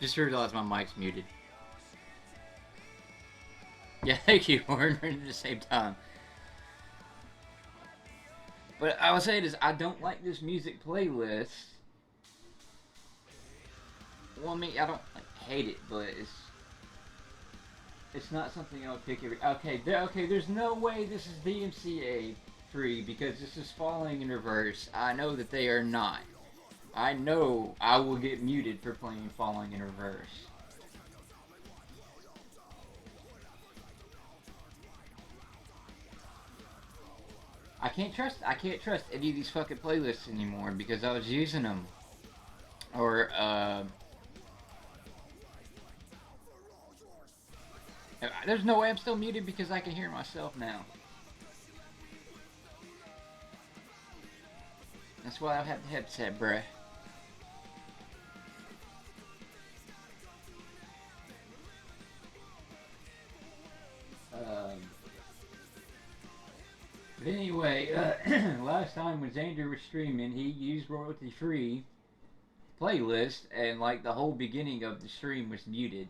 Just realized my mic's muted. Yeah, thank you. We're in at the same time. But I was saying is I don't like this music playlist. Well, I mean, I don't like hate it, but it's not something I would pick every. Okay, okay. There's no way this is DMCA free because this is falling in reverse. I know that they are not. I know I will get muted for playing falling in reverse. I can't trust any of these fucking playlists anymore because I was using them. Or there's no way I'm still muted because I can hear myself now. That's why I have the headset, bruh. Um, but anyway, last time when Xander was streaming, he used royalty-free playlist, and like the whole beginning of the stream was muted.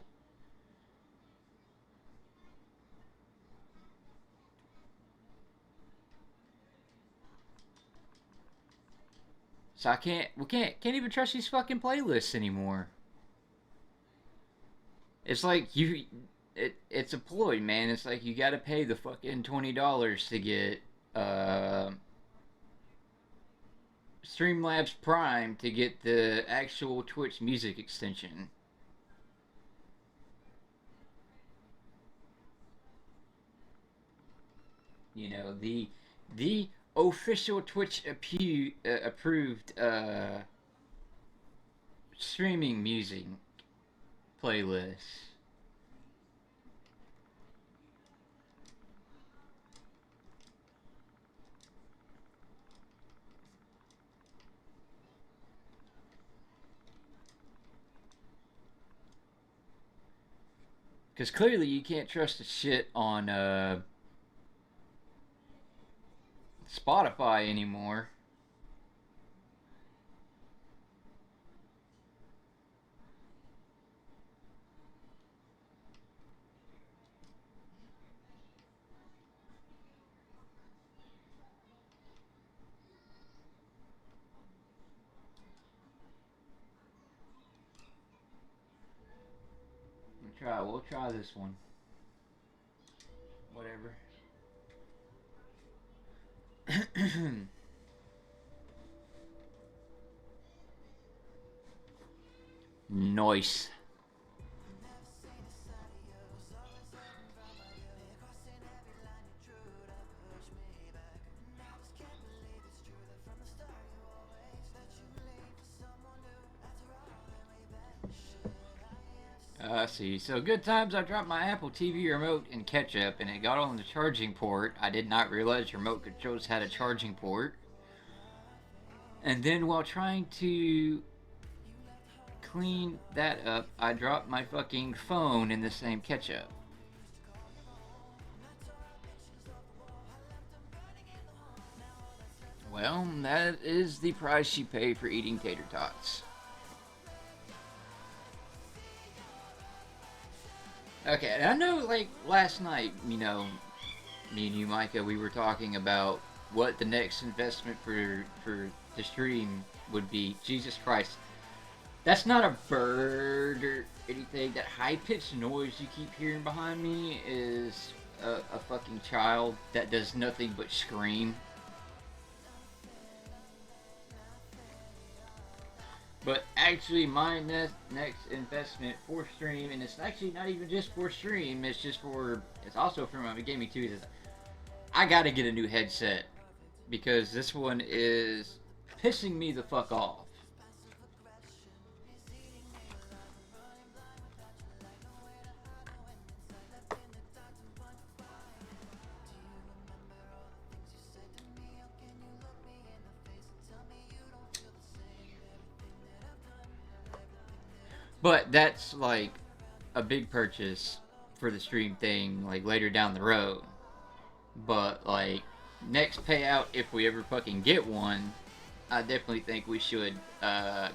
So we can't even trust these fucking playlists anymore. It's like it's a ploy, man. It's like you got to pay the fucking $20 to get uh, Streamlabs Prime to get the actual Twitch music extension. You know the official Twitch approved streaming music playlist. Because clearly you can't trust the shit on Spotify anymore. We'll try this one. Whatever. Nice. I see. So good times. I dropped my Apple TV remote in ketchup, and it got on the charging port. I did not realize your remote controls had a charging port. And then while trying to clean that up, I dropped my fucking phone in the same ketchup. Well, that is the price you pay for eating tater tots. Okay, and I know, like, last night, me and you, Micah, we were talking about what the next investment for the stream would be. Jesus Christ. That's not a bird or anything. That high-pitched noise you keep hearing behind me is a fucking child that does nothing but scream. But actually, my next investment for stream, and it's actually not even just for stream. It's also for my gaming too. Is I gotta get a new headset because this one is pissing me the fuck off. But that's like a big purchase for the stream thing, like later down the road. But like next payout, if we ever fucking get one, I definitely think we should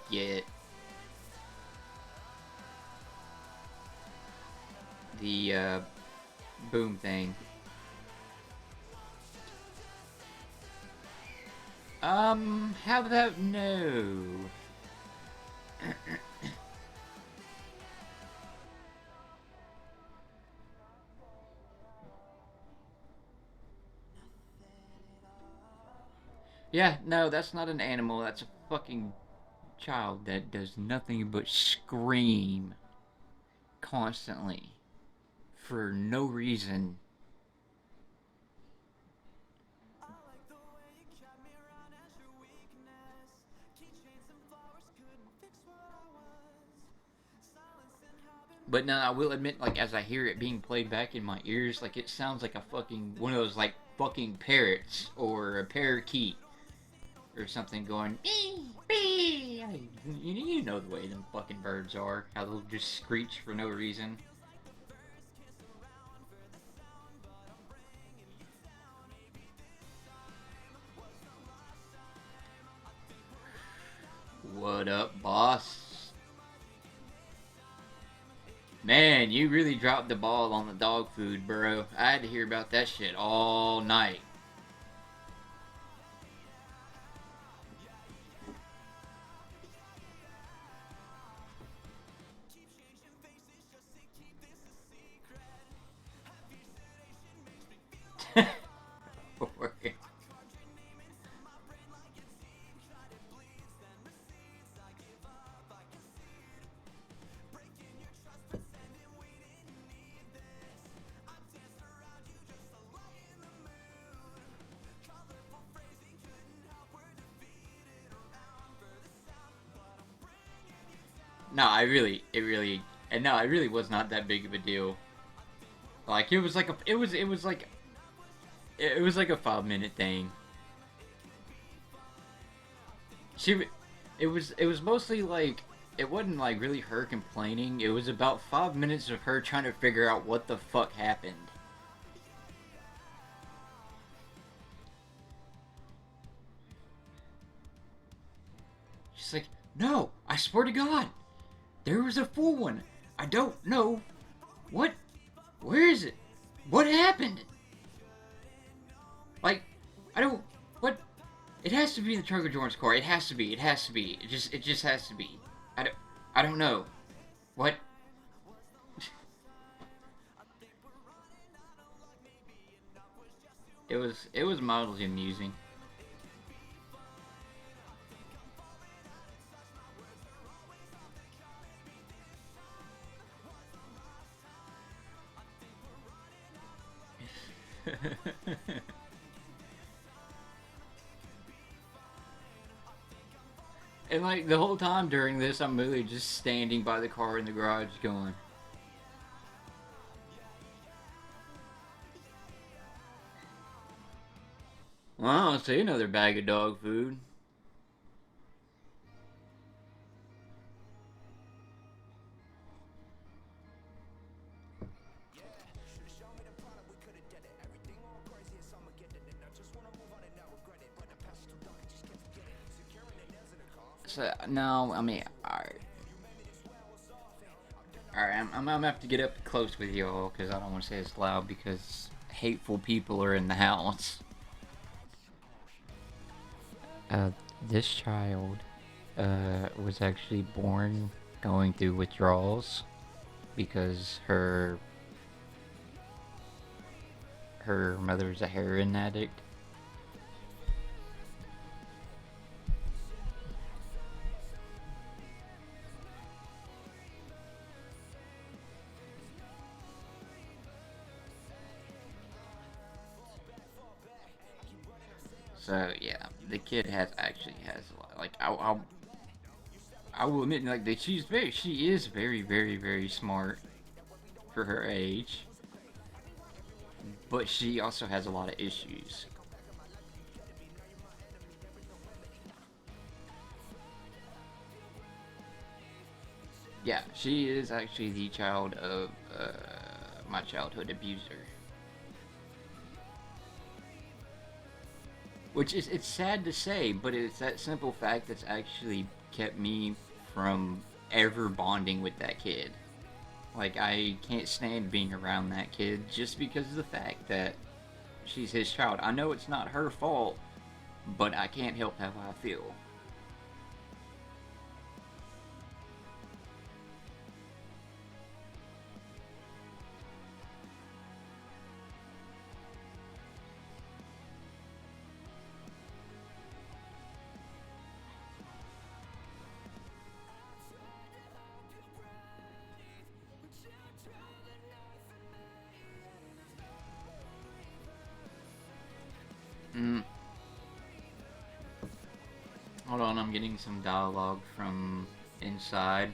get the boom thing. How about no? Yeah, no, that's not an animal. That's a fucking child that does nothing but scream constantly for no reason. But no, I will admit, like, as I hear it being played back in my ears, like, it sounds like a fucking one of those, like, fucking parrots or a parakeet or something going, bee, bee. You know the way them fucking birds are, how they'll just screech for no reason. What up, boss? Man, you really dropped the ball on the dog food, bro. I had to hear about that shit all night. No, it really was not that big of a deal. Like it was like a 5 minute thing. She, it was mostly like it wasn't like really her complaining. It was about 5 minutes of her trying to figure out what the fuck happened. She's like, no, I swear to God, there was a full one. I don't know what. Where is it? What happened? Like, I don't. What? It has to be in the trunk of Jordan's car. It has to be. It has to be. It just has to be. I don't know. What? It was mildly amusing. And like the whole time during this, I'm literally just standing by the car in the garage going, well, I don't see another bag of dog food. So, no, I mean, alright, I'm gonna have to get up close with y'all because I don't want to say it's loud because hateful people are in the house. Uh, this child, was actually born going through withdrawals because her mother's a heroin addict. So yeah, the kid has a lot. Like I will admit, like that she is very smart for her age, but she also has a lot of issues. Yeah, she is actually the child of my childhood abuser. Which is it's sad to say, but it's that simple fact that's actually kept me from ever bonding with that kid. Like, I can't stand being around that kid just because of the fact that she's his child. I know it's not her fault, but I can't help how I feel. Mm. Hold on, I'm getting some dialogue from inside.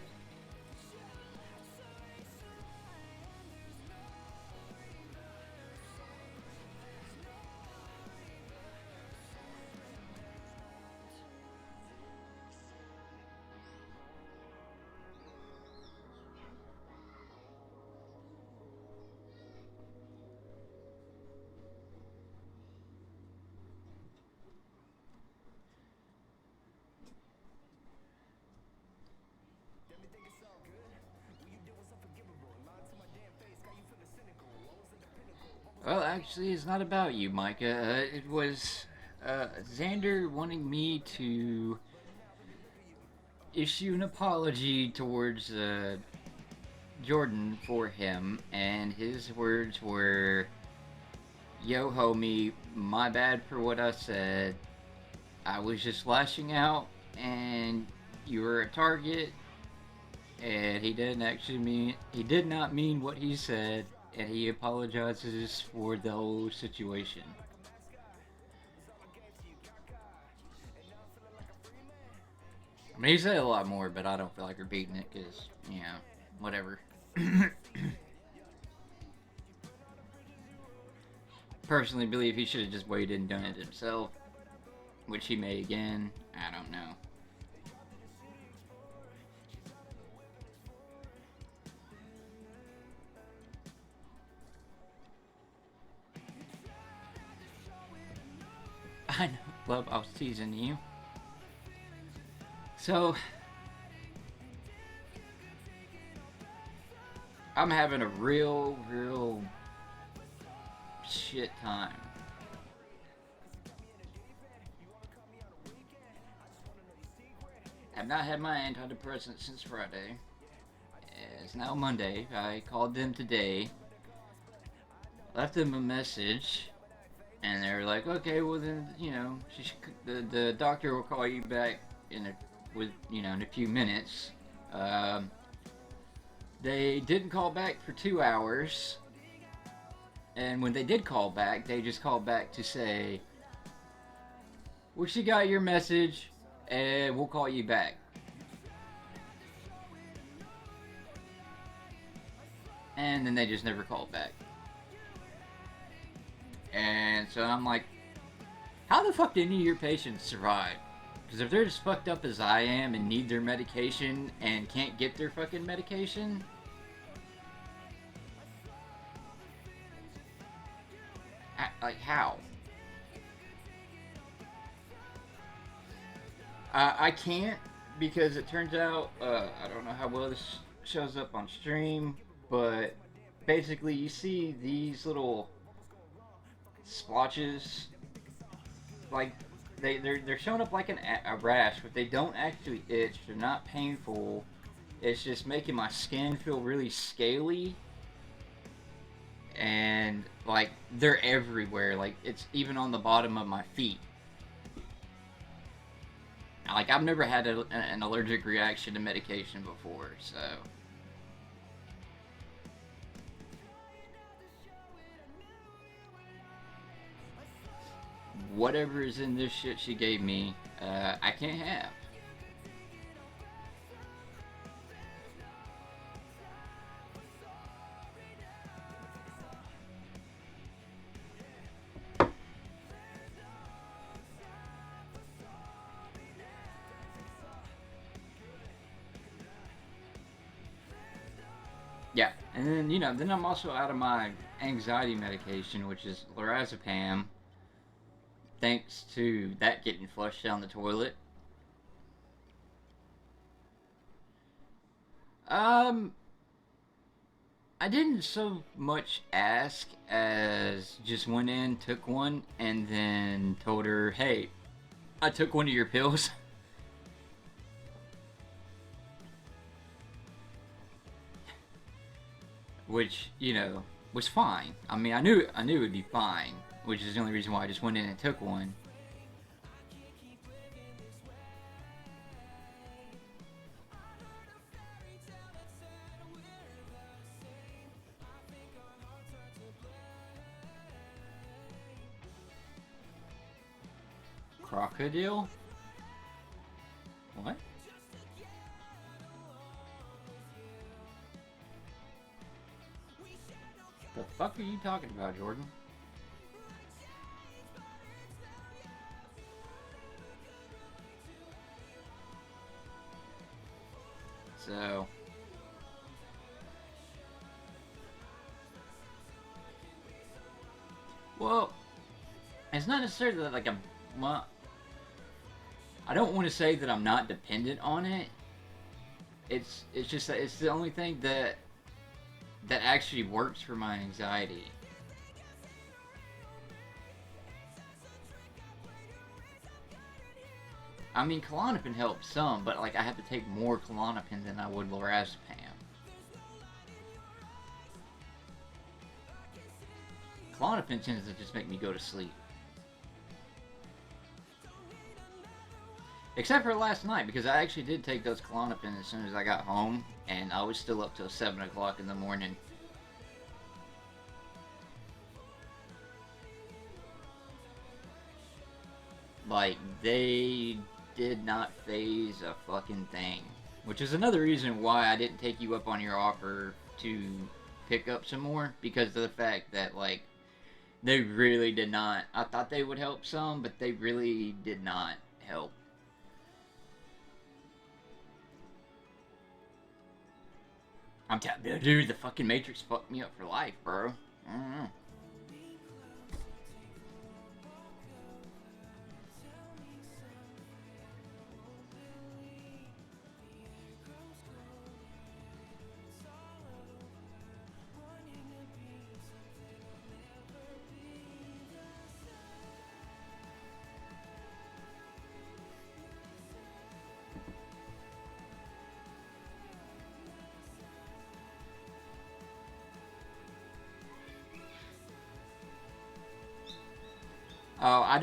Well, actually, it's not about you, Micah. It was Xander wanting me to issue an apology towards Jordan for him, and his words were, "Yo, homie, my bad for what I said. I was just lashing out, and you were a target, and he did not mean what he said, and he apologizes for the whole situation." I mean, he said a lot more, but I don't feel like repeating it because, whatever. Personally, believe he should have just waited and done it himself, which he may again. I don't know. I know, love, I was teasing you. So, I'm having a real shit time. I've not had my antidepressant since Friday. It's now Monday. I called them today, left them a message, and they were like, "Okay, well then, the doctor will call you back in a few minutes." Um, they didn't call back for 2 hours, and when they did call back, they just called back to say, "Well, she got your message, and we'll call you back." And then they just never called back. And so I'm like, how the fuck did any of your patients survive? Because if they're as fucked up as I am and need their medication and can't get their fucking medication, like how? I can't, because it turns out, I don't know how well this shows up on stream, but basically you see these little splotches, like they're showing up like a rash, but they don't actually itch. They're not painful. It's just making my skin feel really scaly, and like they're everywhere. Like it's even on the bottom of my feet. Like I've never had an allergic reaction to medication before, so whatever is in this shit she gave me, I can't have. Yeah, and then then I'm also out of my anxiety medication, which is lorazepam, thanks to that getting flushed down the toilet. Um, I didn't so much ask as just went in, took one, and then told her, "Hey, I took one of your pills." Which, was fine. I mean, I knew it'd be fine, which is the only reason why I just went in and took one. Crocodile? What? The fuck are you talking about, Jordan? So, well, it's not necessarily that like I'm. Well, I don't want to say that I'm not dependent on it. It's just that it's the only thing that actually works for my anxiety. I mean, Klonopin helps some, but like I have to take more Klonopin than I would lorazepam. Klonopin tends to just make me go to sleep. Except for last night, because I actually did take those Klonopin as soon as I got home, and I was still up till 7 o'clock in the morning. Like, they did not phase a fucking thing. Which is another reason why I didn't take you up on your offer to pick up some more, because of the fact that, like, they really did not. I thought they would help some, but they really did not help. I'm telling you, dude, the fucking Matrix fucked me up for life, bro. I don't know. Oh, I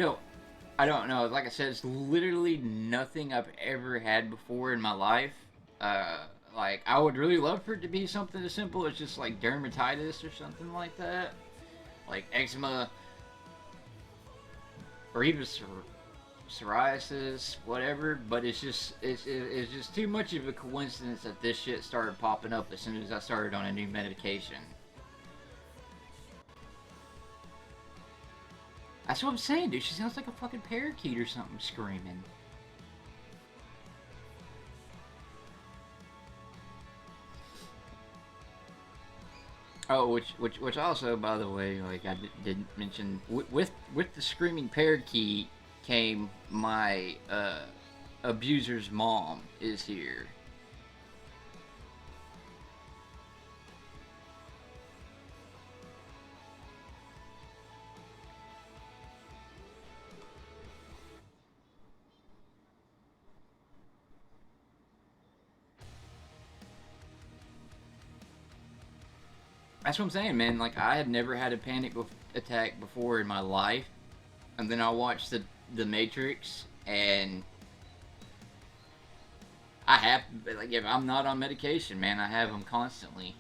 don't know. Like I said, it's literally nothing I've ever had before in my life. Uh, like I would really love for it to be something as simple as just like dermatitis or something like that, like eczema or even psoriasis, whatever. But it's just too much of a coincidence that this shit started popping up as soon as I started on a new medication. That's what I'm saying, dude. She sounds like a fucking parakeet or something screaming. Oh, which also, by the way, like I didn't mention, with the screaming parakeet came my abuser's mom is here. That's what I'm saying, man. Like I had never had a attack before in my life, and then I watched the Matrix, and I have like if I'm not on medication, man, I have them constantly.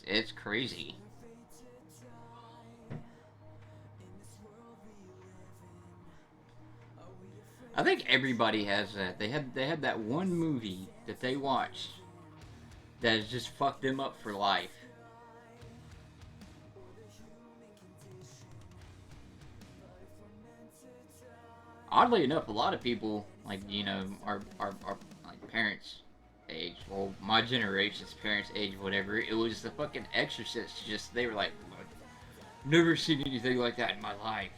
It's crazy. I think everybody has that. They had that one movie that they watched that has just fucked them up for life. Oddly enough, a lot of people like our like parents' age, well, my generation's parents' age, whatever. It was the fucking Exorcist. Just they were like, never seen anything like that in my life.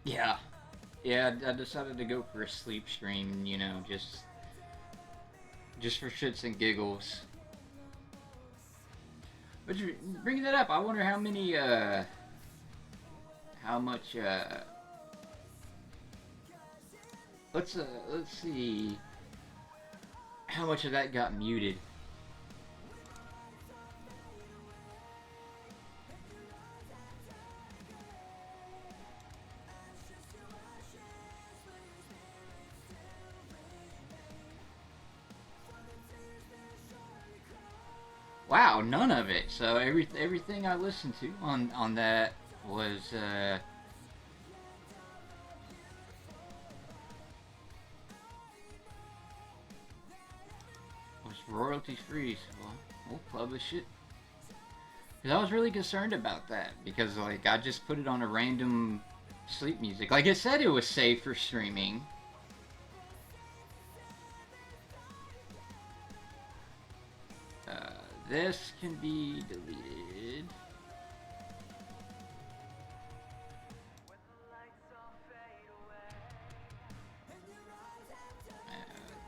Yeah, yeah. I decided to go for a sleep stream. You know, just for shits and giggles. But bringing that up, I wonder how many, how much, let's see, how much of that got muted. Wow, none of it. So everything I listened to on that was royalty free. So we'll publish it. Because I was really concerned about that because like I just put it on a random sleep music. Like it said, it was safe for streaming. This can be deleted.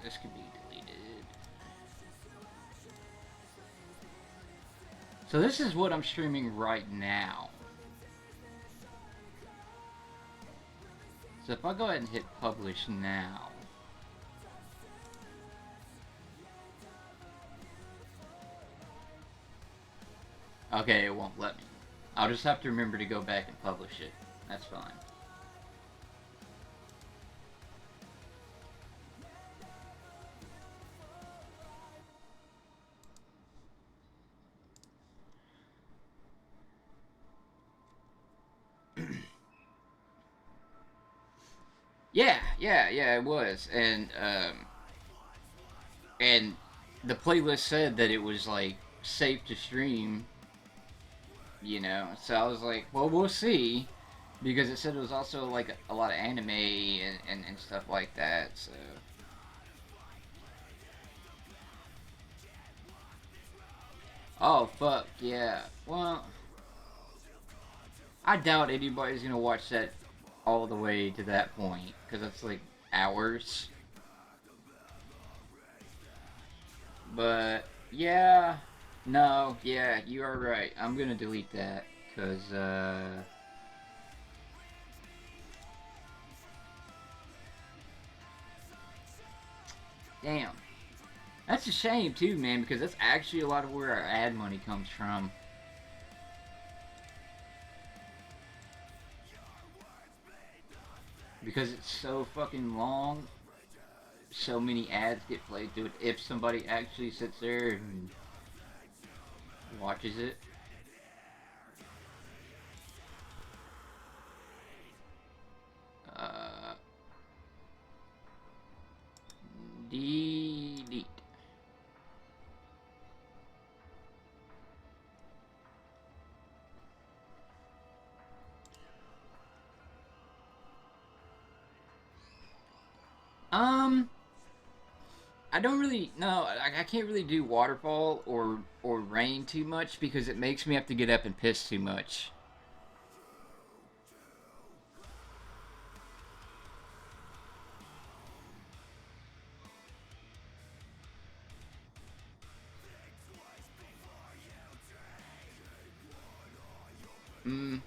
This can be deleted. So this is what I'm streaming right now. So if I go ahead and hit publish now. Okay, it won't let me. I'll just have to remember to go back and publish it. That's fine. Yeah, it was. And the playlist said that it was like safe to stream, you know. So I was like, well, we'll see, because it said it was also like a lot of anime and stuff like that. So oh fuck yeah. Well, I doubt anybody's gonna watch that all the way to that point because it's like hours. But yeah, no, yeah, you are right. I'm gonna delete that because damn, that's a shame too, man. Because that's actually a lot of where our ad money comes from. Because it's so fucking long, so many ads get played through it. If somebody actually sits there and watches it. Uh, delete. Um, I don't really no. I can't really do waterfall or rain too much because it makes me have to get up and piss too much. Mm.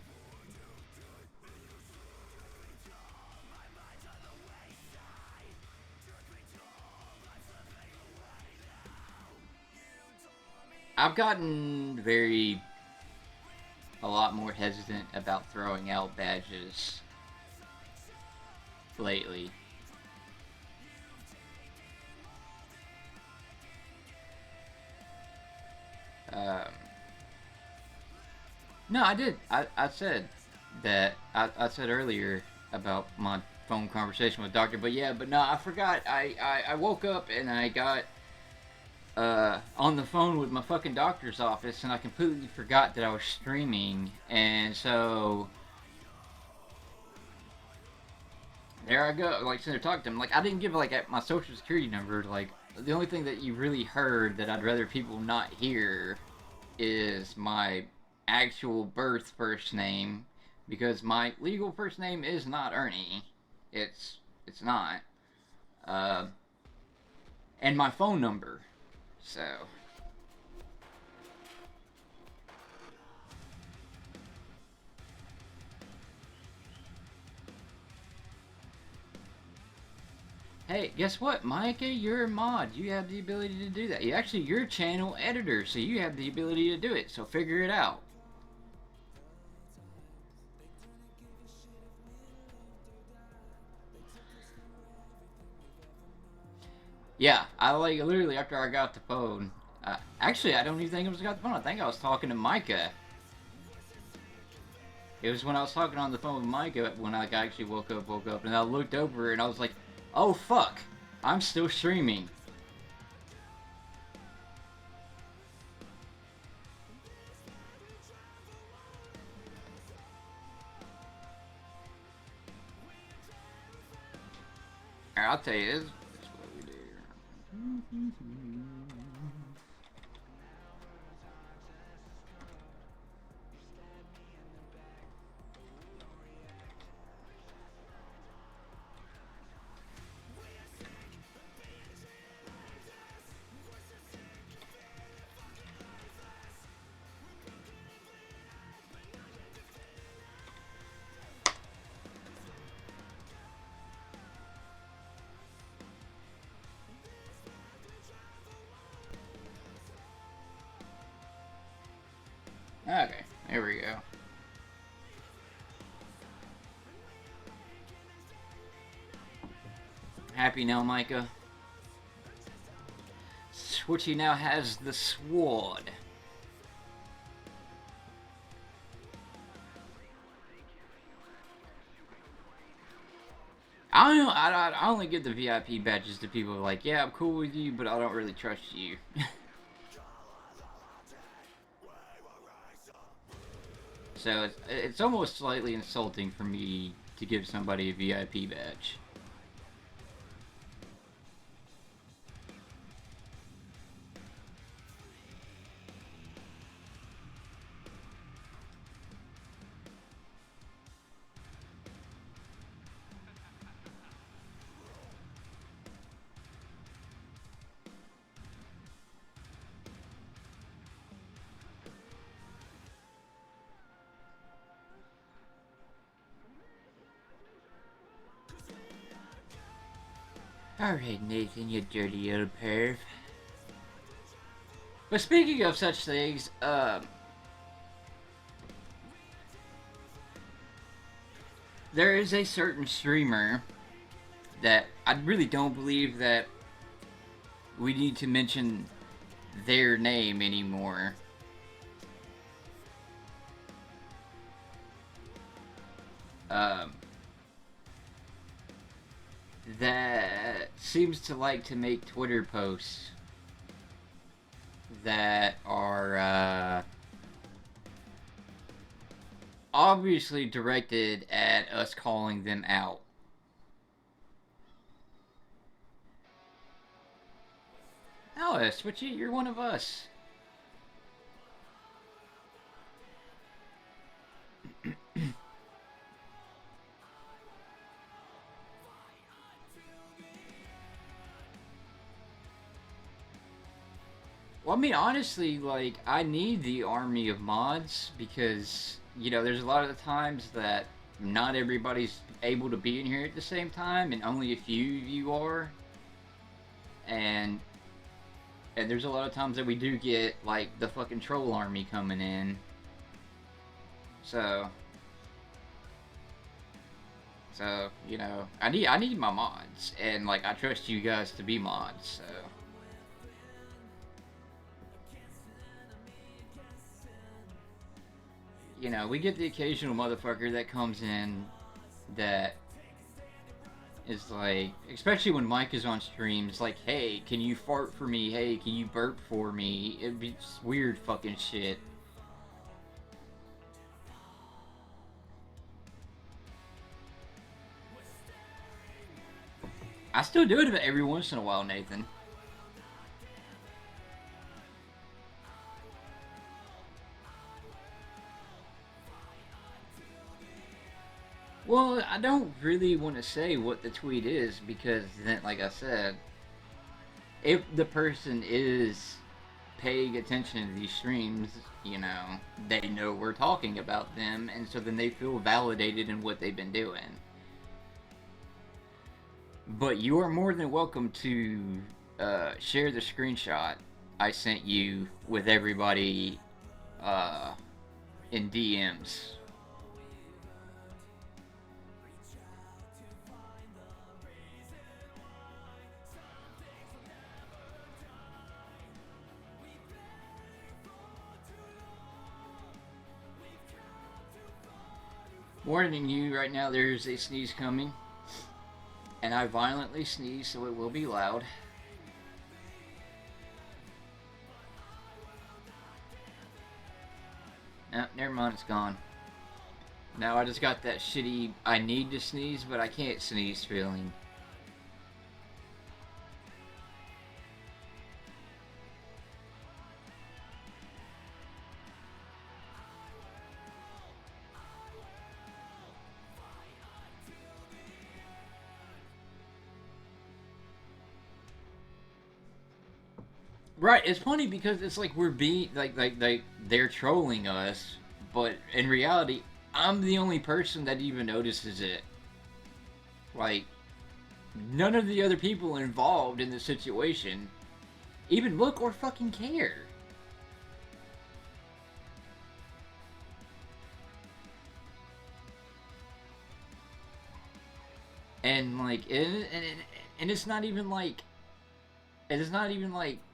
I've gotten a lot more hesitant about throwing out badges lately. Um, no, I did. I said that. I said earlier about my phone conversation with Doctor, but yeah, but no, I forgot. I woke up and I got on the phone with my fucking doctor's office, and I completely forgot that I was streaming, and so there I go. Like, sitting there talking to him, like I didn't give like my social security number. Like the only thing that you really heard that I'd rather people not hear is my actual birth first name, because my legal first name is not Ernie. It's not. Uh, and my phone number. So. Hey, guess what, Micah? You're a mod. You have the ability to do that. Actually, you're a channel editor, so you have the ability to do it. So figure it out. Yeah, I like literally after I got the phone. Actually, I don't even think I was got the phone. I think I was talking to Micah. It was when I was talking on the phone with Micah when I actually woke up, and I looked over and I was like, "Oh fuck, I'm still streaming." I'll tell you this. This is what we do. Okay, there we go. Happy now, Micah? Switchy now has the sword. I don't know. I only give the VIP badges to people like, yeah, I'm cool with you, but I don't really trust you. So it's almost slightly insulting for me to give somebody a VIP badge. Alright, Nathan, you dirty old perv. But speaking of such things, there is a certain streamer that I really don't believe that we need to mention their name anymore. That seems to like to make Twitter posts that are obviously directed at us calling them out. Alice, but you're one of us. Well, I mean, honestly, like, I need the army of mods because, there's a lot of the times that not everybody's able to be in here at the same time, and only a few of you are. And there's a lot of times that we do get, like, the fucking troll army coming in. So, I need my mods, and, like, I trust you guys to be mods, so. We get the occasional motherfucker that comes in that is like, especially when Mike is on stream, it's like, hey, can you fart for me? Hey, can you burp for me? It'd be weird fucking shit. I still do it every once in a while, Nathan. Well, I don't really want to say what the tweet is because then, like I said, if the person is paying attention to these streams, they know we're talking about them, and so then they feel validated in what they've been doing. But you are more than welcome to share the screenshot I sent you with everybody uh, in DMs. Warning you right now, there's a sneeze coming, and I violently sneeze, so it will be loud. No, never mind, it's gone. Now I just got that shitty I need to sneeze, but I can't sneeze feeling. Right, it's funny because it's like we're being like they're trolling us, but in reality, I'm the only person that even notices it. Like none of the other people involved in the situation even look or fucking care. And like and it's not even like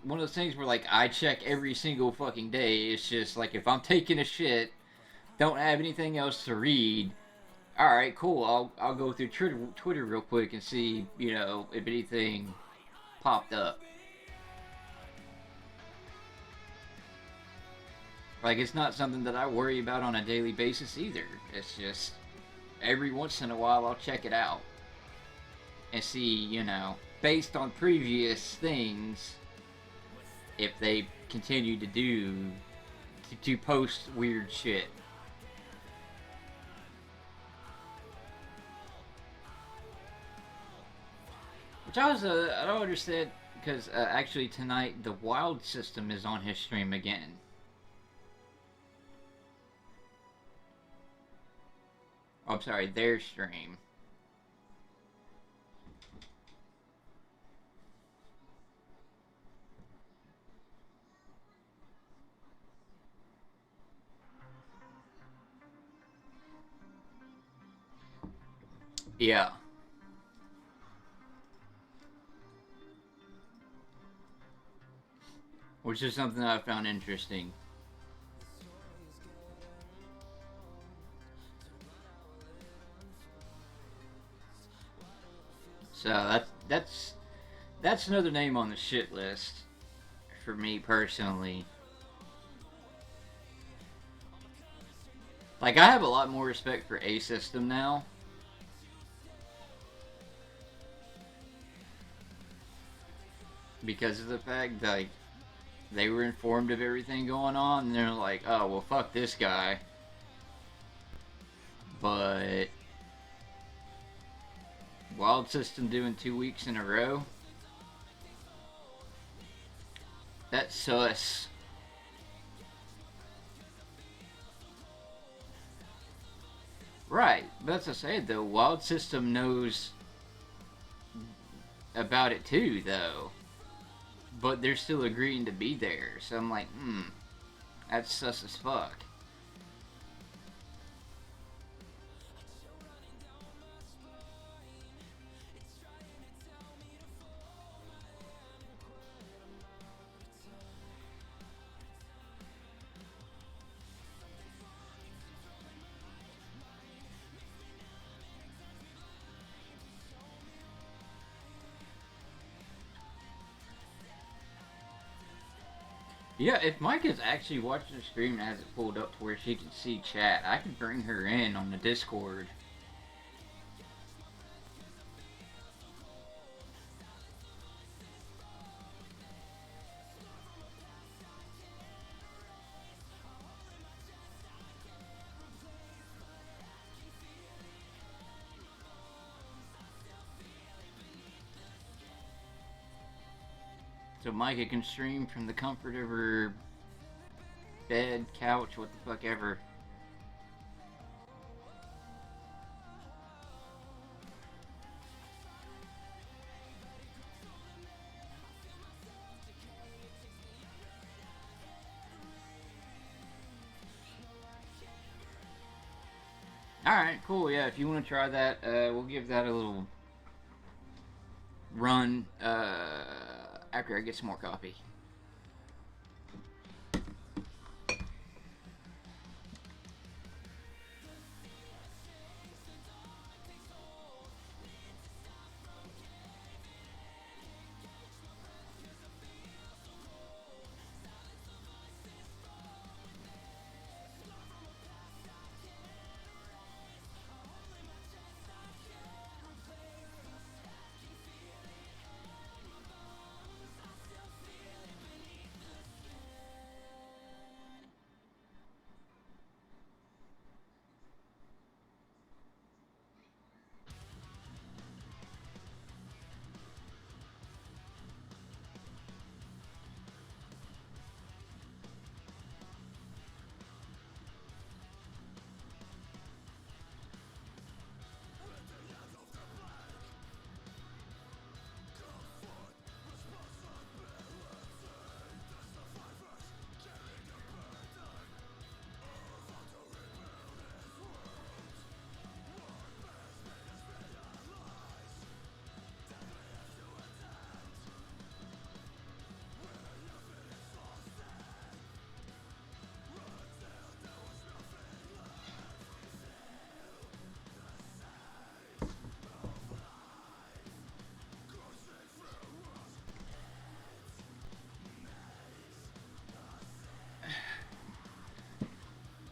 one of those things where like I check every single fucking day. It's just like if I'm taking a shit, don't have anything else to read. All right, cool. I'll go through Twitter real quick and see if anything popped up. Like it's not something that I worry about on a daily basis either. It's just every once in a while I'll check it out and see based on previous things if they continue to to post weird shit. Which I don't understand because actually tonight the Wild System is on his stream again. Oh, I'm sorry, their stream. Yeah. Which is something that I found interesting. So that's another name on the shit list for me personally. Like I have a lot more respect for A System now. Because of the fact that like, they were informed of everything going on and they're like, oh well fuck this guy. But Wild System doing 2 weeks in a row. That's sus. Right, but that's what I say though. Wild System knows about it too, though. But they're still agreeing to be there. So I'm like, that's sus as fuck. Yeah, if Micah's actually watching the stream and has it pulled up to where she can see chat, I could bring her in on the Discord. so Micah can stream from the comfort of her bed, couch, what the fuck ever. Alright, cool, yeah, if you want to try that, we'll give that a little run after I get some more coffee.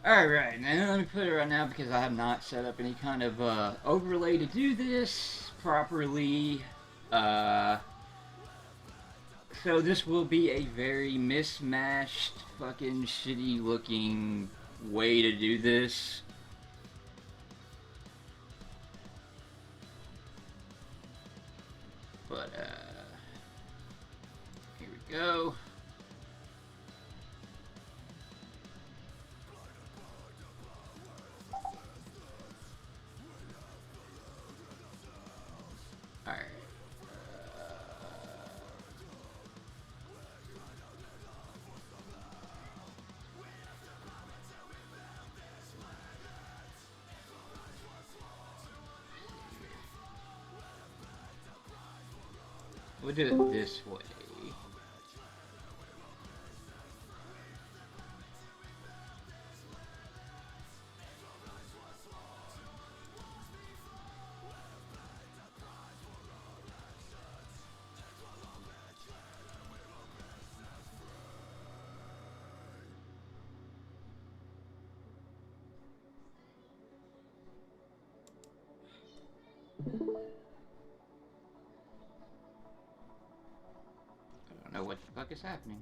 Alright, now let me put it right now because I have not set up any kind of overlay to do this properly. So this will be a very mismatched, fucking shitty looking way to do this. But, here we go. Alright. We'll do it this way. I don't know what the fuck is happening.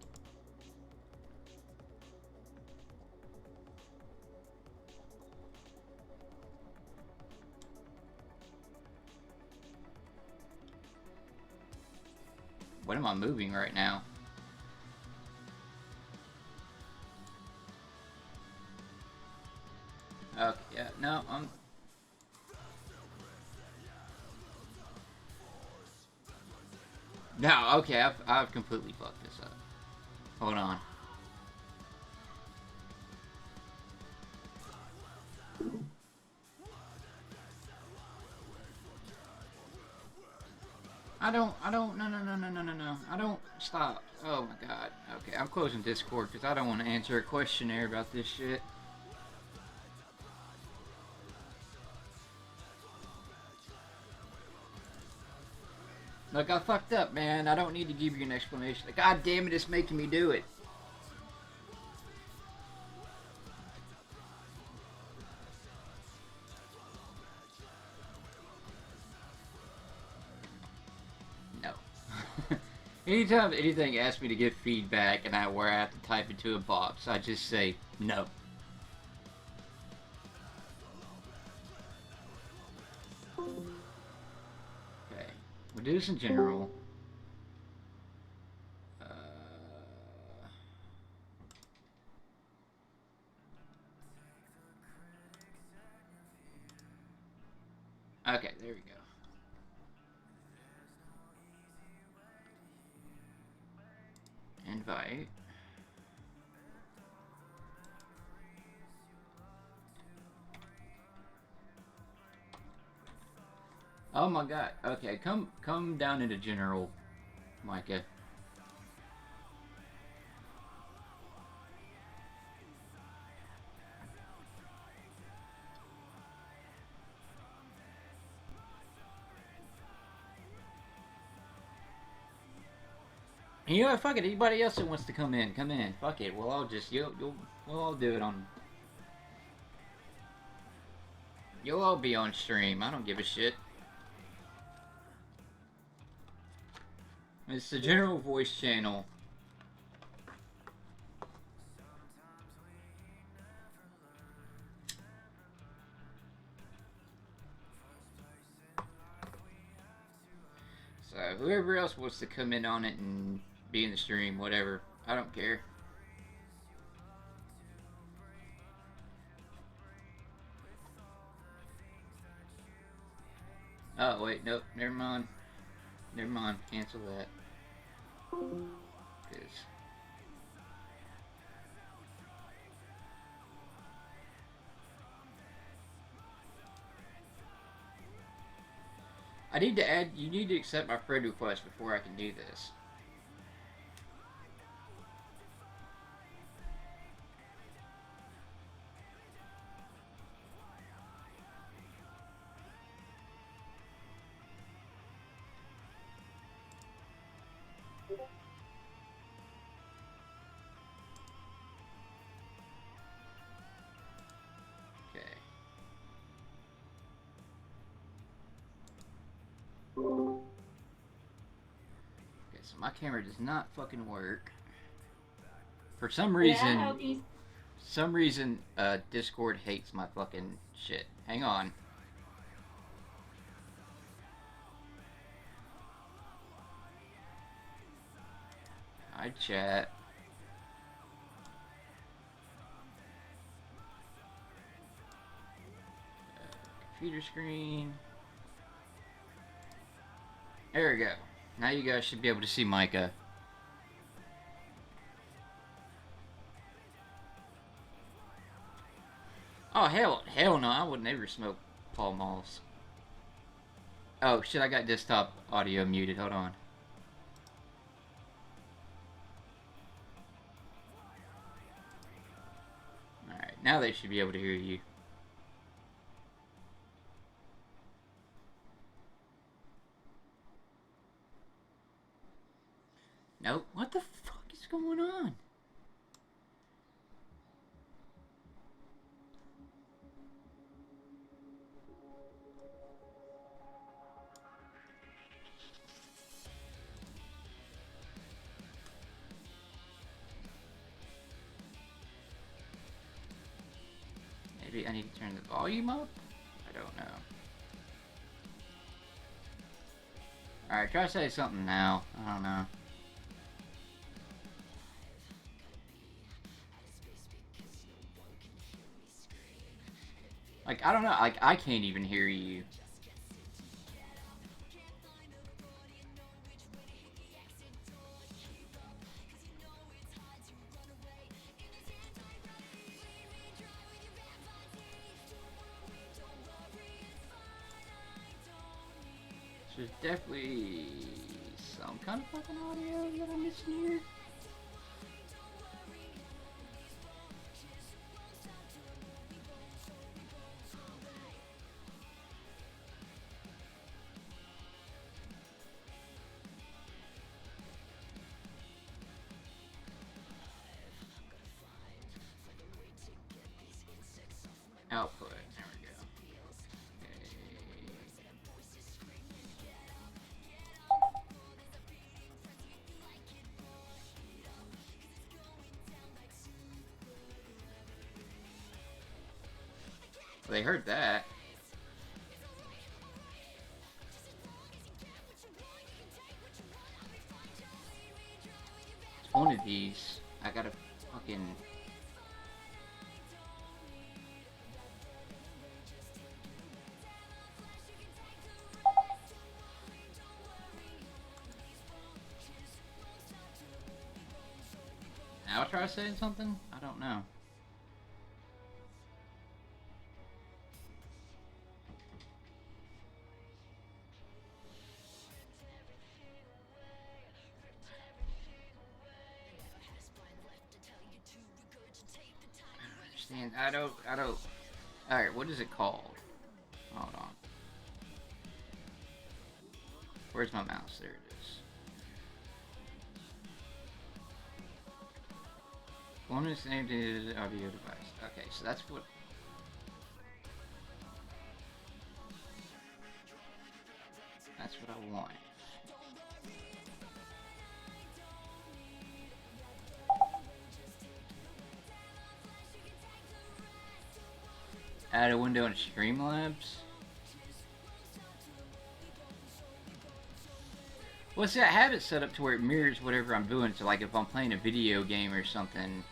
What am I moving right now? Okay, yeah, no, I'm... No, okay, I've completely fucked this up. Hold on. No. I don't, stop. Oh my god. Okay, I'm closing Discord because I don't want to answer a questionnaire about this shit. Look, I fucked up, man. I don't need to give you an explanation. God damn it, it's making me do it. No. Anytime anything asks me to give feedback and where I have to type into a box, I just say no. Okay, we'll do this in general. Okay, there we go. Invite. Oh my god. Okay, come down into general, Micah. And you know what? Fuck it. Anybody else that wants to come in, come in. Fuck it. We'll all just we'll all do it on. You'll all be on stream. I don't give a shit. It's the general voice channel. So whoever else wants to come in on it and be in the stream, whatever. I don't care. Oh wait, nope, never mind. Never mind, cancel that. Cause I need to add. You need to accept my friend request before I can do this. Okay. Okay, so my camera does not fucking work. For some reason, Discord hates my fucking shit. Hang on. Hi, chat. Computer screen. There we go. Now you guys should be able to see Micah. Oh, hell no, I would never smoke Paul Malls. Oh, shit, I got desktop audio muted. Hold on. Alright, now they should be able to hear you. Nope. What the fuck is going on? Maybe I need to turn the volume up? I don't know. Alright, try to say something now. I don't know. Like, I don't know. Like, I can't even hear you. There's definitely some kind of fucking audio that I'm missing here. Output. There we go. Well, they heard that. It's one of these. I gotta fucking... try saying something? I don't know. I don't. Alright, what is it called? Hold on. Where's my mouse? There it is. One is named to the audio device. Okay, so that's what. That's what I want. Add a window in Streamlabs. Well, see, I have it set up to where it mirrors whatever I'm doing. So, like, if I'm playing a video game or something.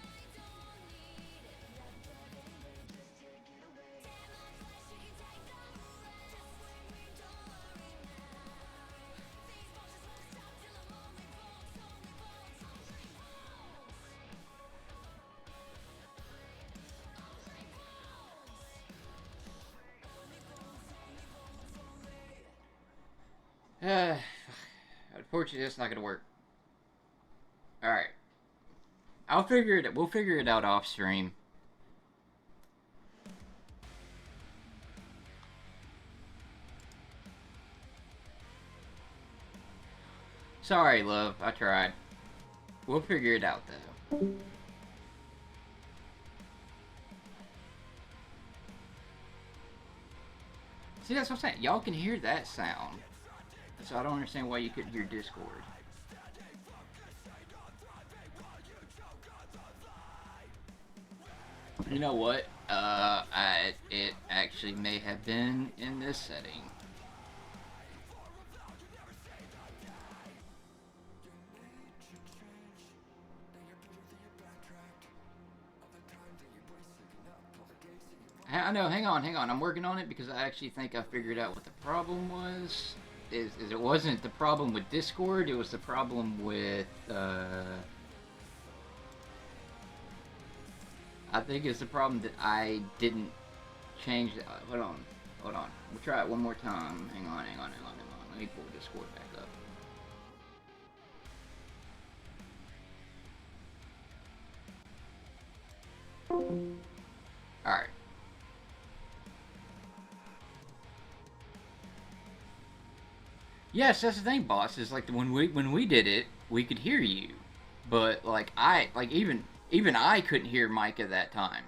Unfortunately, that's not gonna work. Alright. I'll figure it. We'll figure it out off stream. Sorry, love. I tried. We'll figure it out, though. See, that's what I'm saying. Y'all can hear that sound. So I don't understand why you couldn't hear Discord. You know what? It actually may have been in this setting. I know, hang on. I'm working on it because I actually think I figured out what the problem was. Is it wasn't the problem with Discord, it was the problem with, I think it's the problem that I didn't change the, hold on. We'll try it one more time. Hang on. Let me pull Discord back up. Alright. Yes, that's the thing, boss. Is like when we did it, we could hear you, but like even I couldn't hear Mike at that time.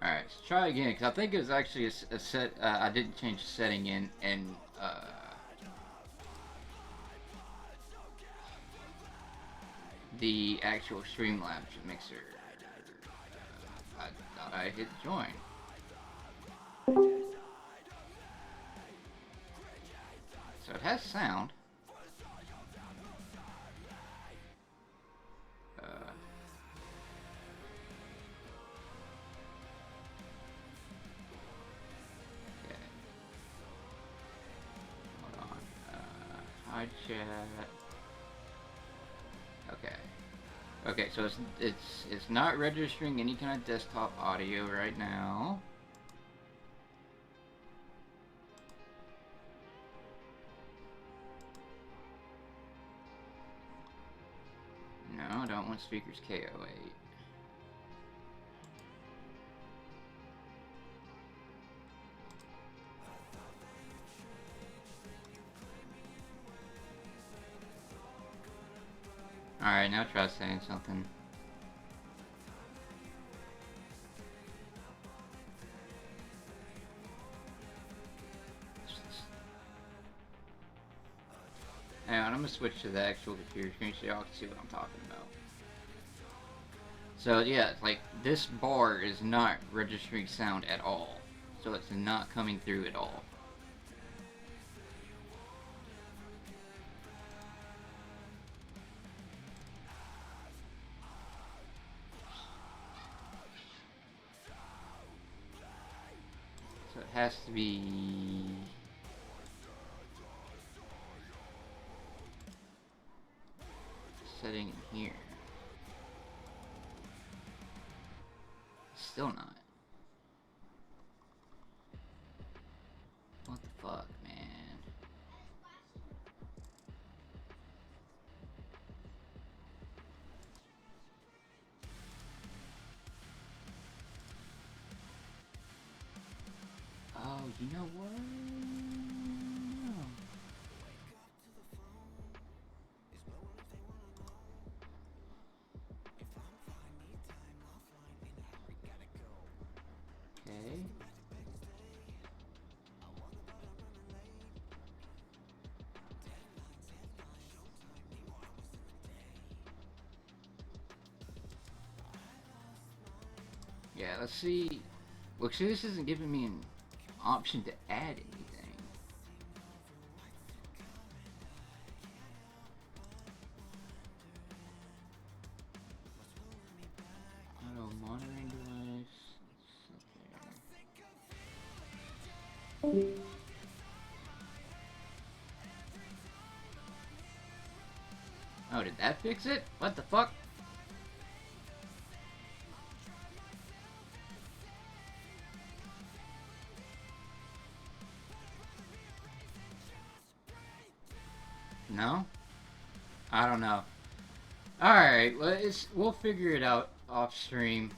All right, let's try again because I think it was actually a set. I didn't change the setting in and. The actual Streamlabs mixer. I thought I hit join. So it has sound. Okay. Hold on. Hi chat. Okay, so it's not registering any kind of desktop audio right now. No, I don't want speakers KO8. Alright, now try saying something. Hang on, I'm gonna switch to the actual computer screen so y'all can see what I'm talking about. So yeah, like this bar is not registering sound at all. So it's not coming through at all. has to be... setting in here. Still not. What the fuck, man? Oh, you know what? Okay. Yeah, let's see. Look, see, this isn't giving me an option to add anything. Auto monitoring device. Oh, did that fix it? What the fuck? No? I don't know. Alright, we'll figure it out off stream.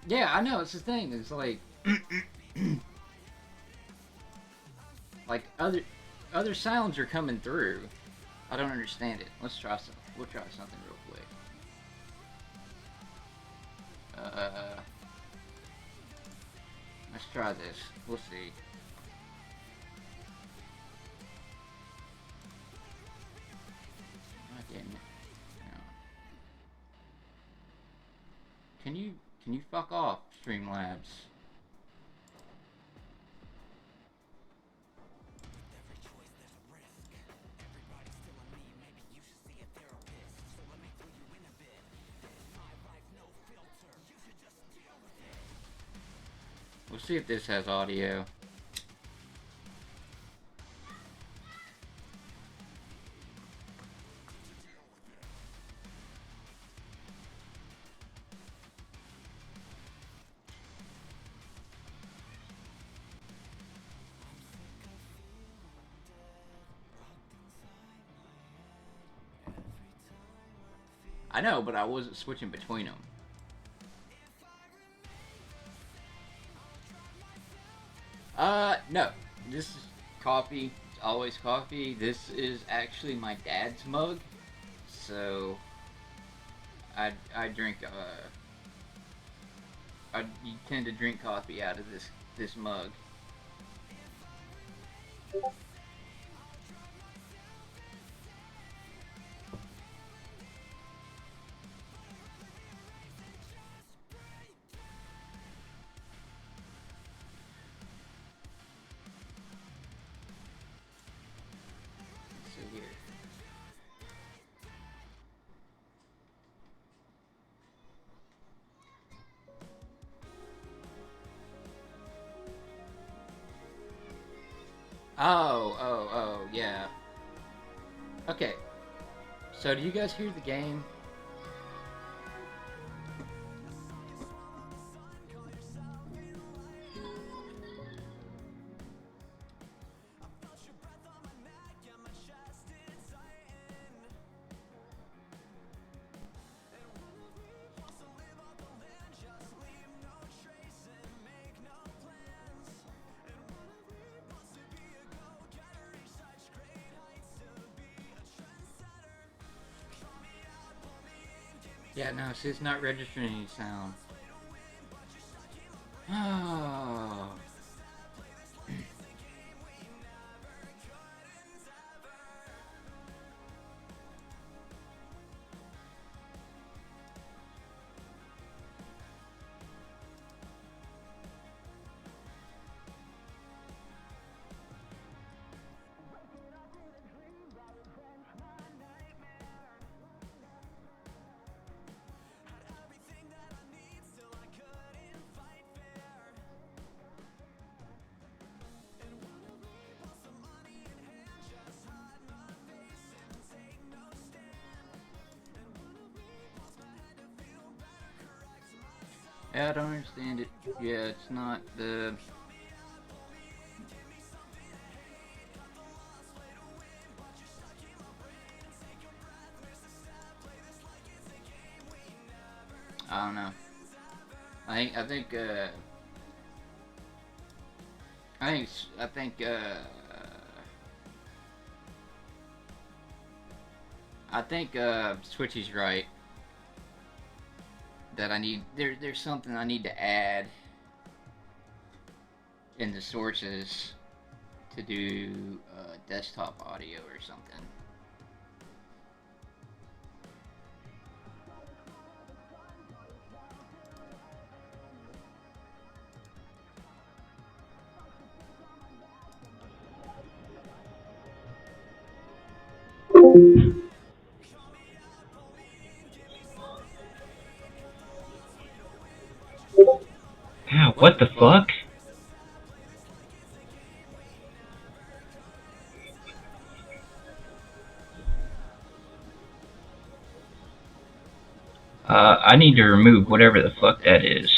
Yeah, I know, it's the thing. It's like like other sounds are coming through. I don't understand it. Let's try some. We'll try something real quick. Let's try this. We'll see. Not getting it. No. Can you fuck off, Streamlabs? We'll see if this has audio. I know, but I wasn't switching between them. No. This is coffee. It's always coffee. This is actually my dad's mug. So, I drink, I tend to drink coffee out of this mug. Oh, yeah. Okay. So, do you guys hear the game? Yeah, no, see, it's not registering any sound. Oh. Yeah, I don't understand it. Yeah, it's not the. I don't know. I think I think I think Switchy's right that I need there's something I need to add in the sources to do desktop audio or something. Ow, what the fuck? I need to remove whatever the fuck that is.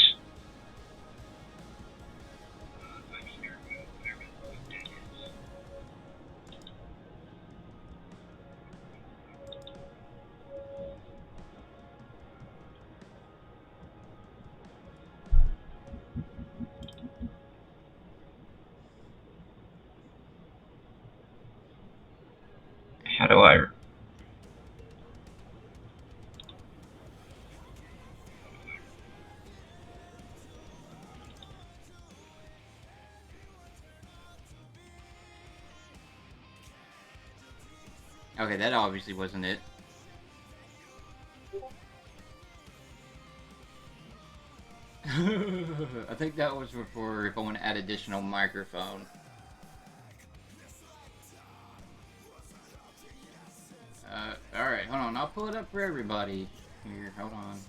How do I... Okay, that obviously wasn't it. I think that was before if I want to add additional microphone. Alright, hold on. I'll pull it up for everybody. Here, hold on.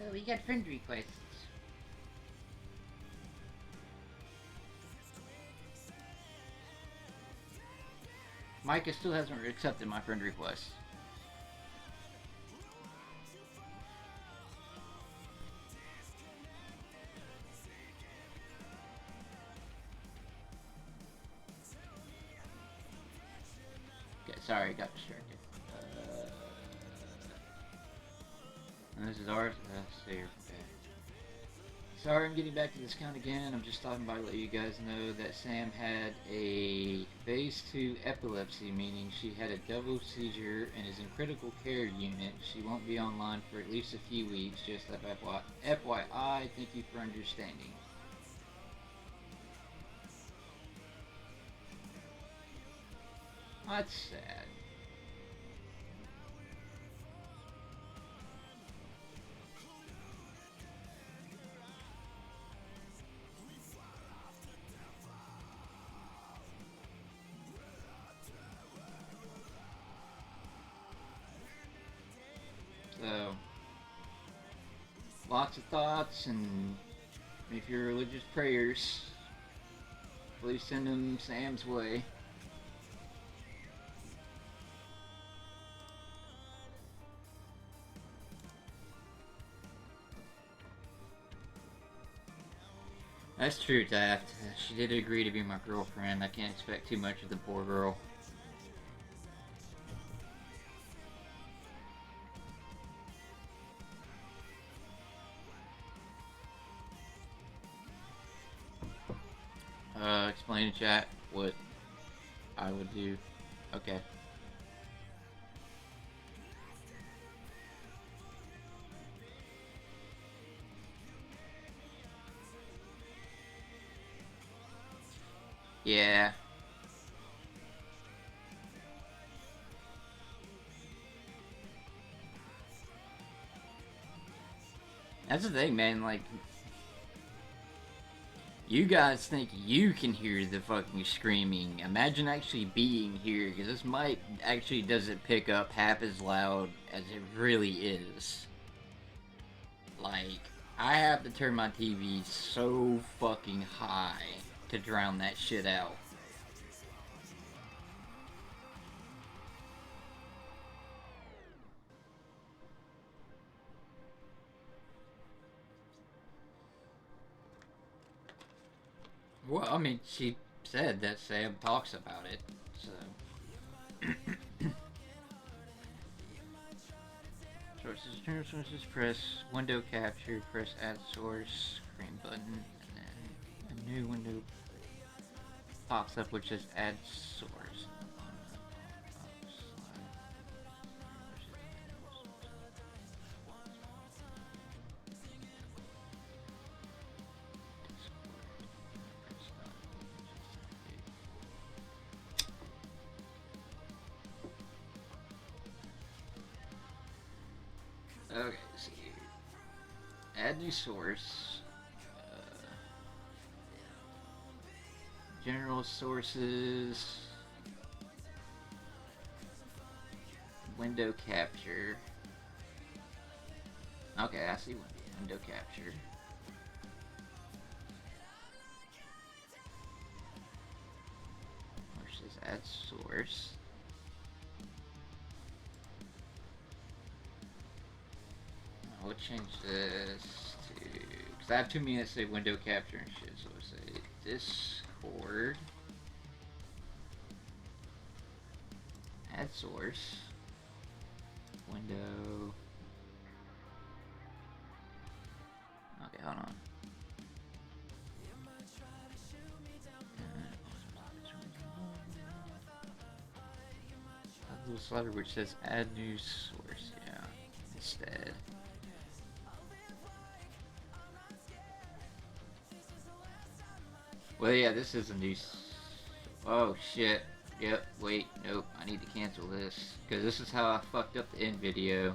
Oh, we got friend requests. Micah still hasn't accepted my friend request. Okay, sorry, got distracted. This is ours. Let's see here. Okay. Sorry, I'm getting back to this count again. I'm just stopping by to let you guys know that Sam had a phase 2 epilepsy, meaning she had a double seizure and is in critical care unit. She won't be online for at least a few weeks. Just FYI, thank you for understanding. That's sad. So, lots of thoughts, and if you're religious prayers, please send them Sam's way. That's true, Taft. She did agree to be my girlfriend. I can't expect too much of the poor girl. Explain in chat what I would do. Okay. Yeah. That's the thing, man. Like, you guys think you can hear the fucking screaming. Imagine actually being here, because this mic actually doesn't pick up half as loud as it really is. Like, I have to turn my TV so fucking high to drown that shit out. Well, I mean, she said that Sam talks about it, so. Sources, general sources, press window capture, press add source, screen button, and then a new window pops up which says add source. Okay, so add new source. General sources. Window capture. Okay, I see window capture. Where it says add source. We'll change this to, because I have too many that say window capture and shit, so we'll say Discord, add source, window, okay, hold on. A little slider which says add new source, yeah, instead. Well, yeah, this is a new. Oh shit. Yep. Wait. Nope. I need to cancel this because this is how I fucked up the end video.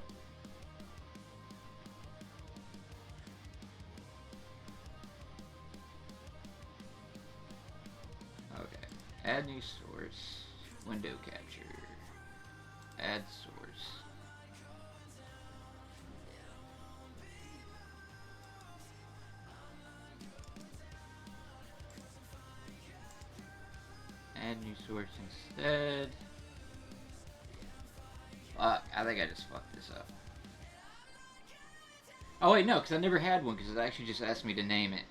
Okay. Add new source. Window capture. Add source. Add new source instead. Fuck, I think I just fucked this up. Oh wait, no, because I never had one, because it actually just asked me to name it.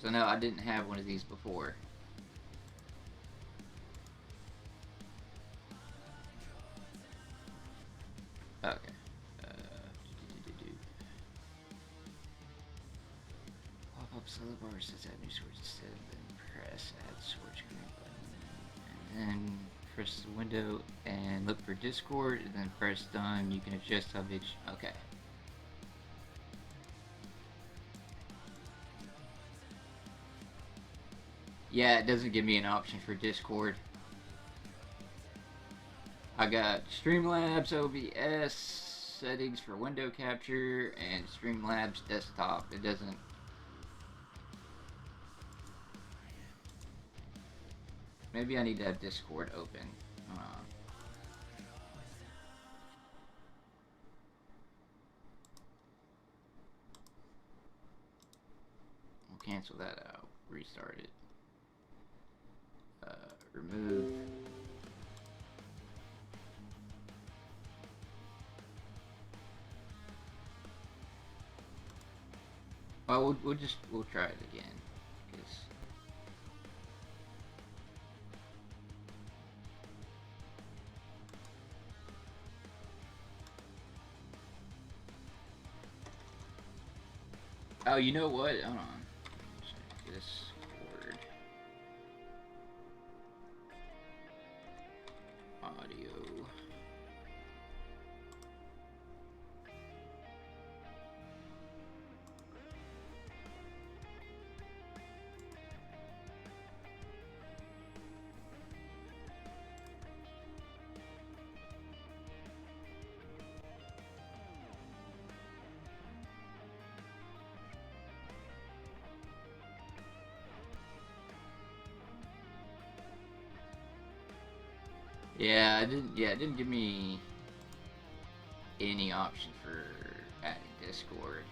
So no, I didn't have one of these before. Okay. Pop-up solo bar says add new source instead, then press add source green button. And then press the window and look for Discord, and then press done. You can adjust how big. Okay. Yeah, it doesn't give me an option for Discord. I got Streamlabs OBS settings for window capture and Streamlabs desktop. It doesn't. Maybe I need to have Discord open. We'll cancel that out. Restart it. Remove. Well, we'll try it again. Oh, you know what? Hold on. Check Discord. Audio. Yeah, it didn't give me any option for adding Discord.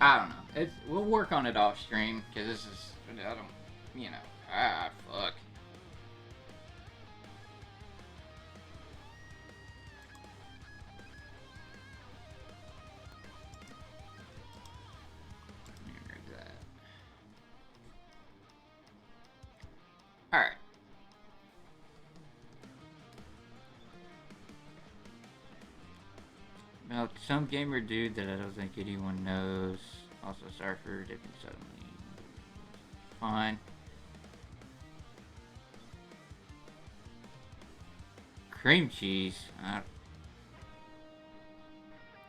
I don't know. We'll work on it off stream because this is I don't you know fuck. Remove that. All right. Now, some gamer dude that I don't think anyone knows. Also, sorry for dipping suddenly. Fine. Cream cheese.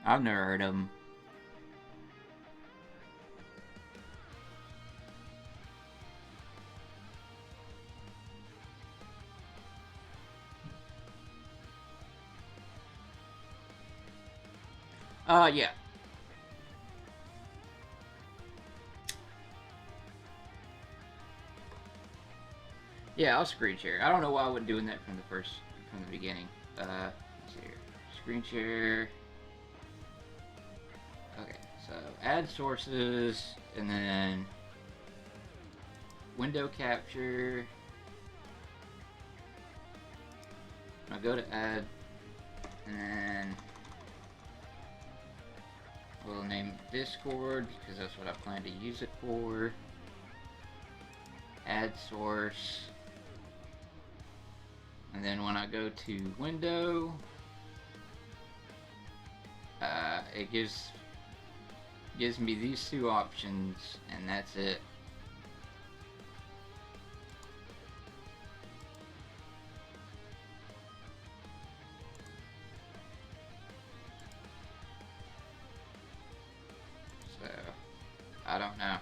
I've never heard of them. Yeah. Yeah, I'll screen share. I don't know why I wasn't doing that from the beginning. Let's see here. Screen share. Okay, so add sources, and then window capture. I'll go to add, and then we'll name Discord because that's what I plan to use it for. Add source. And then when I go to window, it gives me these two options, and that's it. So, I don't know.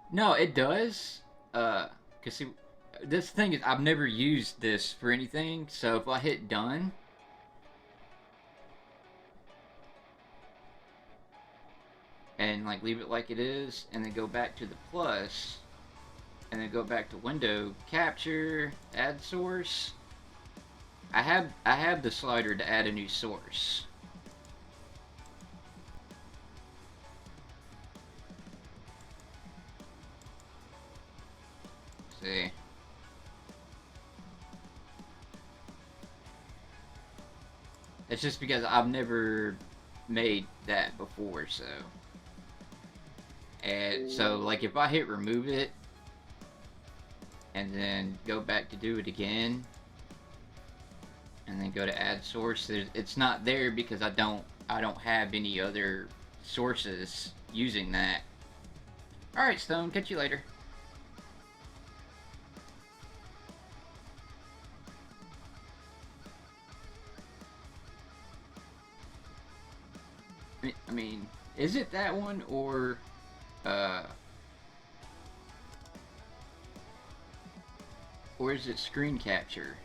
No, it does. Cause see, this thing is I've never used this for anything. So if I hit done, and like leave it like it is, and then go back to the plus, and then go back to window capture, add source. I have the slider to add a new source. See. It's just because I've never made that before, so. And so, like, if I hit remove it, and then go back to do it again, and then go to add source, it's not there because I don't have any other sources using that. Alright, Stone, catch you later. I mean, is it that one or is it screen capture?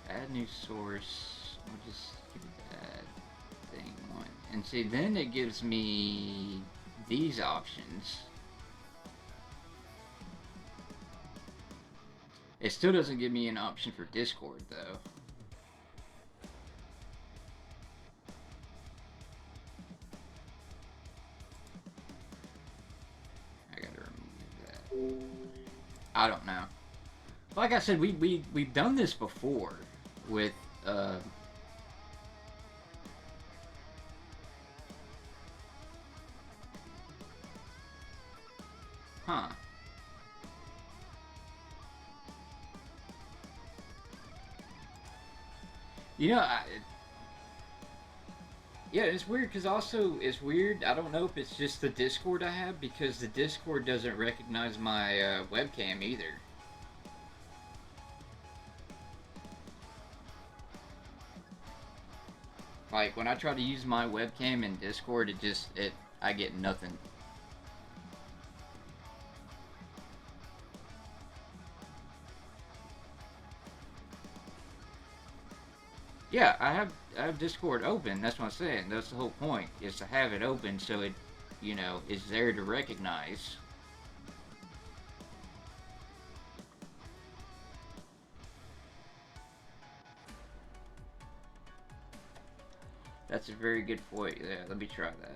Add new source. We'll just give it that thing one. And see, then it gives me these options. It still doesn't give me an option for Discord, though. I gotta remove that. I don't know. Like I said, we've done this before with huh. You know, yeah, it's weird because also it's weird. I don't know if it's just the Discord I have because the Discord doesn't recognize my webcam either. Like when I try to use my webcam in Discord, I get nothing. Yeah, I have Discord open. That's what I'm saying. That's the whole point, is to have it open so it, is there to recognize. That's a very good point. Yeah, let me try that.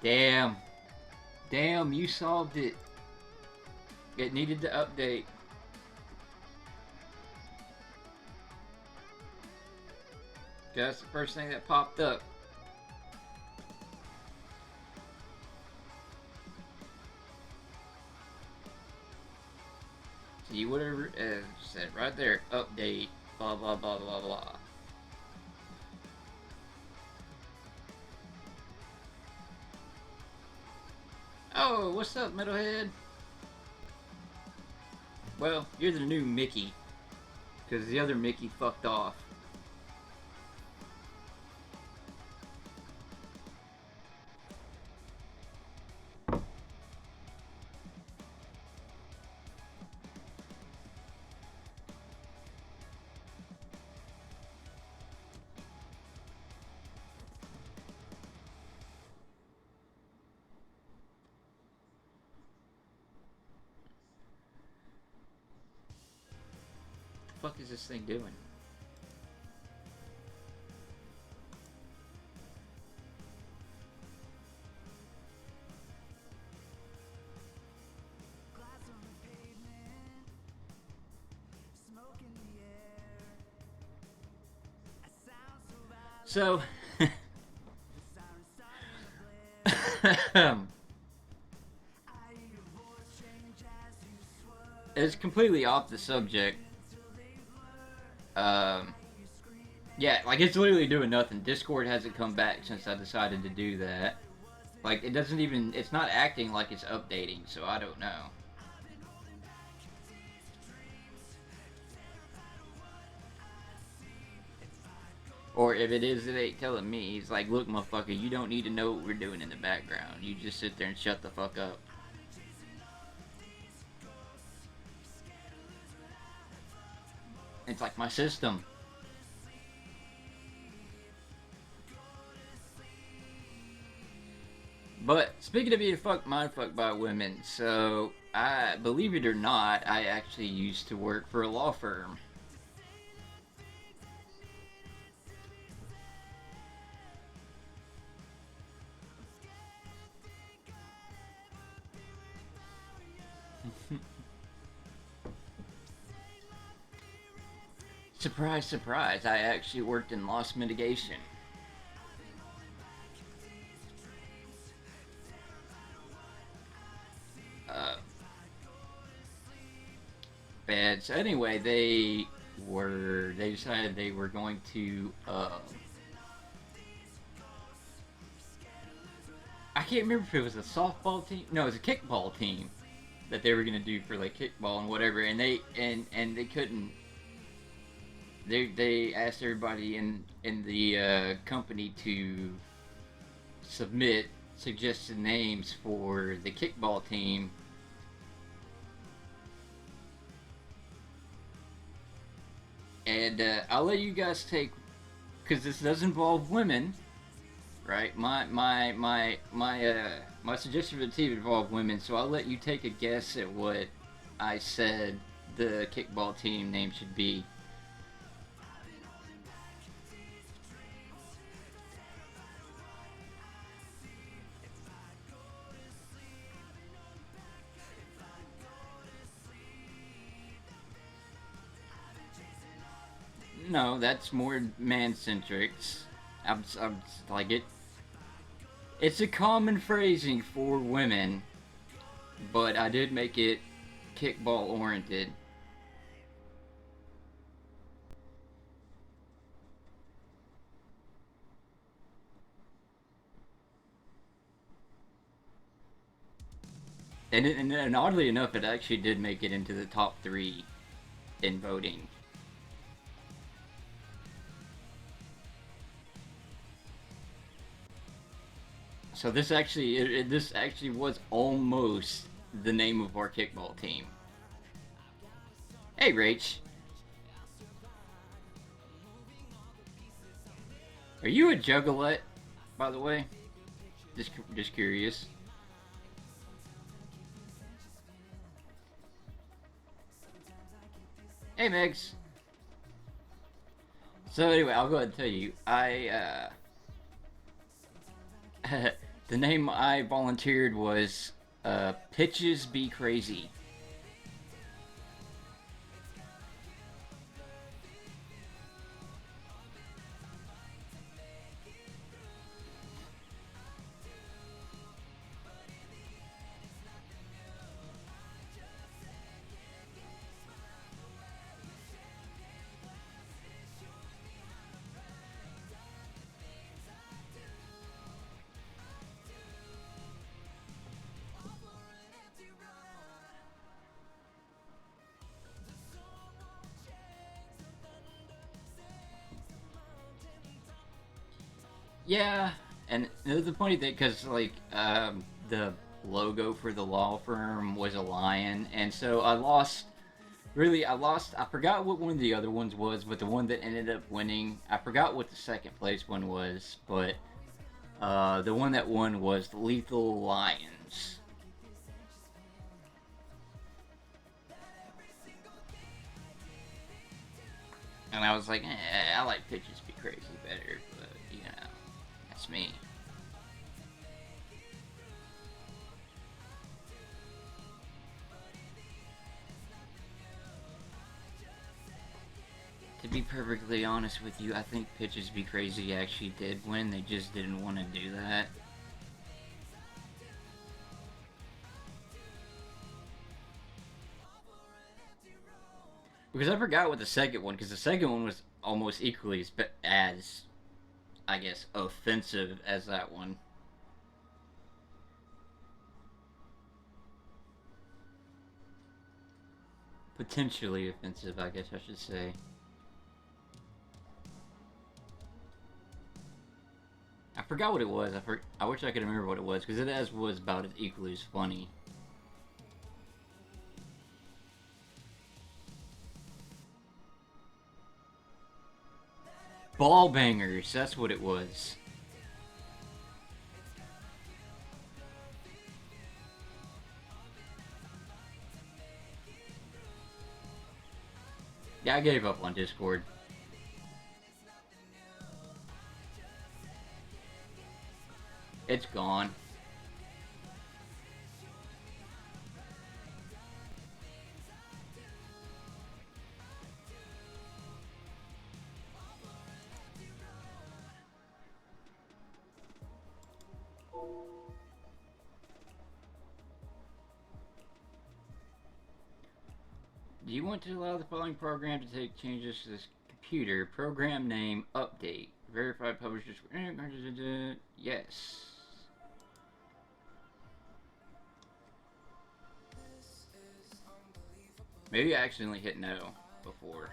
Damn. Damn, you solved it. It needed to update. That's the first thing that popped up. So you would have said right there, update, blah, blah, blah, blah, blah. Oh, what's up, Metalhead? Well, you're the new Mickey, because the other Mickey fucked off. What the fuck is this thing doing? So, it's completely off the subject. Um, yeah, like it's literally doing nothing. Discord hasn't come back since I decided to do that. Like it doesn't even, it's not acting like it's updating, so I don't know. Or if it is, it ain't telling me. He's like, look, motherfucker, you don't need to know what we're doing in the background. You just sit there and shut the fuck up. It's like my system. But speaking of being fucked by women, so I believe it or not, I actually used to work for a law firm. Surprise, surprise, I actually worked in loss mitigation. Uh, Bad. So anyway, they decided they were going to I can't remember if it was a softball team. No, it was a kickball team that they were gonna do for like kickball and whatever, and they couldn't. They asked everybody in the company to submit suggested names for the kickball team. And I'll let you guys take, because this does involve women, right? My suggestion for the team involved women, so I'll let you take a guess at what I said the kickball team name should be. No, that's more man-centric. I'm like it. It's a common phrasing for women, but I did make it kickball oriented. And oddly enough, it actually did make it into the top 3 in voting. So this actually was almost the name of our kickball team. Hey, Rach, are you a juggalette, by the way? Just curious. Hey, Megs. So anyway, I'll go ahead and tell you. The name I volunteered was Pitches Be Crazy. Yeah, and the funny thing, because like the logo for the law firm was a lion, and so I lost. Really, I lost. I forgot what one of the other ones was, but the one that ended up winning, I forgot what the second place one was, but the one that won was the Lethal Lions. And I was like, I like Pitches Be Crazy better, but you know, that's me. To be perfectly honest with you, I think Pitches Be Crazy actually did win. They just didn't want to do that. Because I forgot what the second one, because the second one was almost equally as, I guess, offensive as that one. Potentially offensive, I guess I should say. I forgot what it was. I wish I could remember what it was, because it was about as equally as funny. Ball bangers, that's what it was. Yeah, I gave up on Discord. It's gone. Do you want to allow the following program to take changes to this computer? Program name update. Verify publishers. Yes. Maybe I accidentally hit no before.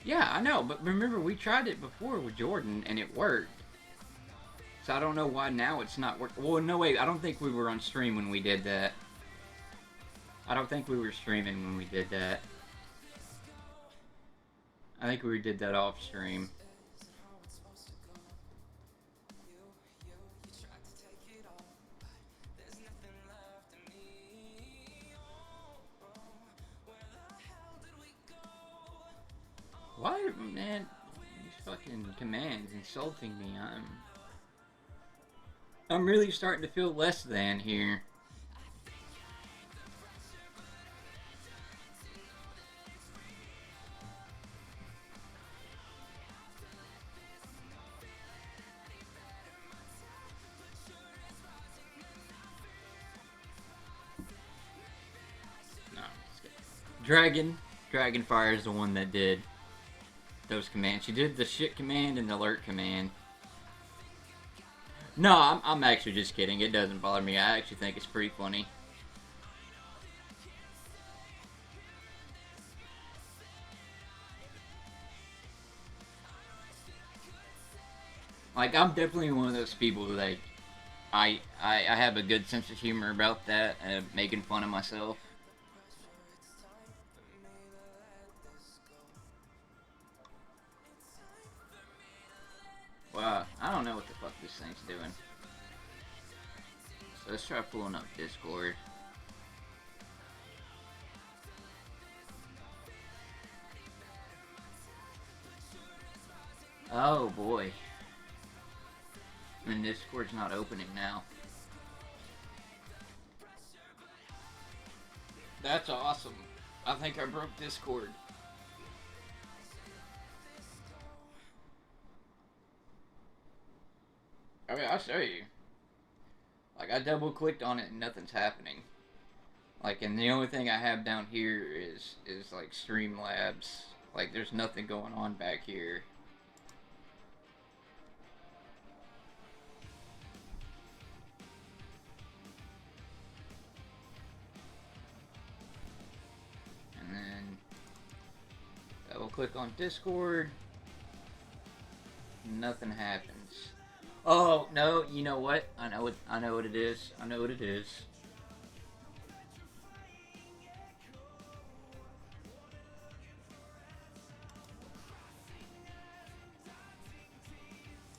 Yeah, I know, but remember we tried it before with Jordan and it worked. So I don't know why now it's not working. Well, no, wait, I don't think we were on stream when we did that. I don't think we were streaming when we did that. I think we did that off stream. Why, man? These fucking commands insulting me. I'm really starting to feel less than here. Dragonfire is the one that did those commands. She did the shit command and the alert command. No, I'm actually just kidding. It doesn't bother me. I actually think it's pretty funny. Like, I'm definitely one of those people who, like, I have a good sense of humor about that, making fun of myself. Wow, I don't know what the fuck this thing's doing. So let's try pulling up Discord. Oh boy. And Discord's not opening now. That's awesome. I think I broke Discord. I mean, I'll show you. Like, I double clicked on it and nothing's happening. Like, and the only thing I have down here is like Streamlabs. Like, there's nothing going on back here. And then double click on Discord. Nothing happens. Oh no! You know what? I know what. I know what it is. I know what it is.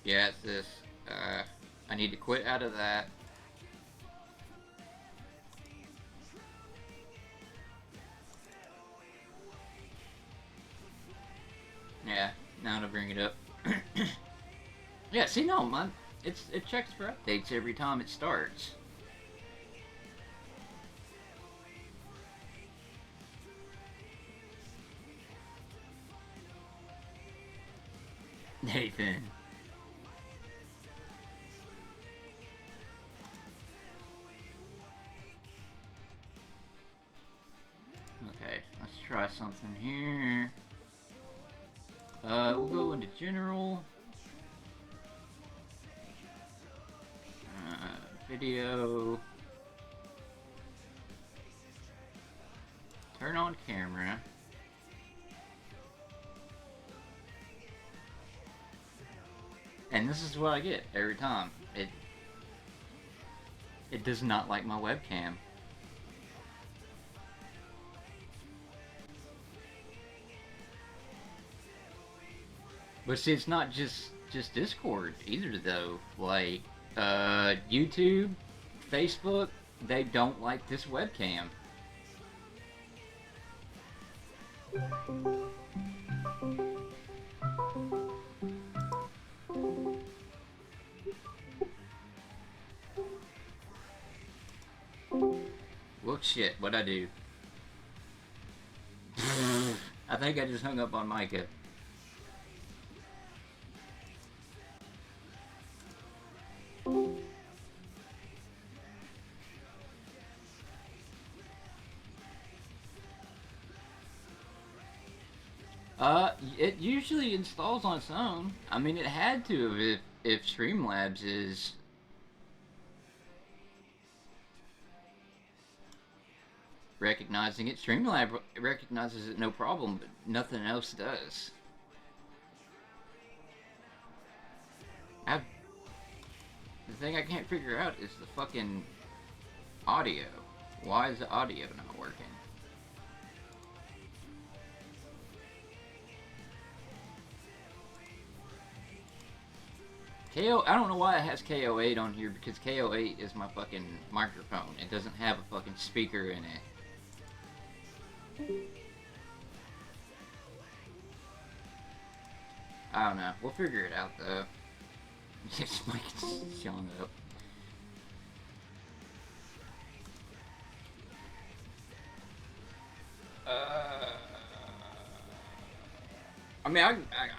Yeah, it's this. I need to quit out of that. Yeah, now to bring it up. Yeah, see, no, man, it checks for updates every time it starts. Nathan. Okay, let's try something here. We'll go into general. Video. Turn on camera. And this is what I get every time. It does not like my webcam. But see, it's not just Discord either, though. Like, YouTube, Facebook, they don't like this webcam. Well, shit, what'd I do? I think I just hung up on Micah. It usually installs on its own. I mean, it had to if Streamlabs is recognizing it. Streamlabs recognizes it no problem, but nothing else does. The thing I can't figure out is the fucking audio. Why is the audio not working? I don't know why it has KO8 on here, because KO8 is my fucking microphone. It doesn't have a fucking speaker in it. I don't know. We'll figure it out, though. Yes, Mike's showing up. I mean,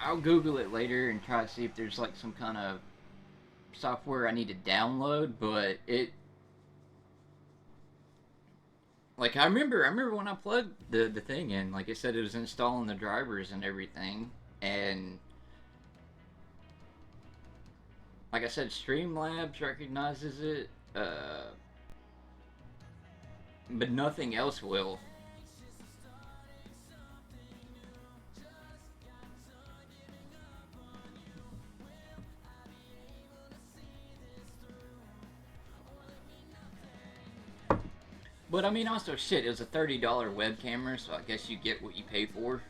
I'll Google it later and try to see if there's like some kind of software I need to download, but it Like I remember when I plugged the thing in, like it said it was installing the drivers and everything, and like I said, Streamlabs recognizes it, but nothing else will. But I mean, also shit, it was a $30 web camera, so I guess you get what you pay for.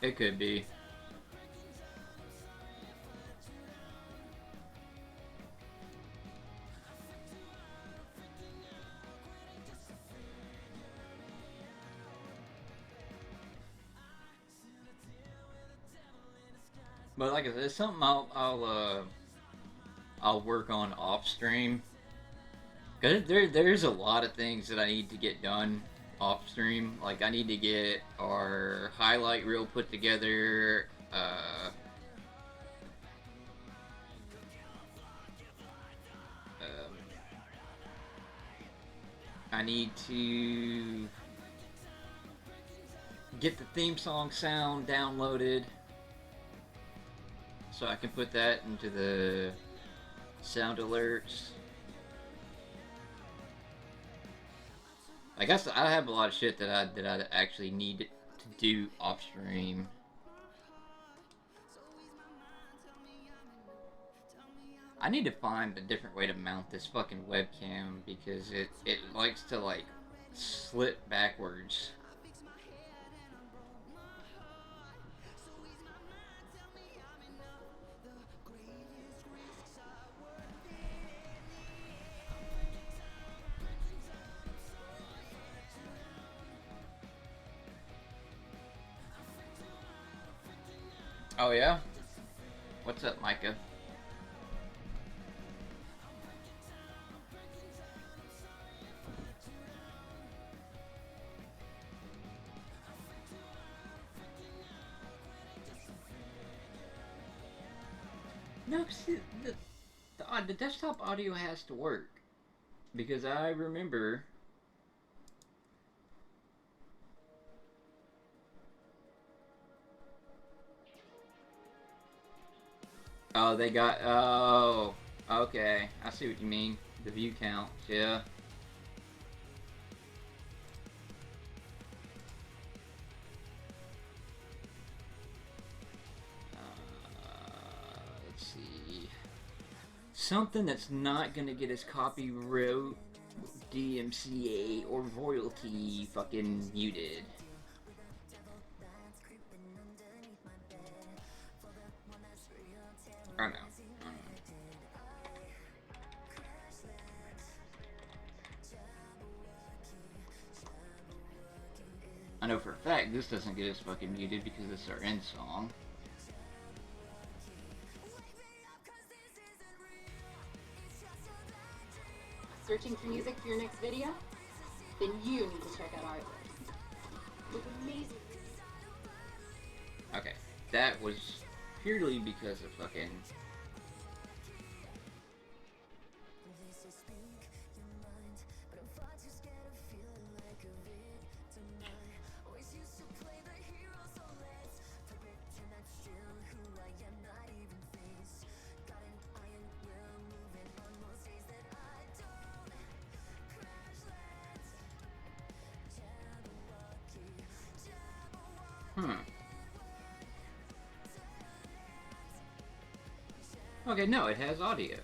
It could be. But like I said, it's something I'll work on off stream. Cause there's a lot of things that I need to get done off stream. Like I need to get our highlight reel put together. Um, I need to get the theme song sound downloaded so I can put that into the sound alerts. I guess I have a lot of shit that I actually need to do off stream. I need to find a different way to mount this fucking webcam because it likes to like slip backwards. Oh yeah? What's up, Micah? No, see, the desktop audio has to work because I remember. Oh, they got. Oh, okay. I see what you mean. The view count. Yeah. Let's see. Something that's not gonna get us copyright, DMCA, or royalty fucking muted. I know. I know for a fact this doesn't get us fucking muted because it's our end song. Searching for music for your next video? Then you need to check out our list. With amazing. Okay, that was purely because of fucking. Okay, no, it has audio.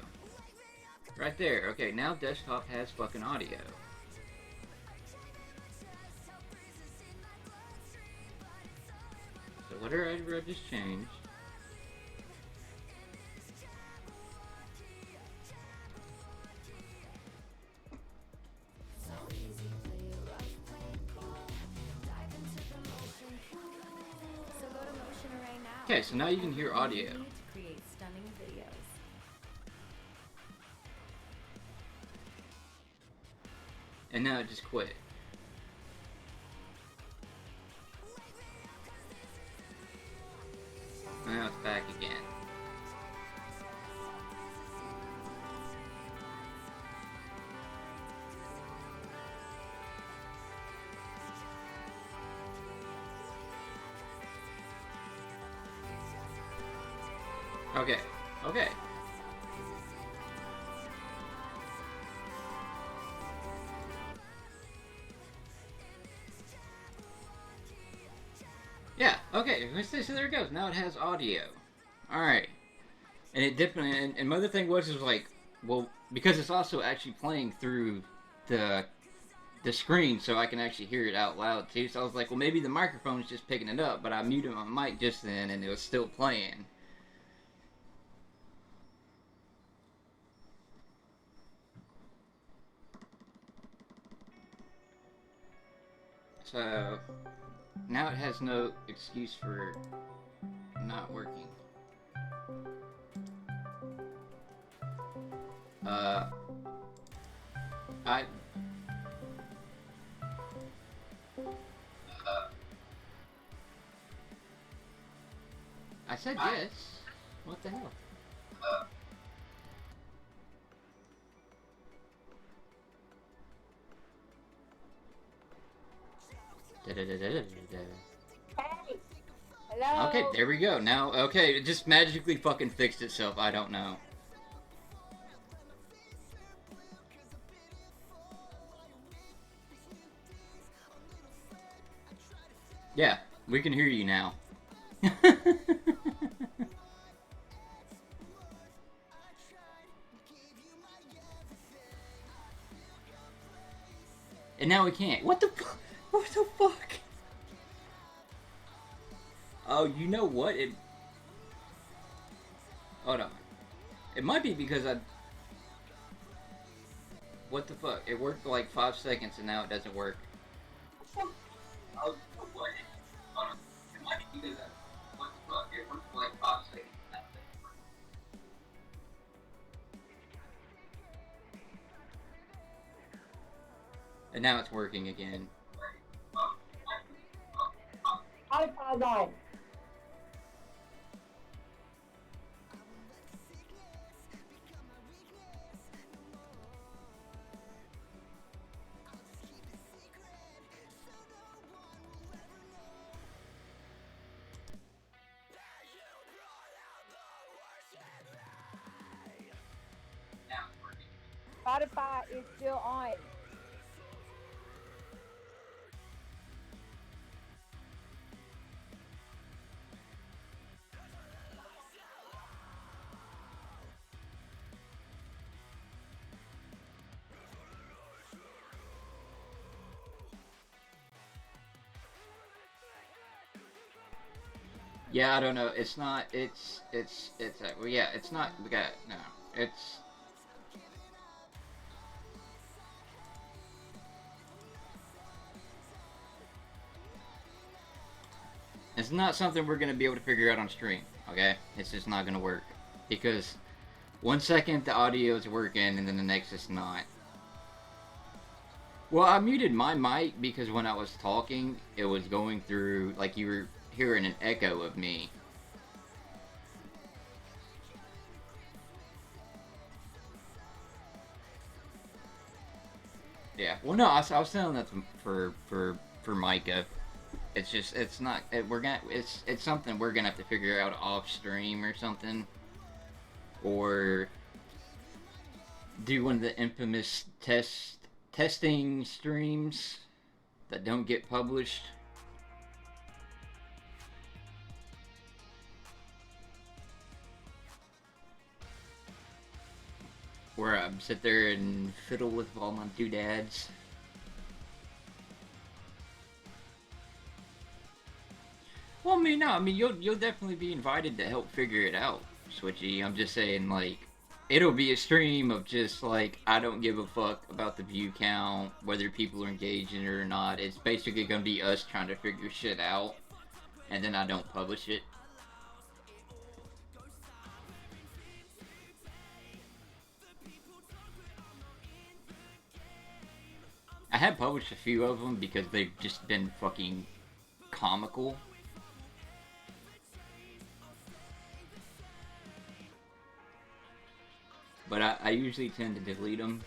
Right there. Okay, now desktop has fucking audio. So whatever I just changed. Okay, so now you can hear audio. Create stunning videos. And now it just quit. Now it's back again. Okay. Okay. Yeah, okay. So there it goes. Now it has audio. Alright. And it definitely. And my other thing was like, well, because it's also actually playing through the the screen so I can actually hear it out loud too. So I was like, well, maybe the microphone's just picking it up, but I muted my mic just then and it was still playing. So now it has no excuse for not working. Uh, I. I said yes. What the hell? Hey, hello. Okay, there we go. Now, okay, it just magically fucking fixed itself. I don't know. Yeah, we can hear you now. And now we can't. What the fuck? What the fuck? Oh, you know what? It. Hold on. It might be because I. What the fuck? It worked for like 5 seconds and now it doesn't work. Oh, what? Hold on. It might be because I. What the fuck? It worked for like 5 seconds and now it doesn't work. And now it's working again. iPod on. Now it's working. Spotify is still on. Yeah, I don't know. It's not. Well, yeah, it's not. We got no. It's. It's not something we're gonna be able to figure out on stream. Okay, it's just not gonna work because 1 second the audio is working and then the next it's not. Well, I muted my mic because when I was talking, it was going through like you were hearing an echo of me. Yeah. Well, no, I was telling that for Micah. It's just it's not it's something we're gonna have to figure out off stream or something, or do one of the infamous testing streams that don't get published. Where I sit there and fiddle with all my doodads. Well, I mean, no, I mean you'll definitely be invited to help figure it out, Switchy. I'm just saying, like, it'll be a stream of just like I don't give a fuck about the view count, whether people are engaging or not. It's basically gonna be us trying to figure shit out, and then I don't publish it. I have published a few of them because they've just been fucking comical. But I usually tend to delete them.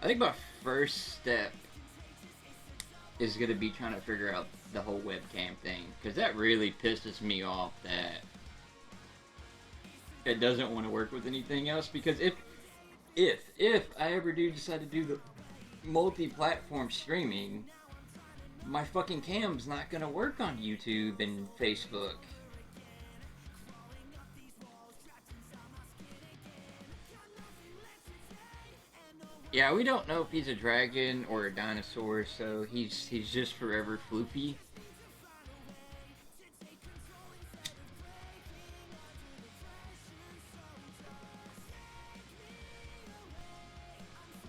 I think about first step is gonna be trying to figure out the whole webcam thing, because that really pisses me off that it doesn't want to work with anything else. Because if I ever do decide to do the multi-platform streaming, my fucking cam's not gonna work on YouTube and Facebook. Yeah, we don't know if he's a dragon or a dinosaur, so he's just forever Floopy.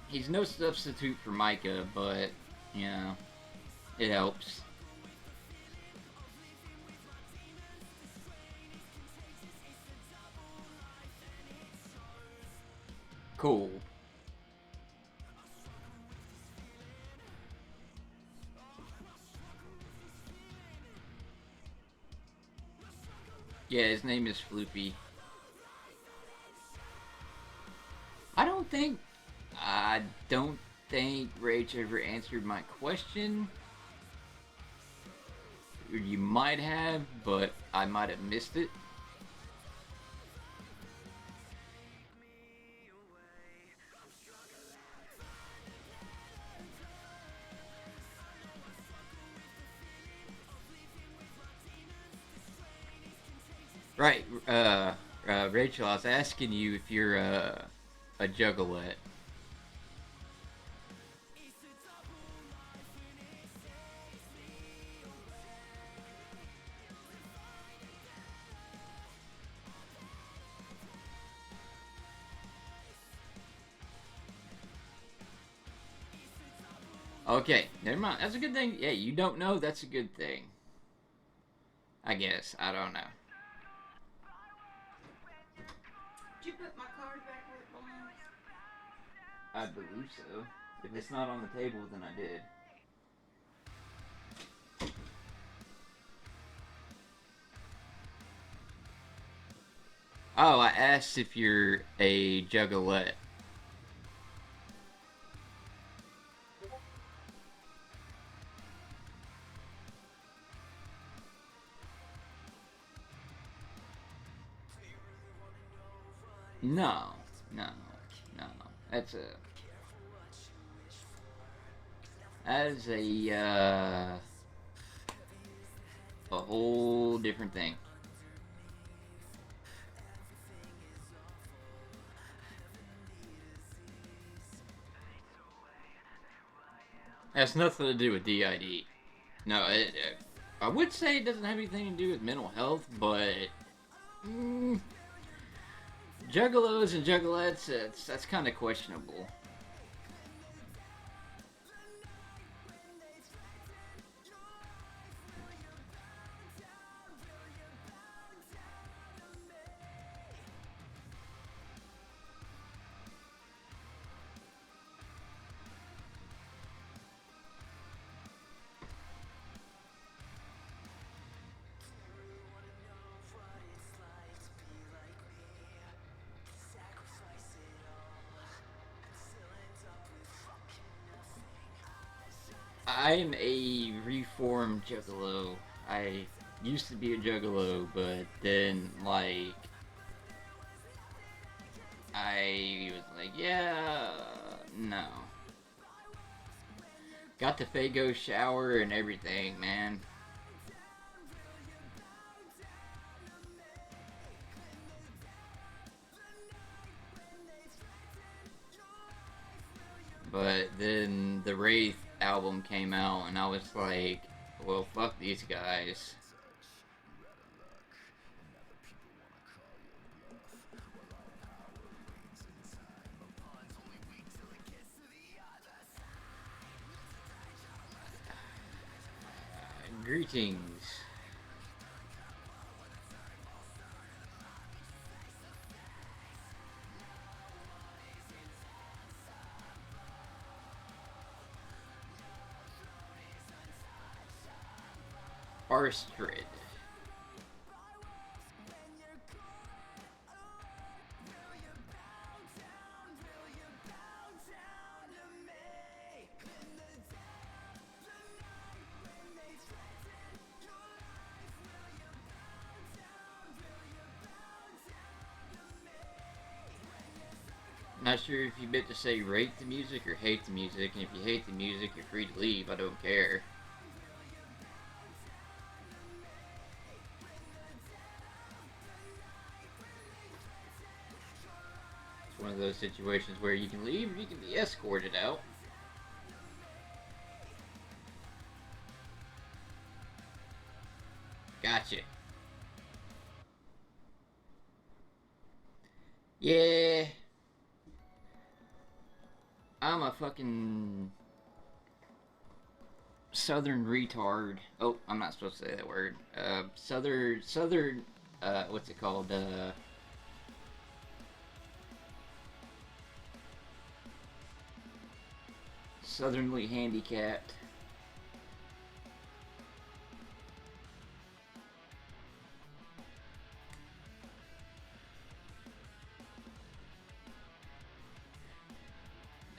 He's no substitute for Micah, but, you know, it helps. Cool. Yeah, his name is Floopy. I don't think Rach ever answered my question. You might have, but I might have missed it. Right, Rachel, I was asking you if you're a juggalette. Okay, never mind. That's a good thing. Yeah, you don't know. That's a good thing. I guess. I don't know. Did you put my card back where it belongs? I believe so. If it's not on the table, then I did. Oh, I asked if you're a juggalette. No, no, no. That is a whole different thing. Has nothing to do with DID. No, I would say it doesn't have anything to do with mental health, but juggalos and juggalettes, that's kind of questionable. I'm a reformed juggalo. I used to be a juggalo, but then, like, I was like, yeah, no. Got the Fago shower and everything, man. But then the Wraith album came out, and I was like, well, fuck these guys. Greetings. Arstrid. Not sure if you meant to say rate the music or hate the music, and if you hate the music, you're free to leave. I don't care. It's one of those situations where you can leave or you can be escorted out. Gotcha. Yeah. I'm a fucking southern retard. Oh, I'm not supposed to say that word. Southern, what's it called? Southernly handicapped.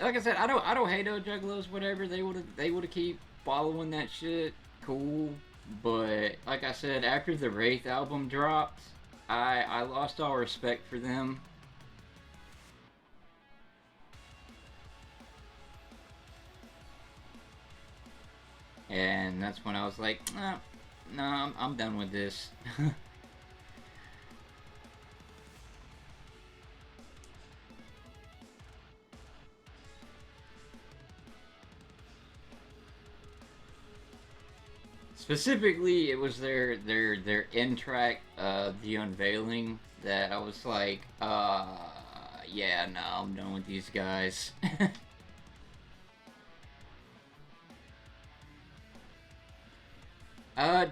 Like I said, I don't hate no juggalos. Whatever they would keep following that shit. Cool, but like I said, after the Wraith album dropped, I lost all respect for them. And that's when I was like, nah, I'm done with this. Specifically, it was their end track, The Unveiling, that I was like, yeah, no, I'm done with these guys.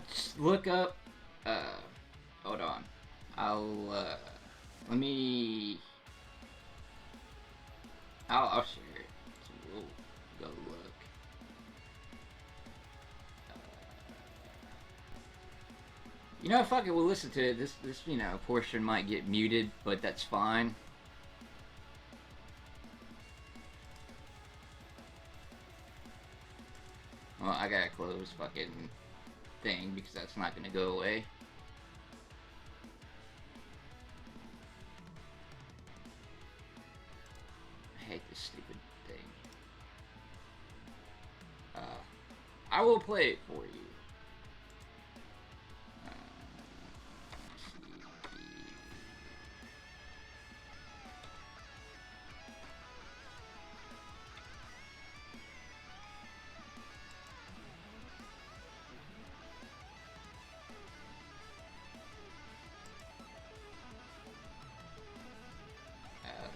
Just look up, hold on. Let me, I'll share it. So we'll go look. You know, fuck it, we'll listen to it. This portion might get muted, but that's fine. Well, I gotta close fucking thing because that's not gonna go away. I hate this stupid thing. I will play it for you.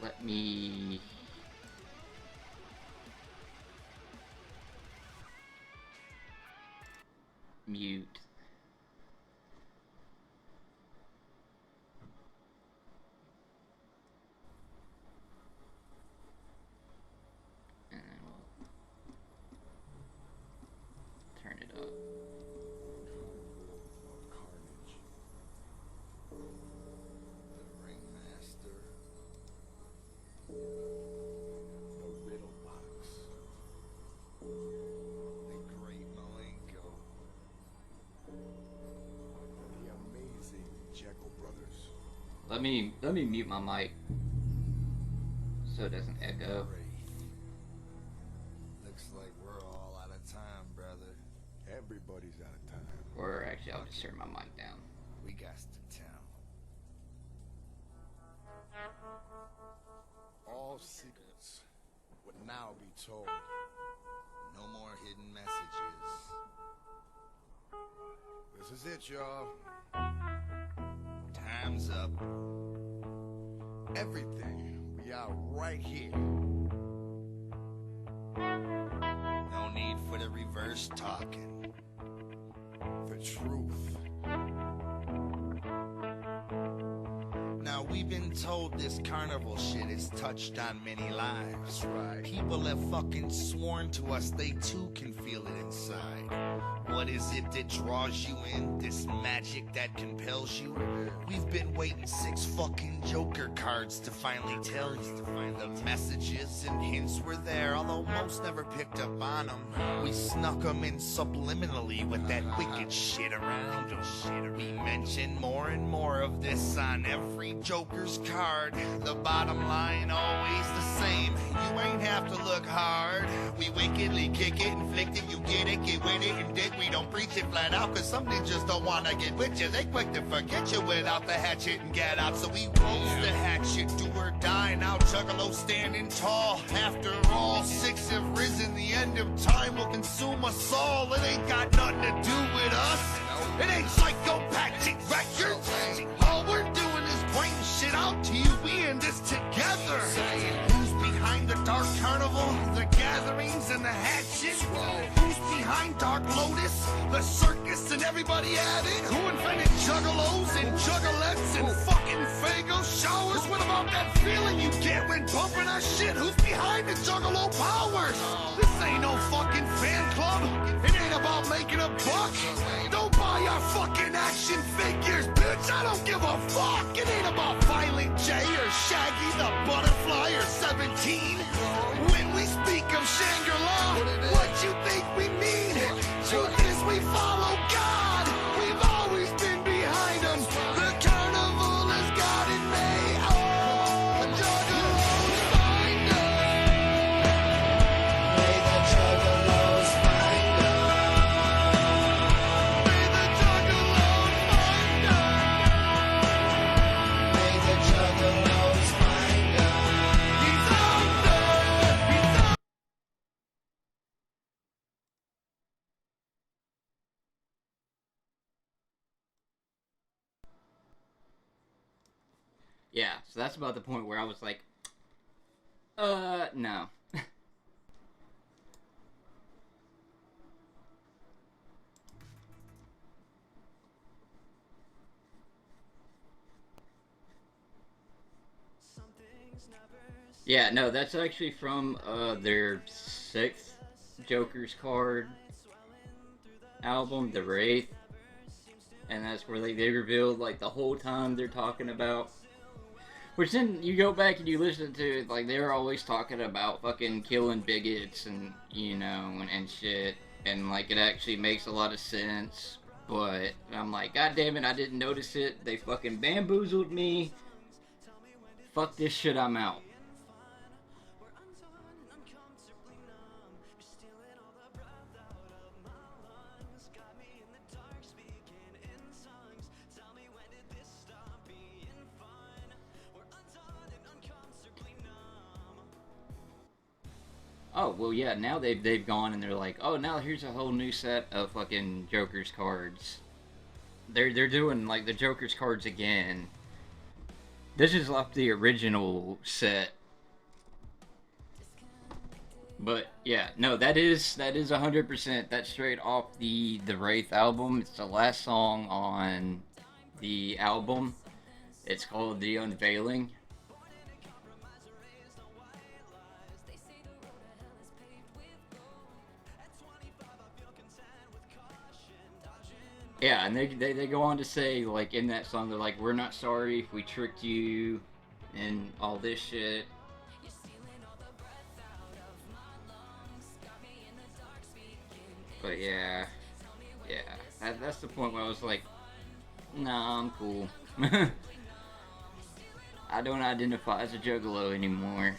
Let me mute. And then we'll turn it up. Let me mute my mic so it doesn't echo. Looks like we're all out of time, brother. Everybody's out of time. Or actually, I'll just turn my mic down. We got to town. All secrets would now be told. No more hidden messages. This is it, y'all. Time's up. Everything, we are right here. No need for the reverse talking. The truth. Now we've been told this carnival shit has touched on many lives. Right. People have fucking sworn to us they too can feel it inside. What is it that draws you in? This magic that compels you? We've been waiting 6 fucking Joker cards to finally tell you. The messages and hints were there, although most never picked up on them. We snuck them in subliminally with that wicked shit around them. We mention more and more of this on every joke Joker's card. The bottom line always the same. You ain't have to look hard. We wickedly kick it, inflict it, you get with it, and dick. We don't preach it flat out, cause some ninjas don't wanna get with you. They quick to forget you without the hatchet and get out. So we roast the hatchet, do or die. Now Juggalo standing tall. After all, 6 have risen. The end of time will consume us all. It ain't got nothing to do with us. It ain't psychopathic records. All we're doing is pointing shit out to you. We in this together. Who's behind the Dark Carnival, the gatherings and the hatchet? Who's behind Dark Lotus, the circus and everybody at it? Who invented juggalos and juggalettes and fucking Fago showers? What about that feeling you get when bumping our shit? Who's behind the juggalo powers? This ain't no fucking fan club. It ain't about making a buck. Don't buy our fucking action figures, bitch. I don't give a fuck. It ain't about Violent J or Shaggy the Butterfly or 17. When we speak of Shangri-La, what you think we mean? Truth is we follow God. We've always been behind him. The carnival has got it made. Oh, juggalos find us. May the juggalos find us. May the juggalos find us. May the juggalos find us. He's out there. He's out. Yeah, so that's about the point where I was like, no. Yeah, no, that's actually from their 6th Joker's card album, The Wraith. And that's where they revealed, like, the whole time they're talking about. Which then you go back and you listen to it, like, they're always talking about fucking killing bigots and, you know, and shit. And, like, it actually makes a lot of sense. But I'm like, God damn it, I didn't notice it. They fucking bamboozled me. Fuck this shit, I'm out. Oh, well, yeah, now they've gone and they're like, oh, now here's a whole new set of fucking Joker's cards. They're doing, like, the Joker's cards again. This is off the original set. But, yeah, no, that is 100%. That's straight off the Wraith album. It's the last song on the album. It's called The Unveiling. Yeah, and they go on to say, like, in that song, they're like, we're not sorry if we tricked you and all this shit. But yeah, that's the point where I was like, nah, I'm cool. I don't identify as a juggalo anymore.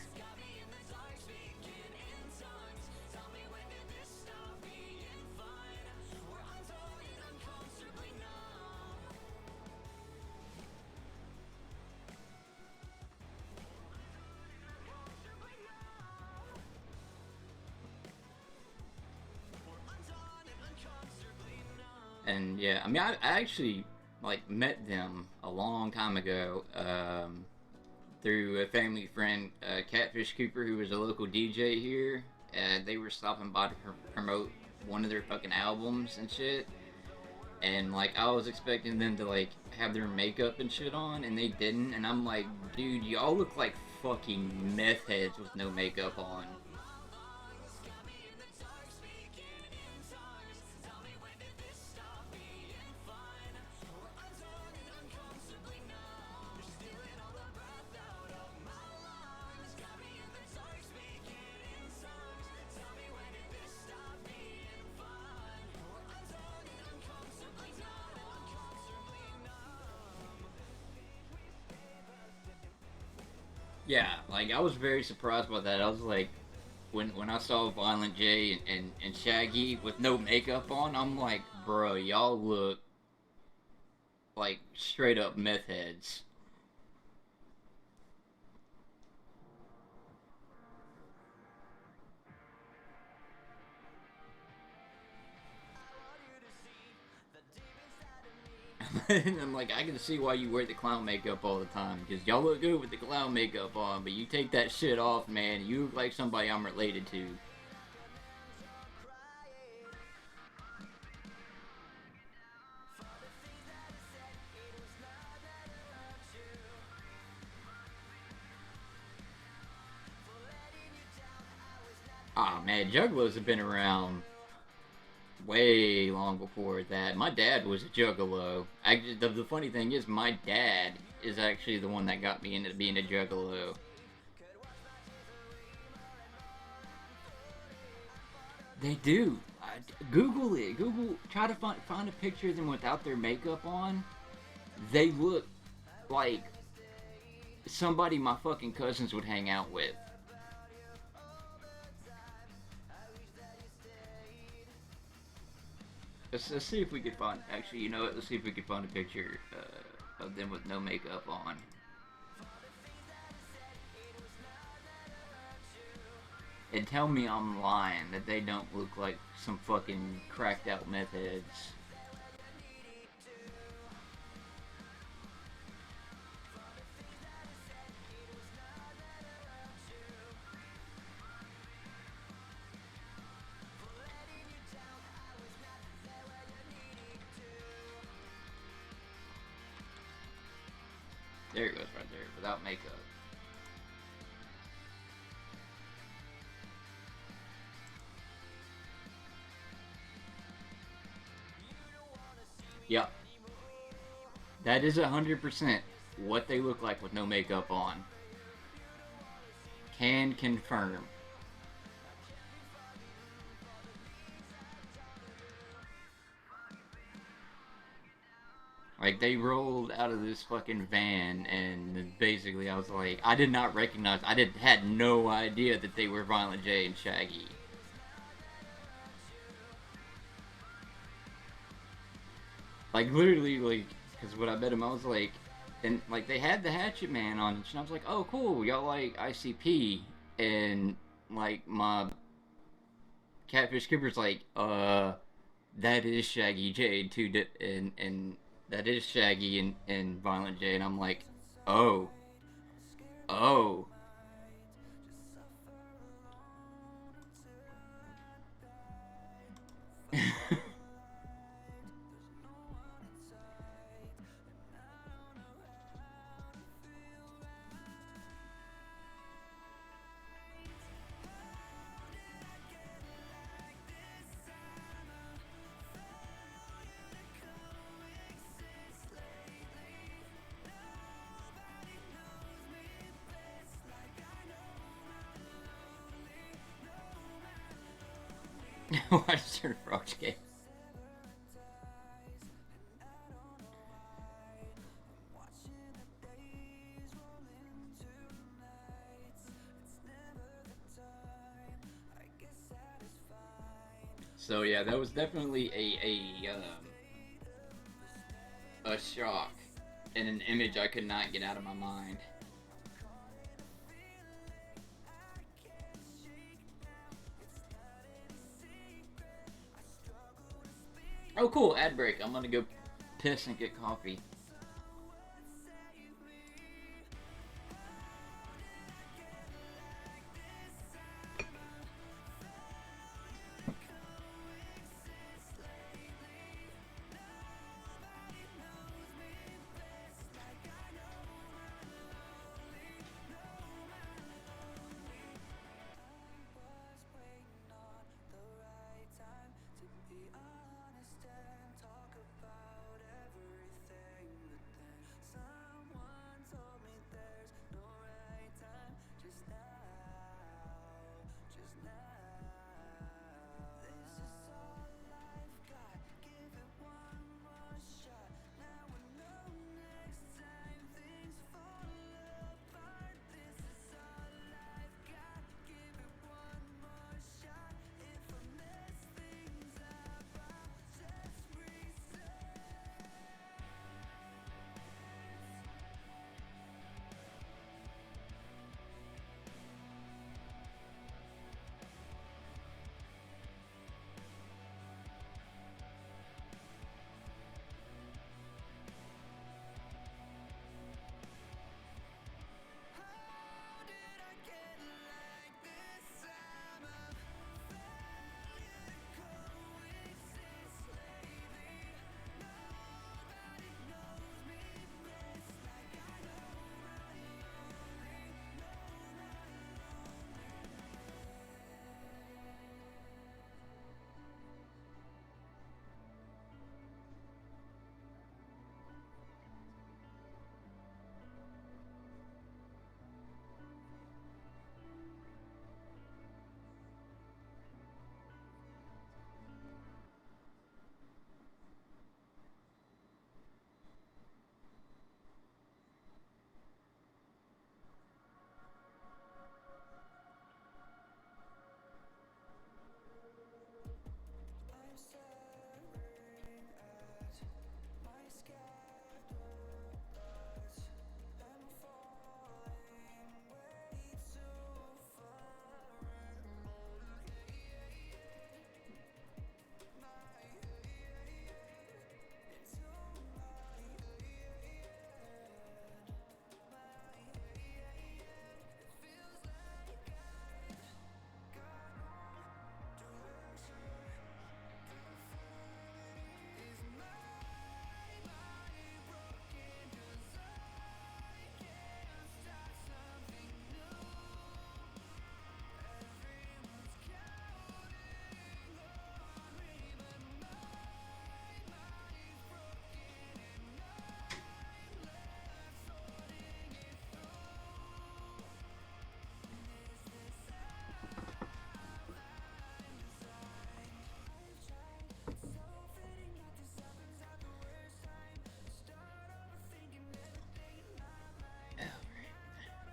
And yeah, I mean, I actually, like, met them a long time ago through a family friend, Catfish Cooper, who was a local DJ here. They were stopping by to promote one of their fucking albums and shit. And, like, I was expecting them to, like, have their makeup and shit on, and they didn't. And I'm like, dude, y'all look like fucking meth heads with no makeup on. Yeah, like I was very surprised by that. I was like, when I saw Violent J and Shaggy with no makeup on, I'm like, bro, y'all look like straight up meth heads. And I'm like, I can see why you wear the clown makeup all the time because y'all look good with the clown makeup on, but you take that shit off, man, you look like somebody I'm related to. Ah, man, Juggalos have been around way long before that. My dad was a juggalo. The funny thing is, my dad is actually the one that got me into being a juggalo. They do. Google it. Google. Try to find a picture of them without their makeup on. They look like somebody my fucking cousins would hang out with. Let's see if we could find. Actually, you know what? Let's see if we could find a picture of them with no makeup on. And tell me I'm lying that they don't look like some fucking cracked out meth heads. There it goes right there, without makeup. Yep. That is 100% what they look like with no makeup on. Can confirm. Like, they rolled out of this fucking van, and basically I was like, I did not recognize, had no idea that they were Violent J and Shaggy. Like, literally, like, because when I met him, I was like, and, like, they had the Hatchet Man on, and I was like, oh, cool, y'all like ICP, and, like, my Catfish Skipper's like, that is Shaggy J, too, and that is Shaggy and Violent J, and I'm like, oh, oh. Watch your frog game. So yeah, that was definitely a shock and an image I could not get out of my mind. Oh, cool. Ad break. I'm gonna go piss and get coffee.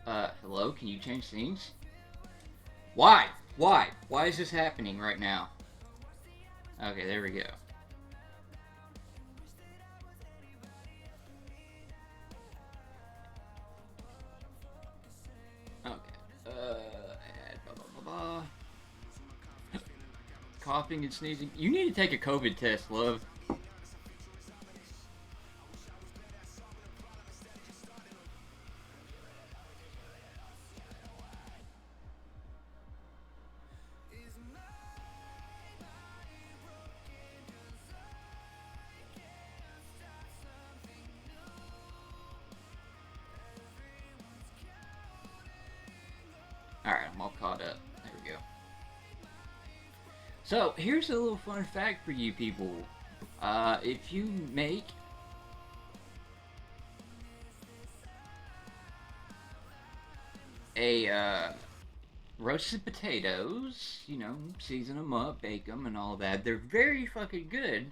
Hello? Can you change scenes? Why? Why? Why is this happening right now? Okay, there we go. Okay. Add blah blah blah blah. Coughing and sneezing. You need to take a COVID test, love. Alright, I'm all caught up. There we go. So, here's a little fun fact for you people. If you make roasted potatoes, you know, season them up, bake them, and all that, they're very fucking good.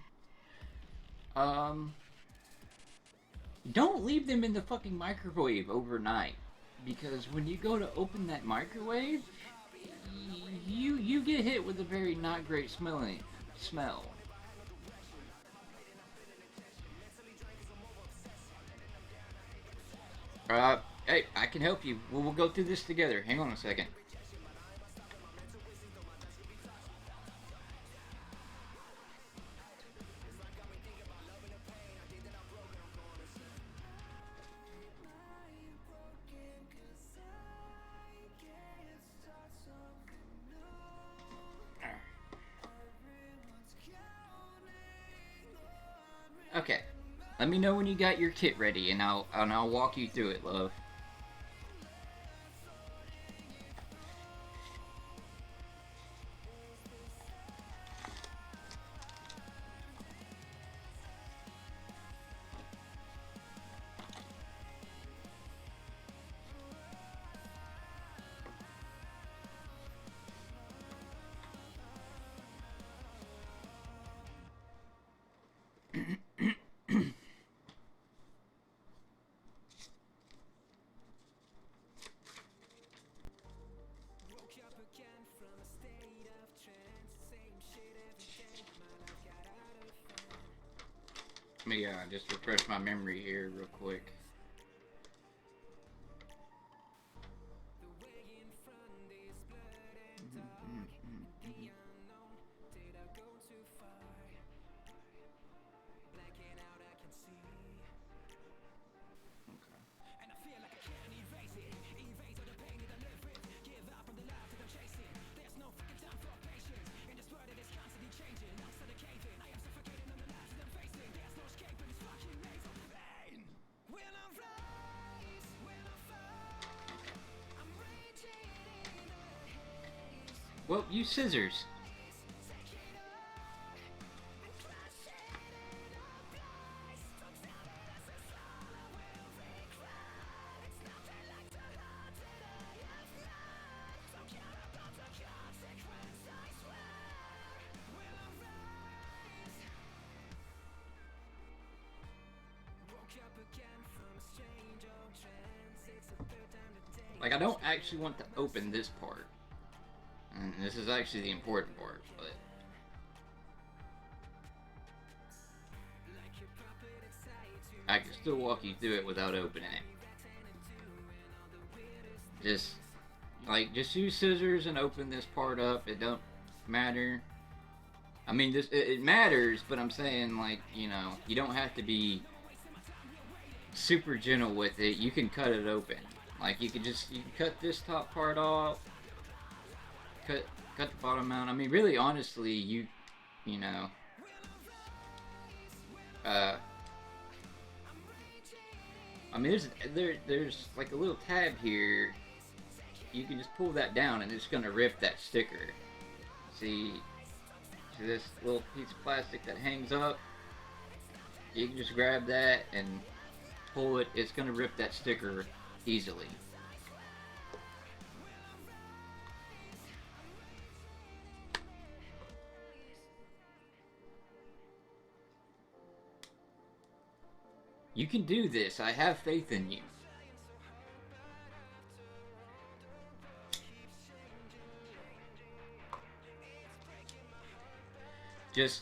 Don't leave them in the fucking microwave overnight. Because when you go to open that microwave, you get hit with a very not great smell. Hey, I can help you. We'll go through this together. Hang on a second. Okay, let me know when you got your kit ready, and I'll walk you through it, love. Let me just refresh my memory here real quick. Well, use scissors. Like, I don't actually want to open this part. And this is actually the important part, but... I can still walk you through it without opening it. Just use scissors and open this part up. It don't matter. I mean, it matters, but I'm saying, like, you know, you don't have to be super gentle with it. You can cut it open. Like, you can cut this top part off. Cut the bottom out. I mean, really, honestly, you know, I mean, there's like a little tab here. You can just pull that down, and it's gonna rip that sticker. See this little piece of plastic that hangs up? You can just grab that and pull it. It's gonna rip that sticker easily. You can do this. I have faith in you. just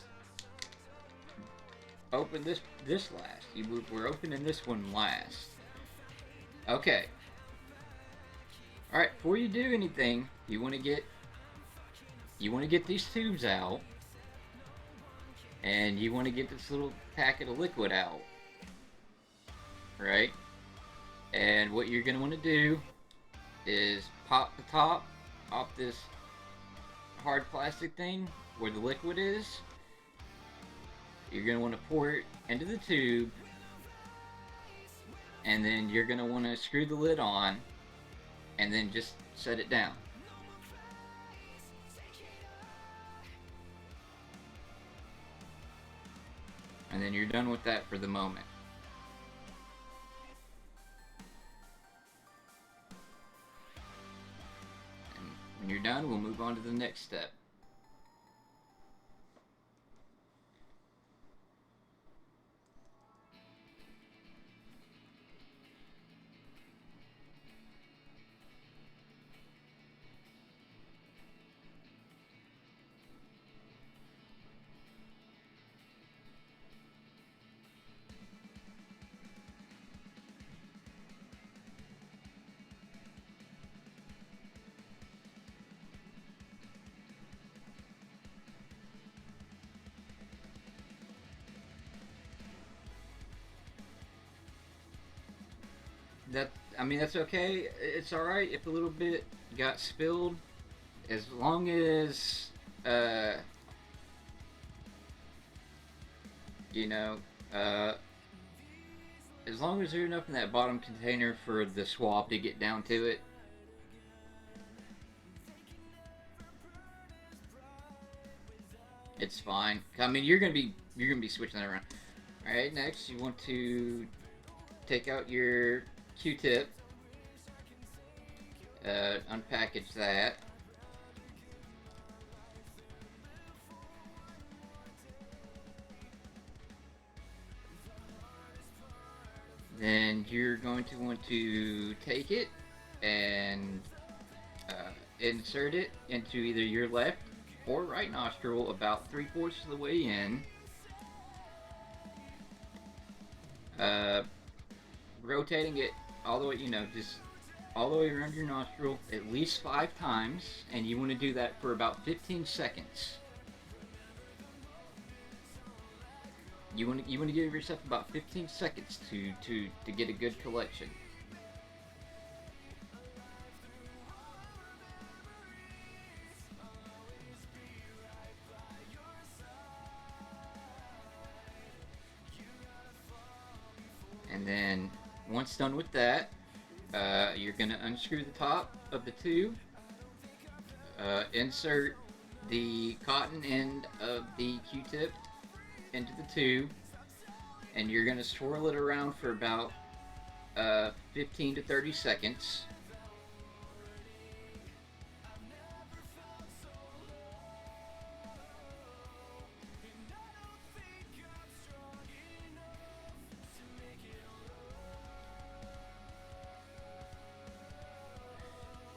open this last. We're opening this one last. Okay. All right. Before you do anything, you want to get these tubes out, and you want to get this little packet of liquid out, right? And what you're gonna want to do is pop the top off this hard plastic thing where the liquid is. You're gonna want to pour it into the tube, and then you're gonna want to screw the lid on, and then just set it down. And then you're done with that for the moment. And when you're done, we'll move on to the next step. That's okay. It's all right if a little bit got spilled, as long as you know, as long as there's enough in that bottom container for the swab to get down to it. It's fine. I mean, you're gonna be switching that around. All right. Next, you want to take out your Q-tip, unpackage that. Then you're going to want to take it and insert it into either your left or right nostril about 3/4 of the way in. Rotating it all the way, just all the way around your nostril at least 5 times, and you want to do that for about 15 seconds. You want to give yourself about 15 seconds to get a good collection. And then once done with that, you're going to unscrew the top of the tube, insert the cotton end of the Q-tip into the tube, and you're going to swirl it around for about 15 to 30 seconds.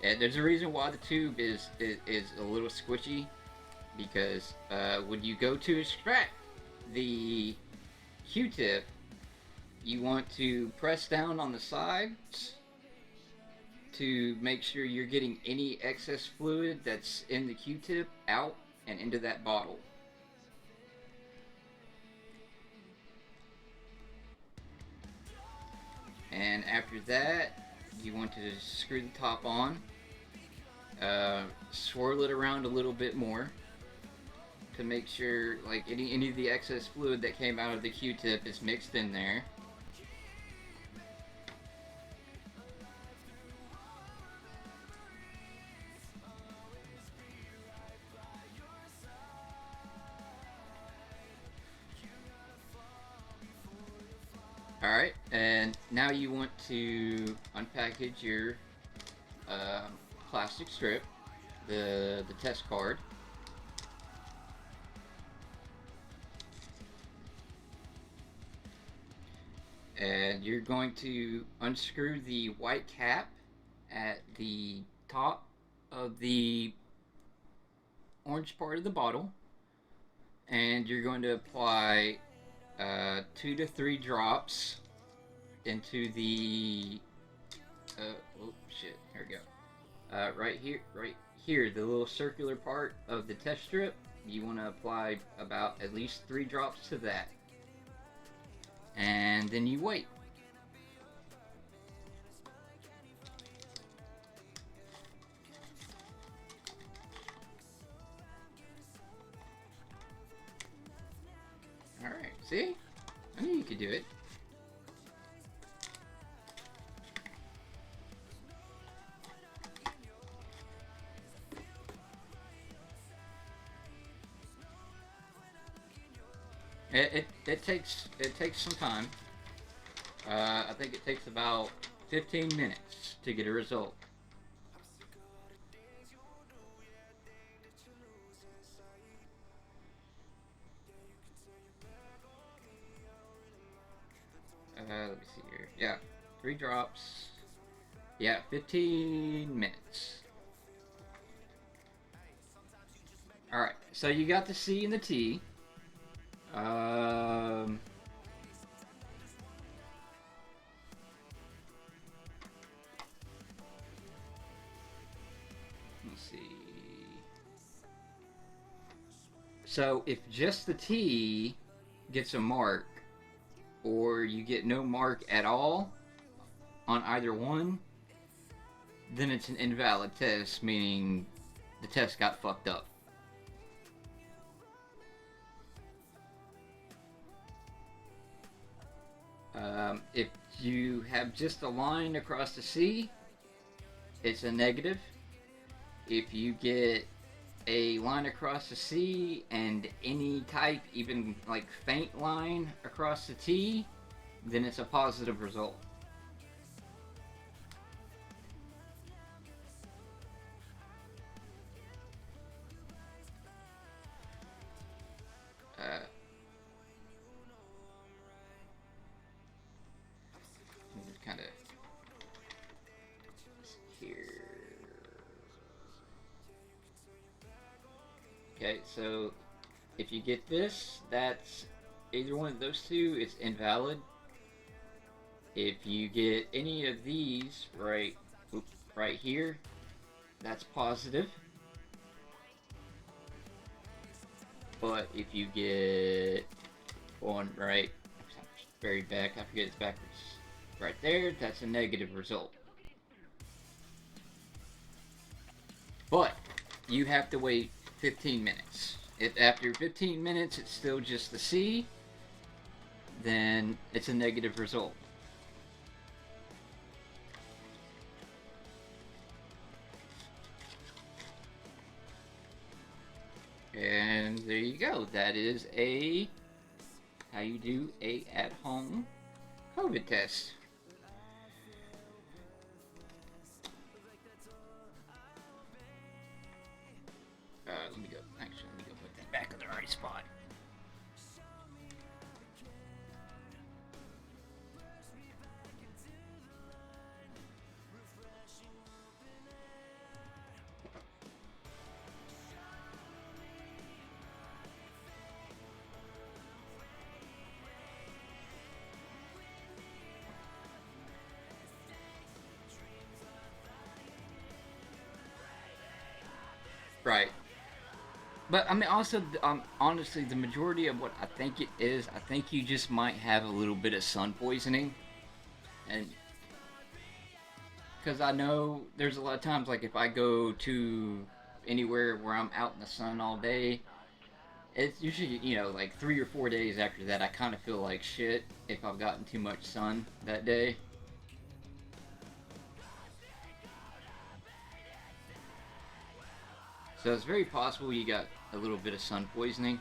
And there's a reason why the tube is a little squishy, because when you go to extract the Q-tip, you want to press down on the sides to make sure you're getting any excess fluid that's in the Q-tip out and into that bottle. And after that, you want to screw the top on, swirl it around a little bit more to make sure like any of the excess fluid that came out of the Q-tip is mixed in there. Alright, and now you want to unpackage your plastic strip, the test card. And you're going to unscrew the white cap at the top of the orange part of the bottle, and you're going to apply 2 to 3 drops into the oh shit, here we go. Right here, the little circular part of the test strip. You want to apply about at least 3 drops to that, and then you wait. Alright, see? I knew you could do it. It takes some time. I think it takes about 15 minutes to get a result. Let me see here. Yeah, 3 drops. Yeah, 15 minutes. Alright, so you got the C and the T. Let's see. So if just the T gets a mark, or you get no mark at all on either one, then it's an invalid test, meaning the test got fucked up. If you have just a line across the C, it's a negative. If you get a line across the C and any type, even like faint line across the T, then it's a positive result. Kind of here. Okay, so if you get this, that's either one of those two, it's invalid. If you get any of these right here, that's positive. But if you get one right very back, I forget it's backwards, right there, that's a negative result. But you have to wait 15 minutes. If after 15 minutes it's still just the C, then it's a negative result. And there you go. That is how you do a at-home COVID test. Let me go. Actually, let me go put that back in the right spot. Right. But I mean, also, honestly, the majority of what I think it is, I think you just might have a little bit of sun poisoning, and because I know there's a lot of times, like if I go to anywhere where I'm out in the sun all day, it's usually, like 3 or 4 days after that, I kind of feel like shit if I've gotten too much sun that day. So it's very possible you got a little bit of sun poisoning.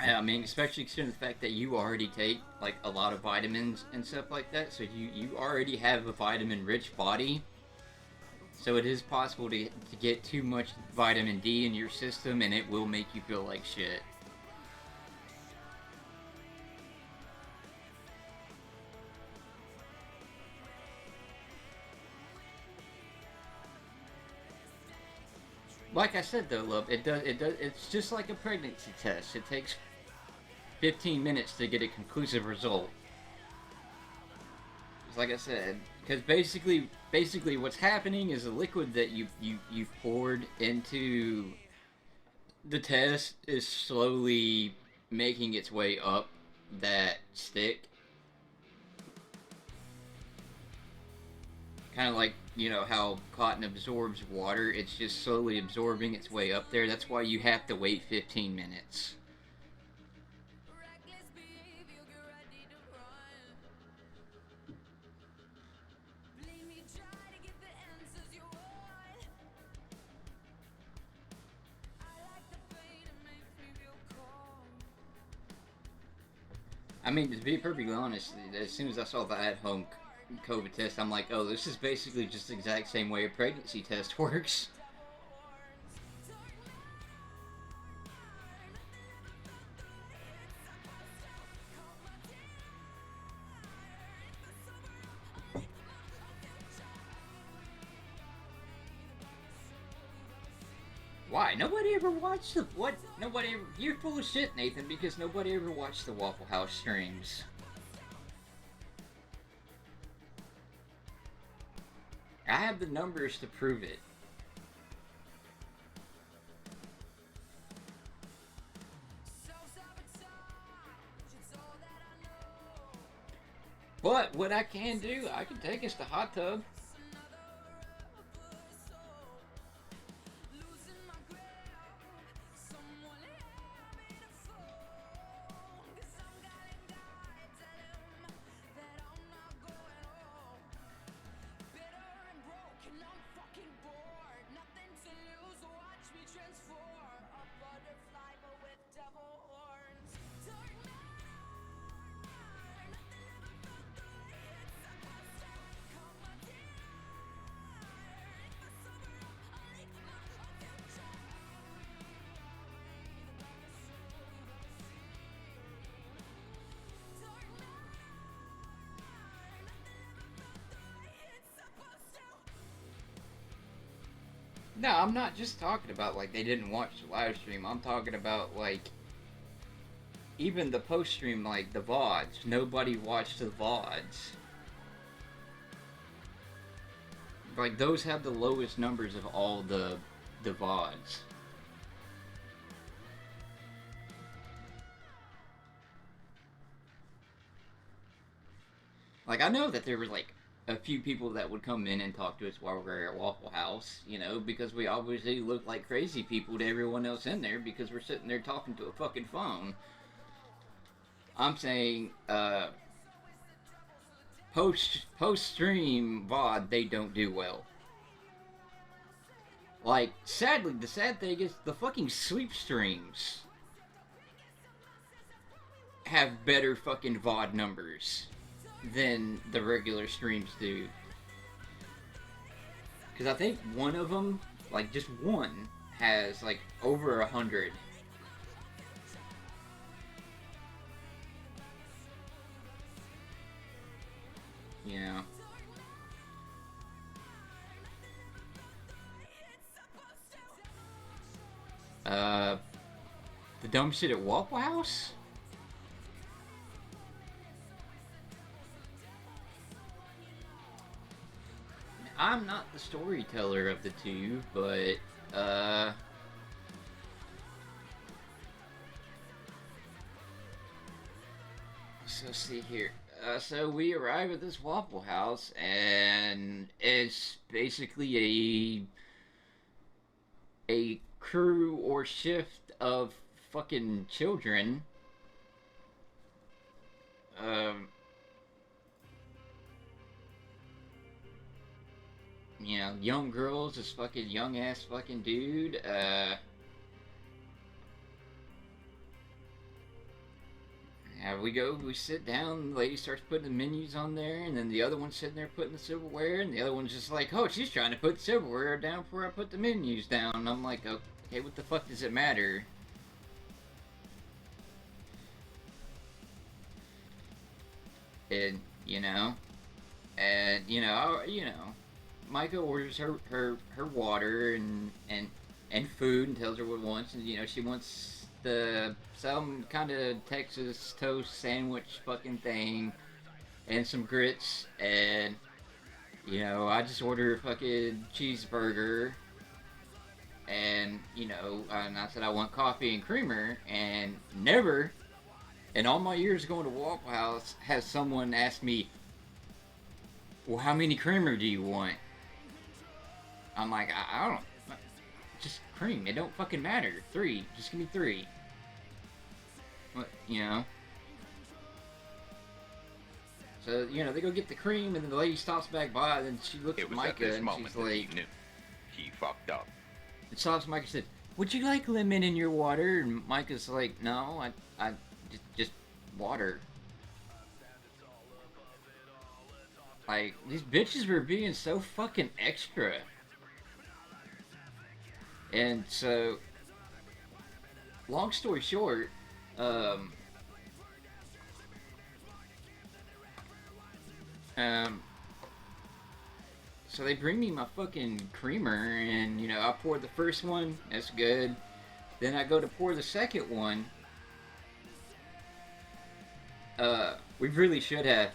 I mean, especially considering the fact that you already take like a lot of vitamins and stuff like that, so you already have a vitamin-rich body. So it is possible to get too much vitamin D in your system, and it will make you feel like shit. like I said though, love, it's just like a pregnancy test. It takes 15 minutes to get a conclusive result. It's like I said, because basically what's happening is the liquid that you poured into the test is slowly making its way up that stick. Kind of like, you know, how cotton absorbs water, it's just slowly absorbing its way up there. That's why you have to wait 15 minutes. I mean, to be perfectly honest, as soon as I saw the at-home COVID test, I'm like, oh, this is basically just the exact same way a pregnancy test works. Why? Nobody ever watched the what? Nobody ever. You're full of shit, Nathan, because nobody ever watched the Waffle House streams. I have the numbers to prove it. But what I can do, I can take us to hot tub. No, I'm not just talking about like they didn't watch the live stream. I'm talking about like even the post stream, like the VODs. Nobody watched the VODs. Like those have the lowest numbers of all the VODs. Like I know that there were like a few people that would come in and talk to us while we were at Waffle House, you know, because we obviously look like crazy people to everyone else in there because we're sitting there talking to a fucking phone. I'm saying, post stream VOD, they don't do well. Like, sadly, the sad thing is the fucking sleep streams have better fucking VOD numbers than the regular streams do. Because I think one of them, like just one, has like over 100. You know. The dumb shit at Waffle House? I'm not the storyteller of the two, but, so see here. So we arrive at this Waffle House, and it's basically a crew or shift of fucking children. You know, young girls, this fucking young ass fucking dude. We go, we sit down, the lady starts putting the menus on there, and then the other one's sitting there putting the silverware, and the other one's just like, oh, she's trying to put the silverware down before I put the menus down. And I'm like, okay, what the fuck does it matter? And, you know, Micah orders her water, and and food and tells her what it wants. And, you know, she wants some kind of Texas toast sandwich fucking thing and some grits. And, you know, I just order a fucking cheeseburger. And, you know, and I said I want coffee and creamer. And never, in all my years going to Waffle House, has someone asked me, well, how many creamer do you want? I'm like, I don't, just cream. It don't fucking matter. 3. Just give me 3. What, you know? So, you know, they go get the cream, and then the lady stops back by, and then she looks at Micah, and she's like, knew he fucked up. and stops Micah and said, would you like lemon in your water? And Micah's like, no, I just water. Like, these bitches were being so fucking extra. And so, long story short, so they bring me my fucking creamer, and, you know, I pour the first one, that's good. Then I go to pour the second one. We really should have.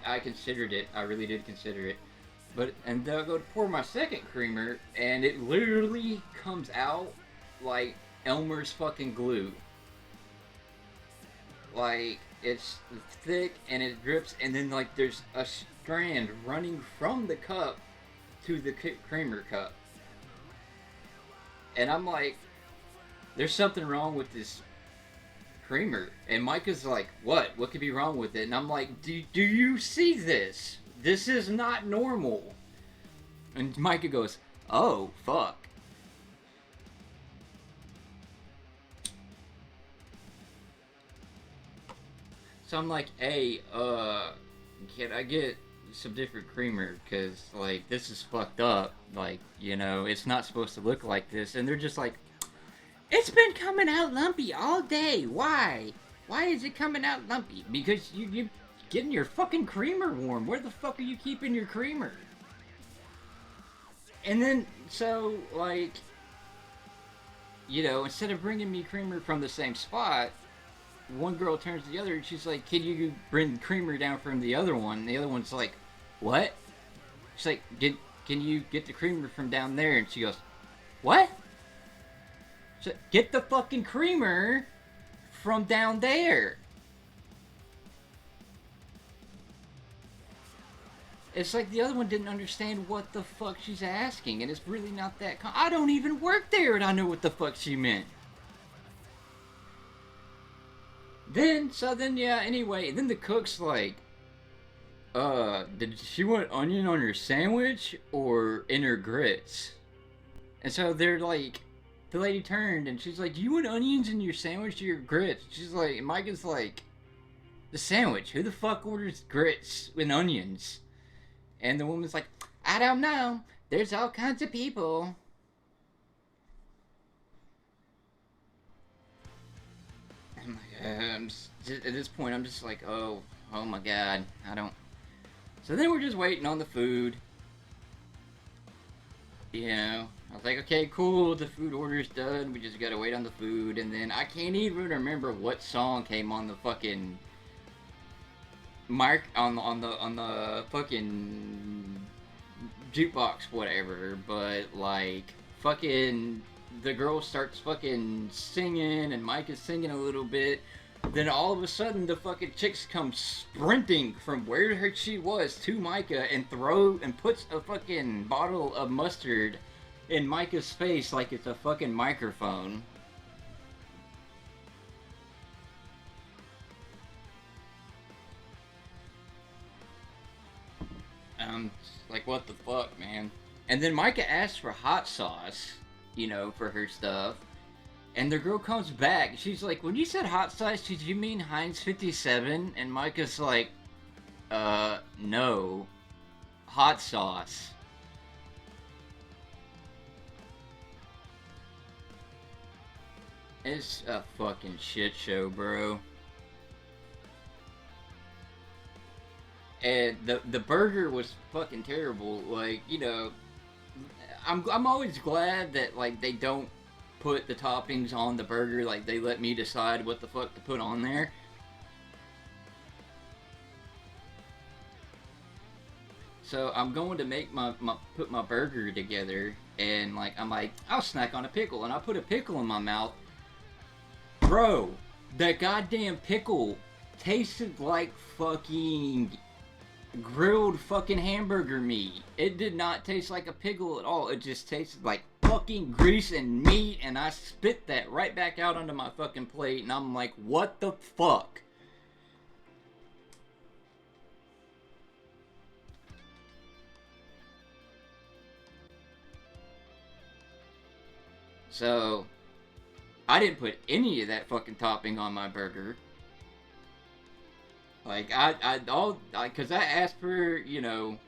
I considered it. I really did consider it. And then I go to pour my second creamer, and it literally comes out like Elmer's fucking glue. Like, it's thick and it drips, and then like there's a strand running from the cup to the creamer cup. And I'm like, there's something wrong with this creamer. And Micah's like, what? What could be wrong with it? And I'm like, do you see this? This is not normal. And Micah goes, oh, fuck. So I'm like, hey, can I get some different creamer? Because, like, this is fucked up. Like, you know, it's not supposed to look like this. And they're just like, it's been coming out lumpy all day. Why? Why is it coming out lumpy? Because you getting your fucking creamer warm. Where the fuck are you keeping your creamer? And then, so, like, you know, instead of bringing me creamer from the same spot, one girl turns to the other and she's like, can you bring the creamer down from the other one? And the other one's like, what? She's like, can you get the creamer from down there? And she goes, what? She's like, get the fucking creamer from down there. It's like the other one didn't understand what the fuck she's asking, and it's really not that I don't even work there, and I know what the fuck she meant. Then, anyway, then the cook's like, did she want onion on her sandwich or in her grits? And so they're like, the lady turned and she's like, do you want onions in your sandwich or your grits? She's like, and Micah's like, the sandwich, who the fuck orders grits with onions? And the woman's like, I don't know, there's all kinds of people. I'm like, at this point, I'm just like, oh my god, I don't. So then we're just waiting on the food. You know, I was like, okay, cool, the food order's done. We just gotta wait on the food, and then I can't even remember what song came on the fucking on the fucking jukebox, whatever. But like, fucking, the girl starts fucking singing, and Mike is singing a little bit. Then all of a sudden, the fucking chicks come sprinting from where she was to Micah and puts a fucking bottle of mustard in Micah's face like it's a fucking microphone. Like, what the fuck, man? And then Micah asks for hot sauce, you know, for her stuff. And the girl comes back. She's like, when you said hot sauce, did you mean Heinz 57? And Micah's like, no. Hot sauce. It's a fucking shit show, bro. And the burger was fucking terrible. Like, you know, I'm always glad that, like, they don't put the toppings on the burger. Like, they let me decide what the fuck to put on there. So I'm going to make put my burger together, and like I'm like, I'll snack on a pickle, and I put a pickle in my mouth. Bro, that goddamn pickle tasted like fucking grilled fucking hamburger meat. It did not taste like a pickle at all. It just tasted like fucking grease and meat, and I spit that right back out onto my fucking plate, and I'm like, what the fuck? So, I didn't put any of that fucking topping on my burger. Like, cause I asked for, you know,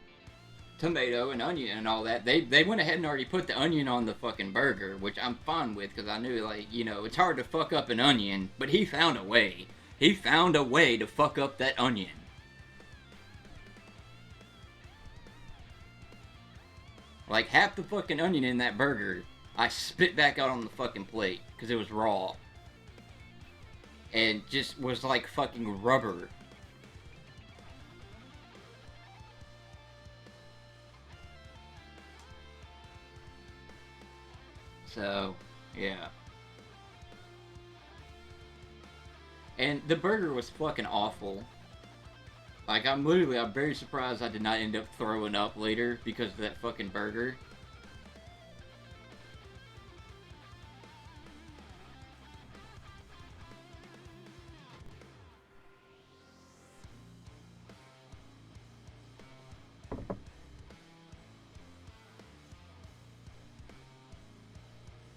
tomato and onion and all that. They went ahead and already put the onion on the fucking burger, which I'm fine with, cause I knew, like, you know, it's hard to fuck up an onion, but he found a way. He found a way to fuck up that onion. Like, half the fucking onion in that burger, I spit back out on the fucking plate, because it was raw. And just was like fucking rubber. So, yeah. And the burger was fucking awful. Like, I'm very surprised I did not end up throwing up later because of that fucking burger.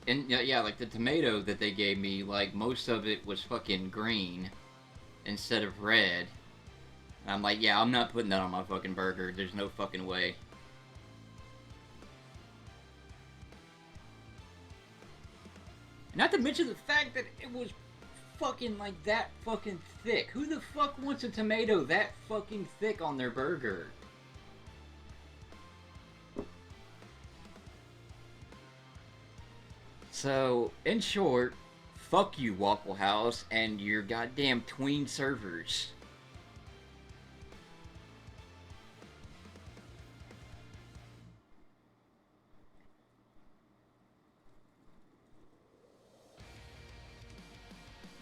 And yeah, like the tomato that they gave me, like most of it was fucking green instead of red. And I'm like, yeah, I'm not putting that on my fucking burger. There's no fucking way. Not to mention the fact that it was fucking like that fucking thick. Who the fuck wants a tomato that fucking thick on their burger? So, in short, fuck you, Waffle House, and your goddamn tween servers.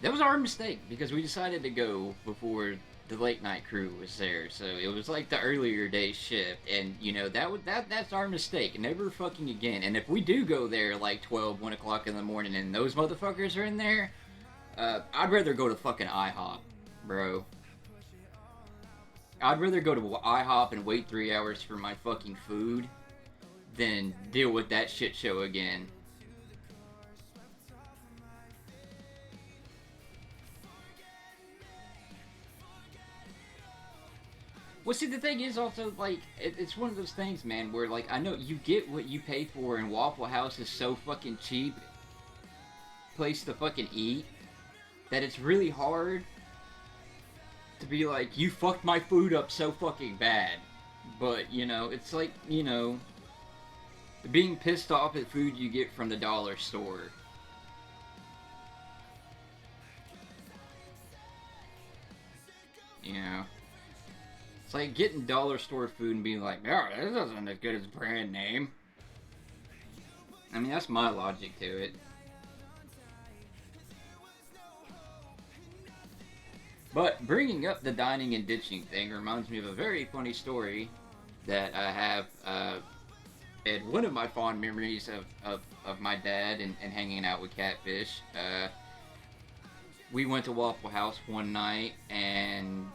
That was our mistake, because we decided to go before the late night crew was there, so it was like the earlier day shift, and you know, that's our mistake. Never fucking again. And if we do go there like 12, 1 o'clock in the morning and those motherfuckers are in there, I'd rather go to fucking IHOP, bro. I'd rather go to IHOP and wait 3 hours for my fucking food than deal with that shit show again. Well, see, the thing is also, like, it's one of those things, man, where, like, I know you get what you pay for, and Waffle House is so fucking cheap place to fucking eat that it's really hard to be like, you fucked my food up so fucking bad. But, you know, it's like, you know, being pissed off at food you get from the dollar store. You know? It's like getting dollar store food and being like, oh, this isn't as good as brand name. I mean, that's my logic to it. But bringing up the dining and ditching thing reminds me of a very funny story that I have, and one of my fond memories of my dad and hanging out with Catfish. We went to Waffle House one night, and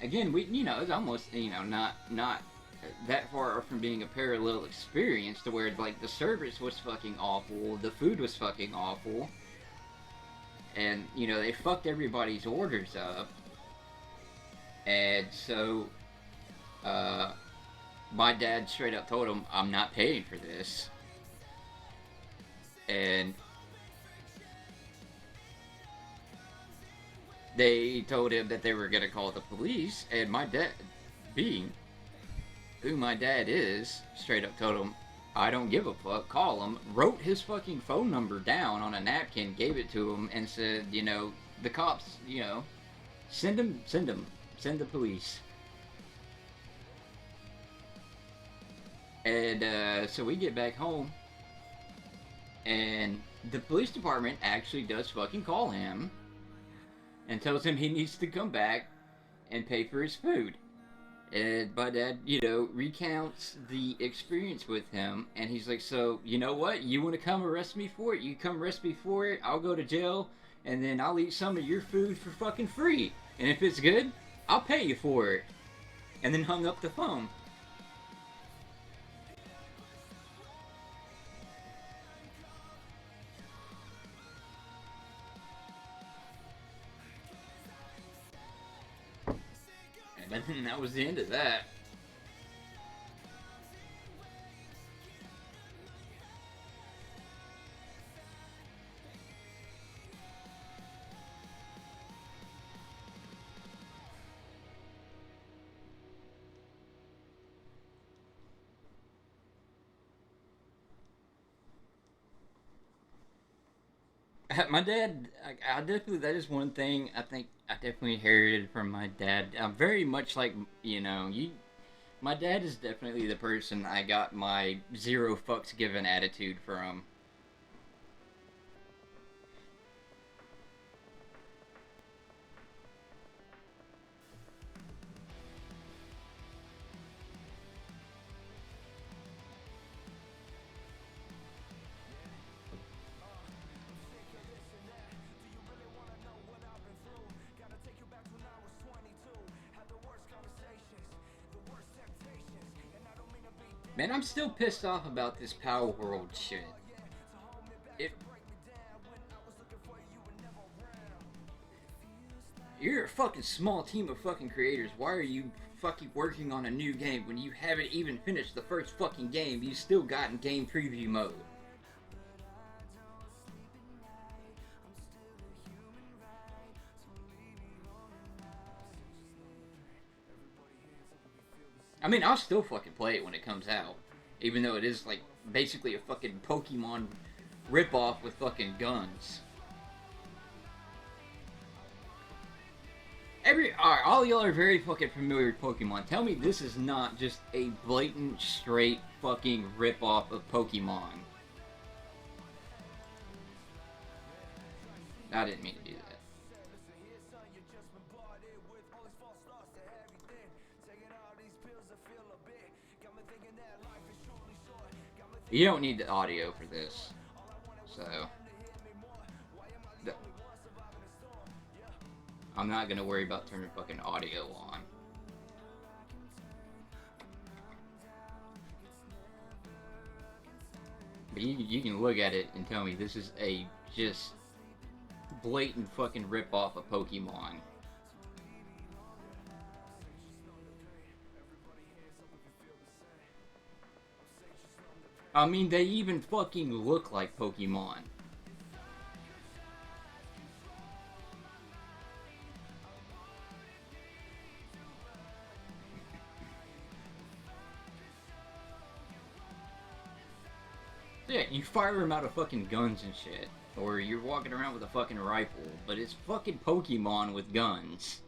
again, you know, it's almost, you know, not that far from being a parallel experience to where, like, the service was fucking awful, the food was fucking awful, and, you know, they fucked everybody's orders up, and so, my dad straight up told him, I'm not paying for this, and they told him that they were going to call the police, and my dad, being who my dad is, straight up told him, I don't give a fuck. Call him. Wrote his fucking phone number down on a napkin, gave it to him, and said, the cops, send him, send the police. And so we get back home, and the police department actually does fucking call him and tells him he needs to come back and pay for his food. And my dad, recounts the experience with him, and he's like, so, you know what? You want to come arrest me for it? You come arrest me for it, I'll go to jail, and then I'll eat some of your food for fucking free. And if it's good, I'll pay you for it. And then hung up the phone. And that was the end of that. My dad, I definitely, that is one thing I think I definitely inherited from my dad. I'm very much like, my dad is definitely the person I got my zero fucks given attitude from. Man, I'm still pissed off about this Power World shit. You're a fucking small team of fucking creators. Why are you fucking working on a new game when you haven't even finished the first fucking game you still got in game preview mode? I mean, I'll still fucking play it when it comes out. Even though it is, like, basically a fucking Pokemon ripoff with fucking guns. Alright, all y'all are very fucking familiar with Pokemon. Tell me this is not just a blatant, straight fucking ripoff of Pokemon. I didn't mean to do that. You don't need the audio for this, so I'm not gonna worry about turning fucking audio on. But you can look at it and tell me this is a just blatant fucking ripoff of Pokemon. I mean, they even fucking look like Pokemon. Yeah, you fire them out of fucking guns and shit. Or you're walking around with a fucking rifle, but it's fucking Pokemon with guns.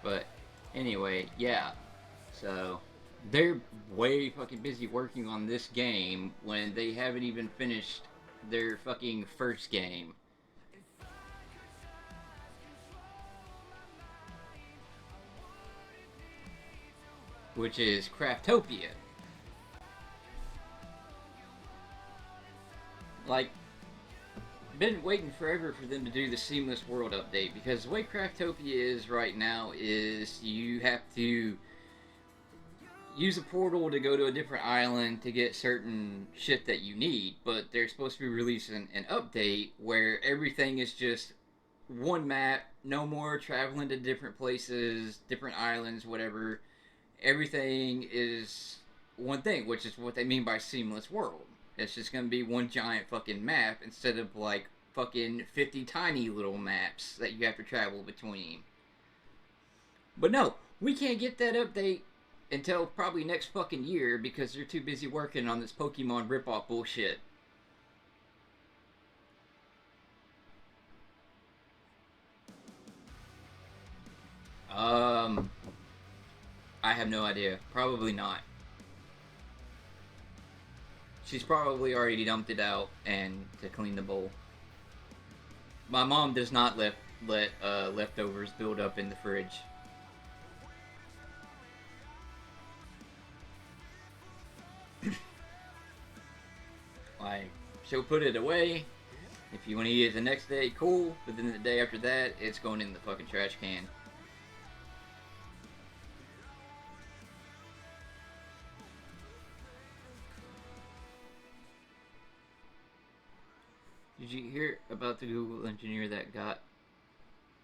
But anyway, yeah. So they're way fucking busy working on this game when they haven't even finished their fucking first game. Which is Craftopia. Like, been waiting forever for them to do the Seamless World update, because the way Craftopia is right now is you have to use a portal to go to a different island to get certain shit that you need, but they're supposed to be releasing an update where everything is just one map, no more traveling to different places, different islands, whatever. Everything is one thing, which is what they mean by seamless world. It's just gonna be one giant fucking map instead of like fucking 50 tiny little maps that you have to travel between. But no, we can't get that update until probably next fucking year because they're too busy working on this Pokemon ripoff bullshit. Um, I have no idea. Probably not. She's probably already dumped it out and to clean the bowl. My mom does not let leftovers build up in the fridge. Like, she'll put it away. If you want to eat it the next day, cool. But then the day after that, it's going in the fucking trash can. Did you hear about the Google engineer that got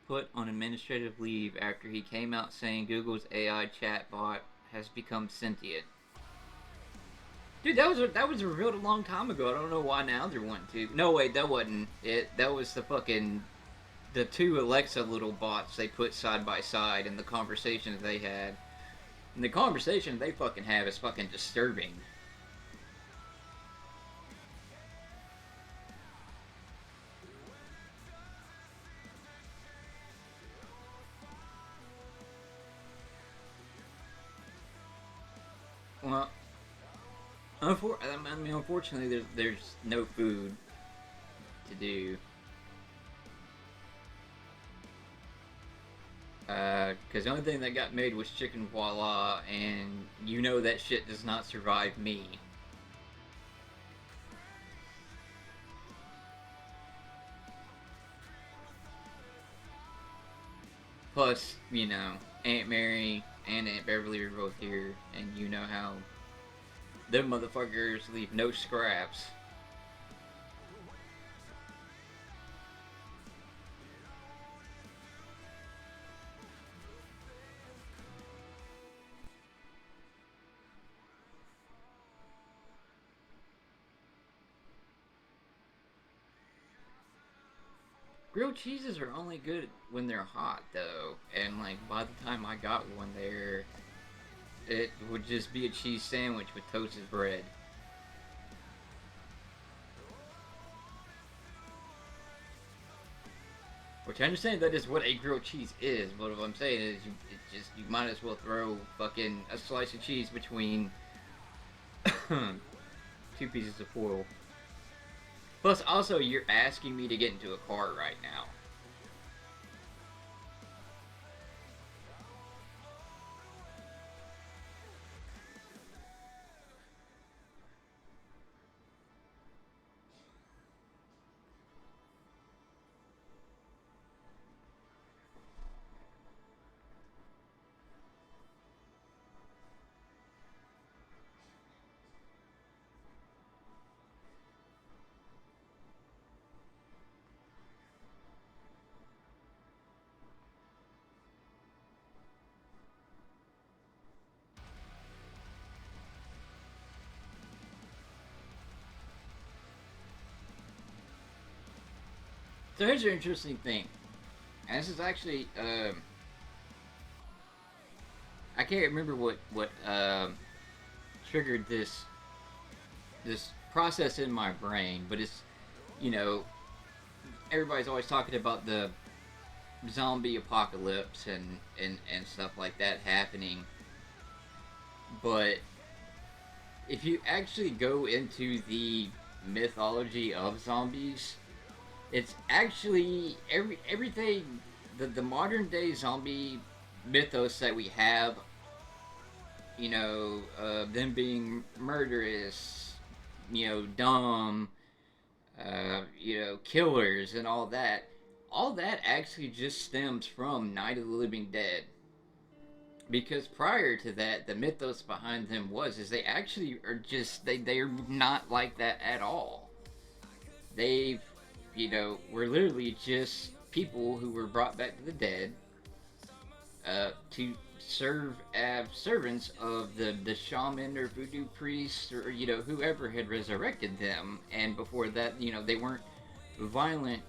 put on administrative leave after he came out saying Google's AI chatbot has become sentient? Dude, that was revealed a long time ago. I don't know why now they're wanting to. No, wait, that wasn't it. That was the two Alexa little bots they put side by side and the conversations they had. And the conversation they fucking have is fucking disturbing. Well, unfortunately, there's no food to do. Because the only thing that got made was chicken voila, and you know that shit does not survive me. Plus, you know, Aunt Mary and Aunt Beverly are both here, and you know how them motherfuckers leave no scraps. Grilled cheeses are only good when they're hot, though, and like by the time I got one there, it would just be a cheese sandwich with toasted bread. Which I understand that is what a grilled cheese is, but what I'm saying is you might as well throw fucking a slice of cheese between two pieces of foil. Plus, also, you're asking me to get into a car right now. So here's an interesting thing. And this is actually, I can't remember what triggered this process in my brain, but it's, you know, everybody's always talking about the zombie apocalypse and stuff like that happening. But if you actually go into the mythology of zombies, it's actually everything the modern day zombie mythos that we have, you know, them being murderous, you know, dumb, you know, killers and all that actually just stems from Night of the Living Dead. Because prior to that, the mythos behind them is they actually are just they're not like that at all. They've, you know, we're literally just people who were brought back to the dead to serve as servants of the shaman or voodoo priest or whoever had resurrected them. And before that, they weren't violent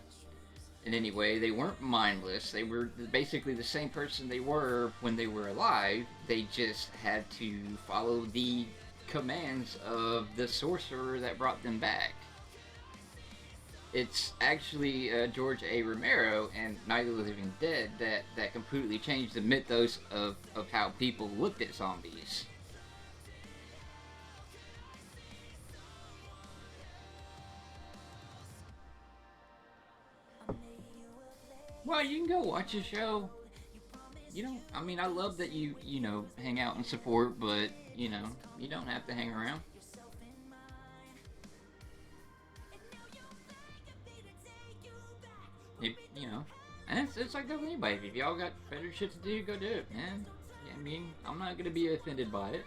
in any way. They weren't mindless. They were basically the same person they were when they were alive. They just had to follow the commands of the sorcerer that brought them back. It's actually George A. Romero and Night of the Living Dead that completely changed the mythos of how people looked at zombies. Well, you can go watch a show. I love that you hang out and support, but, you don't have to hang around. And it's like that with anybody. If y'all got better shit to do, go do it, man. I'm not gonna be offended by it.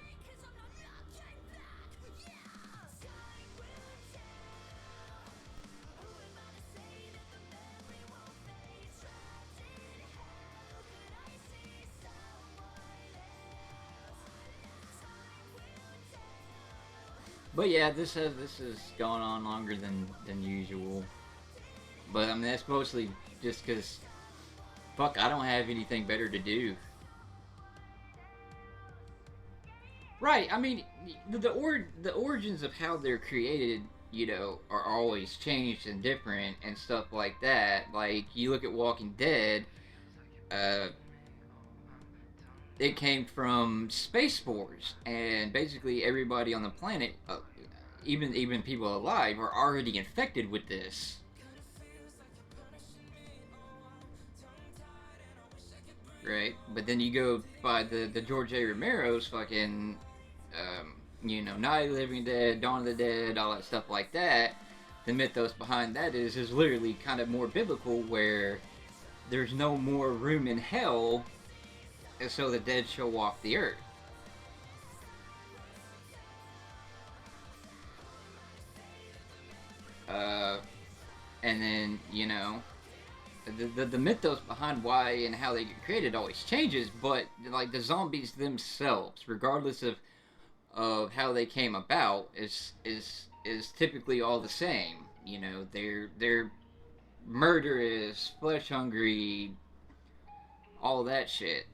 But yeah, this has gone on longer than usual. But that's mostly just because, fuck, I don't have anything better to do. Right, the origins of how they're created, are always changed and different and stuff like that. Like, you look at Walking Dead, it came from space spores, and basically everybody on the planet, even people alive, are already infected with this. Right, but then you go by the George A. Romero's fucking, Night of the Living Dead, Dawn of the Dead, all that stuff like that. The mythos behind that is literally kind of more biblical, where there's no more room in hell, and so the dead shall walk the earth. And then, the mythos behind why and how they get created always changes, but like the zombies themselves, regardless of how they came about, is typically all the same. They're murderous, flesh hungry, all that shit,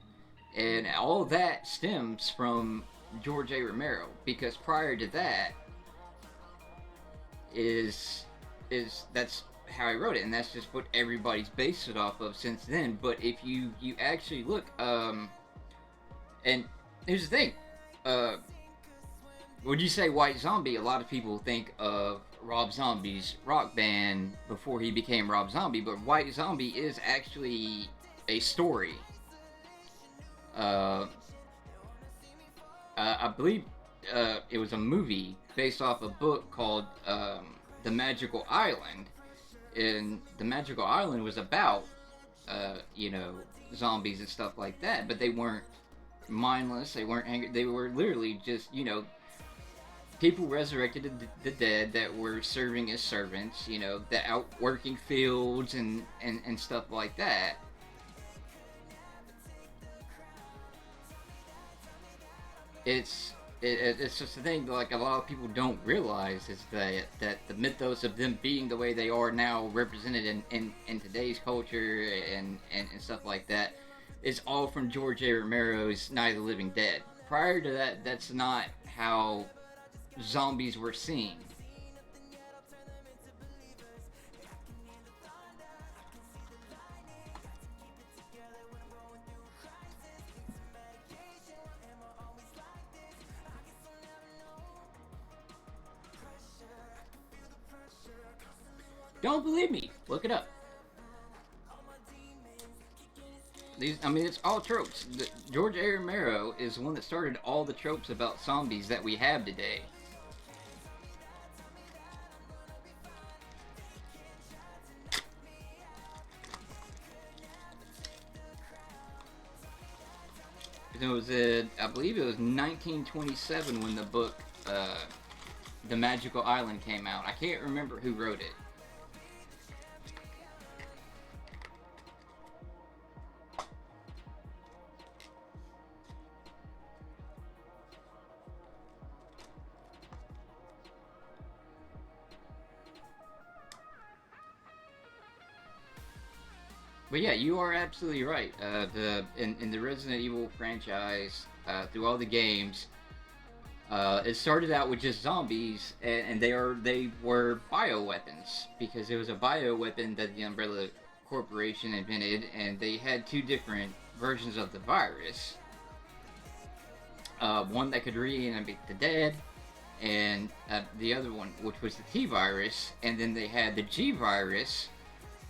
and all that stems from George A. Romero, because prior to that that's how I wrote it, and that's just what everybody's based it off of since then. But if you actually look, and here's the thing, when you say White Zombie, a lot of people think of Rob Zombie's rock band before he became Rob Zombie, but White Zombie is actually a story. I believe it was a movie based off a book called The Magical Island. And The Magical Island was about, zombies and stuff like that, but they weren't mindless, they weren't angry, they were literally just, people resurrected the dead that were serving as servants, that out working fields and stuff like that. It's just the thing, like, a lot of people don't realize is that the mythos of them being the way they are now, represented in today's culture and stuff like that, is all from George A. Romero's Night of the Living Dead. Prior to that, that's not how zombies were seen. Don't believe me? Look it up. It's all tropes. George A. Romero is the one that started all the tropes about zombies that we have today. It was, I believe it was 1927 when the book, The Magical Island came out. I can't remember who wrote it. But yeah, you are absolutely right. The in the Resident Evil franchise, through all the games, it started out with just zombies, and they were bioweapons because it was a bioweapon that the Umbrella Corporation invented, and they had two different versions of the virus. One that could reanimate the dead, and the other one, which was the T virus, and then they had the G virus,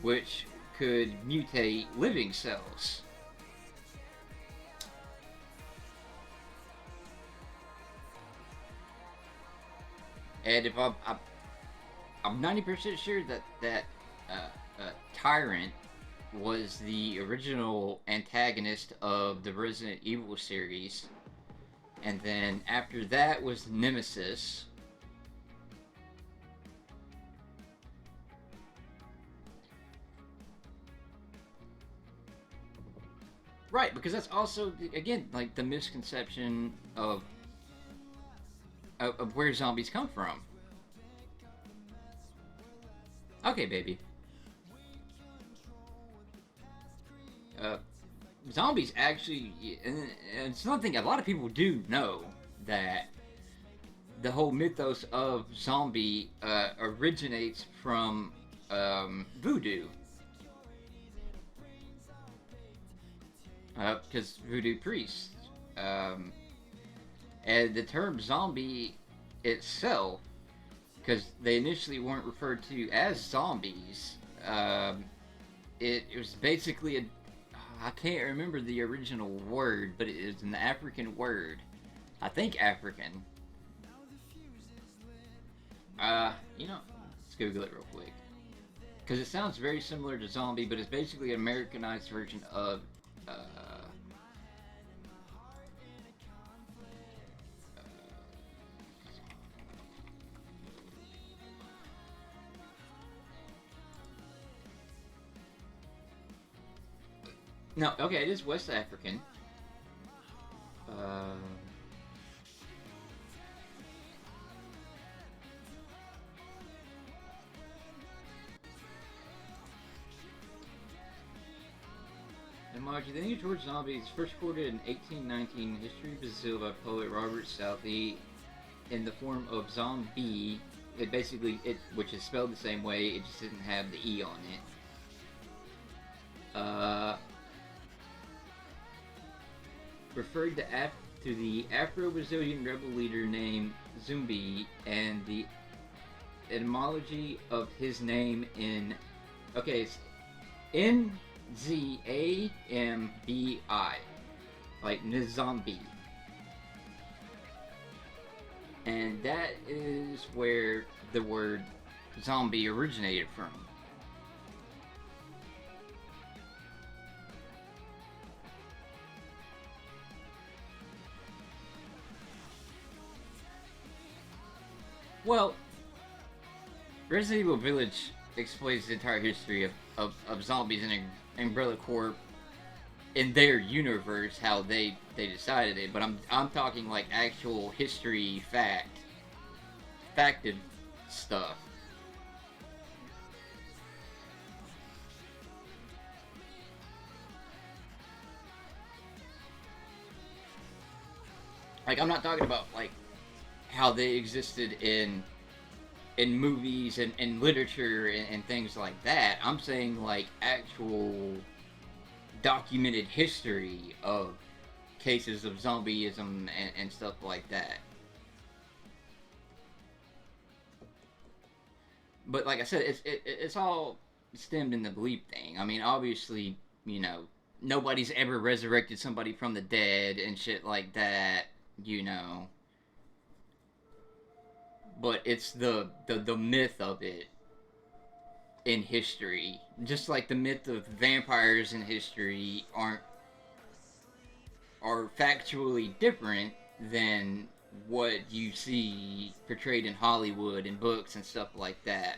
which could mutate living cells. And if I'm 90% sure that Tyrant was the original antagonist of the Resident Evil series, and then after that was Nemesis. Right, because that's also again like the misconception of where zombies come from. Okay, baby. Zombies actually, and it's something a lot of people do know, that the whole mythos of zombie originates from voodoo. Because voodoo priests. And the term zombie itself, because they initially weren't referred to as zombies, it was basically I can't remember the original word, but it is an African word. I think African. Let's Google it real quick. Because it sounds very similar to zombie, but it's basically an Americanized version of no, okay, it is West African. And Margie, the name towards zombies first quoted in 1819 History of Brazil by poet Robert Southey in the form of zombie. It basically, which is spelled the same way, it just didn't have the E on it. Referred to the Afro-Brazilian rebel leader named Zumbi, and the etymology of his name in... Okay, it's Nzambi, like Nzambi. And that is where the word zombie originated from. Well, Resident Evil Village explains the entire history of zombies and Umbrella Corp in their universe, how they decided it. But I'm talking like actual history, facted stuff. Like, I'm not talking about like how they existed in movies and literature and things like that. I'm saying like actual documented history of cases of zombieism and stuff like that. But like I said, it's all stemmed in the belief thing. I mean, obviously, nobody's ever resurrected somebody from the dead and shit like that, But it's the myth of it in history. Just like the myth of vampires in history are factually different than what you see portrayed in Hollywood and books and stuff like that.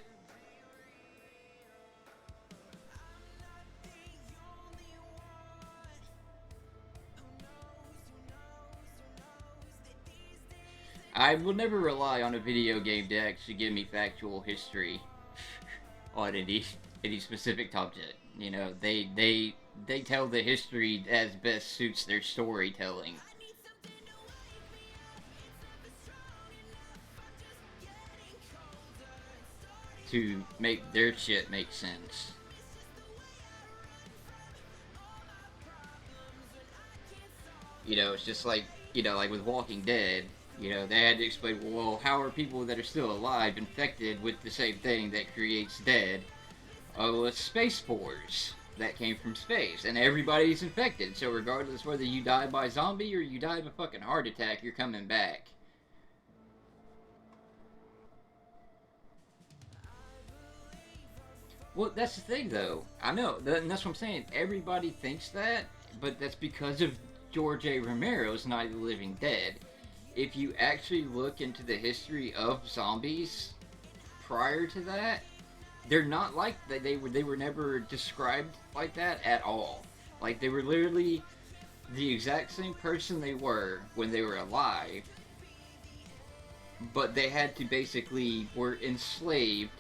I will never rely on a video game to actually give me factual history on any specific subject. You know, they tell the history as best suits their storytelling. To make their shit make sense. You know, it's just like, like with Walking Dead, they had to explain, well, how are people that are still alive infected with the same thing that creates dead? Oh, it's space spores that came from space, and everybody's infected. So regardless whether you die by zombie or you die of a fucking heart attack, you're coming back. Well, that's the thing, though. I know, and that's what I'm saying. Everybody thinks that, but that's because of George A. Romero's Night of the Living Dead. If you actually look into the history of zombies prior to that, they're not like that. They were never described like that at all. Like they were literally the exact same person they were when they were alive, but they had to basically were enslaved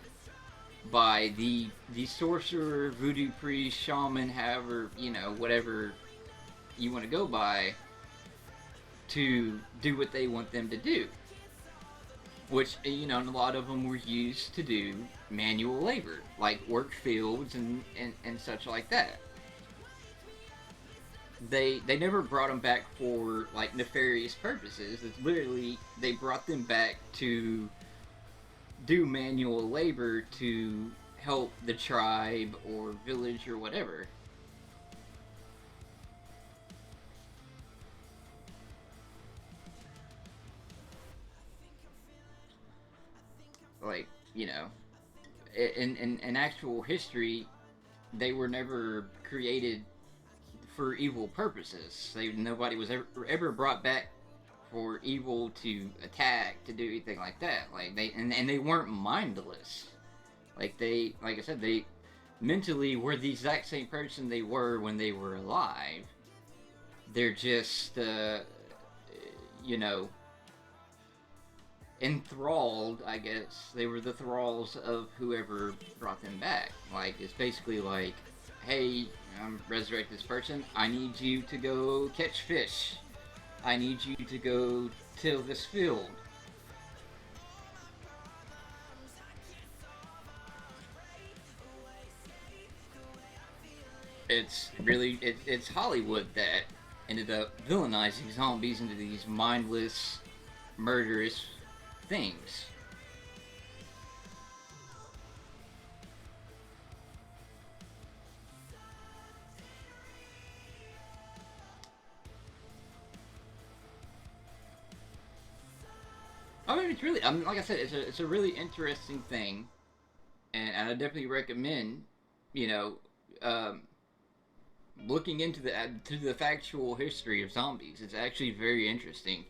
by the sorcerer, voodoo priest, shaman, however, whatever you want to go by, to do what they want them to do. Which, and a lot of them were used to do manual labor, like work fields and such like that. They never brought them back for like nefarious purposes. It's literally they brought them back to do manual labor to help the tribe or village or whatever. Like, in actual history, they were never created for evil purposes. Nobody was ever brought back for evil to attack, to do anything like that. Like and they weren't mindless. Like I said, they mentally were the exact same person they were when they were alive. They're just, enthralled, I guess. They were the thralls of whoever brought them back. Like, it's basically like, hey, I'm resurrect this person. I need you to go catch fish. I need you to go till this field. It's Hollywood that ended up villainizing zombies into these mindless, murderous things. I mean, it's really, like I said, it's a really interesting thing, and I definitely recommend, you know, um, looking into the factual history of zombies. It's actually very interesting.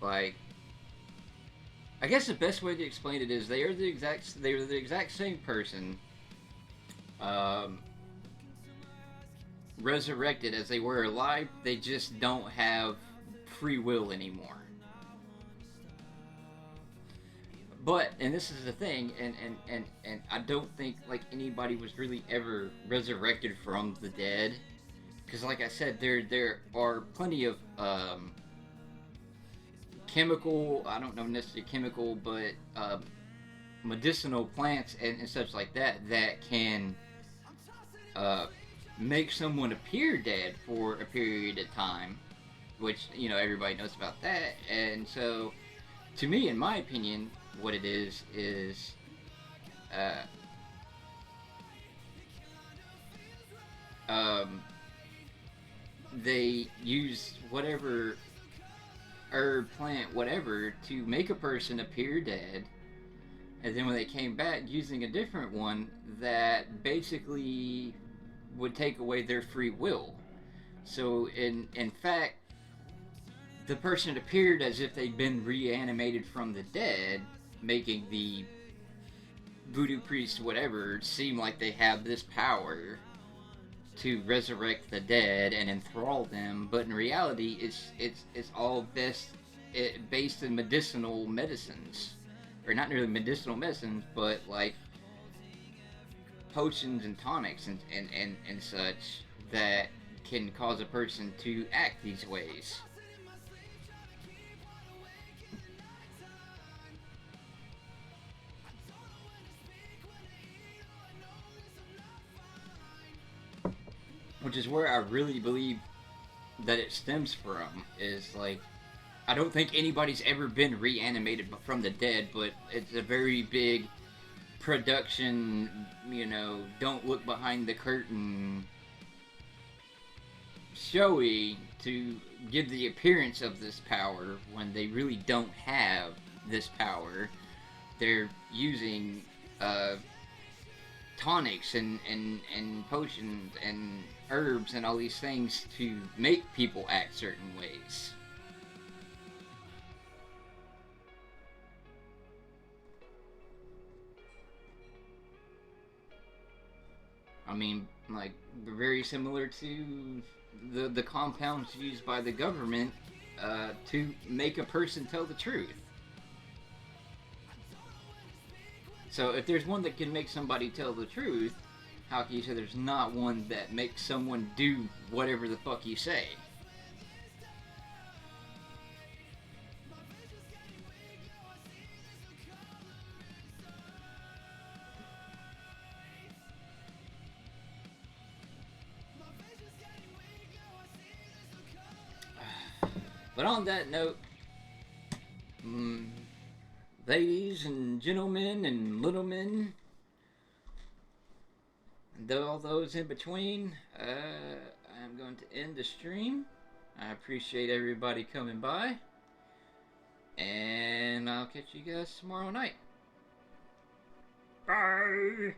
Like, I guess the best way to explain it is they were the exact same person, um, resurrected as they were alive. They just don't have free will anymore. But, and this is the thing, and I don't think like anybody was really ever resurrected from the dead, because like I said, there are plenty of chemical, I don't know necessarily chemical, but medicinal plants and such like that that can make someone appear dead for a period of time, which everybody knows about that. And so, to me, in my opinion, what it is uh, um, they use whatever herb, plant, whatever, to make a person appear dead, and then when they came back using a different one that basically would take away their free will. So in fact, the person appeared as if they'd been reanimated from the dead, making the voodoo priest whatever seem like they have this power to resurrect the dead and enthrall them, but in reality, it's all based in medicinal medicines, or not really medicinal medicines, but like potions and tonics and such that can cause a person to act these ways. Which is where I really believe that it stems from, is like, I don't think anybody's ever been reanimated from the dead, but it's a very big production, don't look behind the curtain showy to give the appearance of this power when they really don't have this power. They're using tonics and potions and herbs and all these things to make people act certain ways. I mean, like, very similar to the compounds used by the government to make a person tell the truth. So if there's one that can make somebody tell the truth, how can you say there's not one that makes someone do whatever the fuck you say? But on that note, ladies and gentlemen and little men, and all those in between, I'm going to end the stream. I appreciate everybody coming by, and I'll catch you guys tomorrow night. Bye!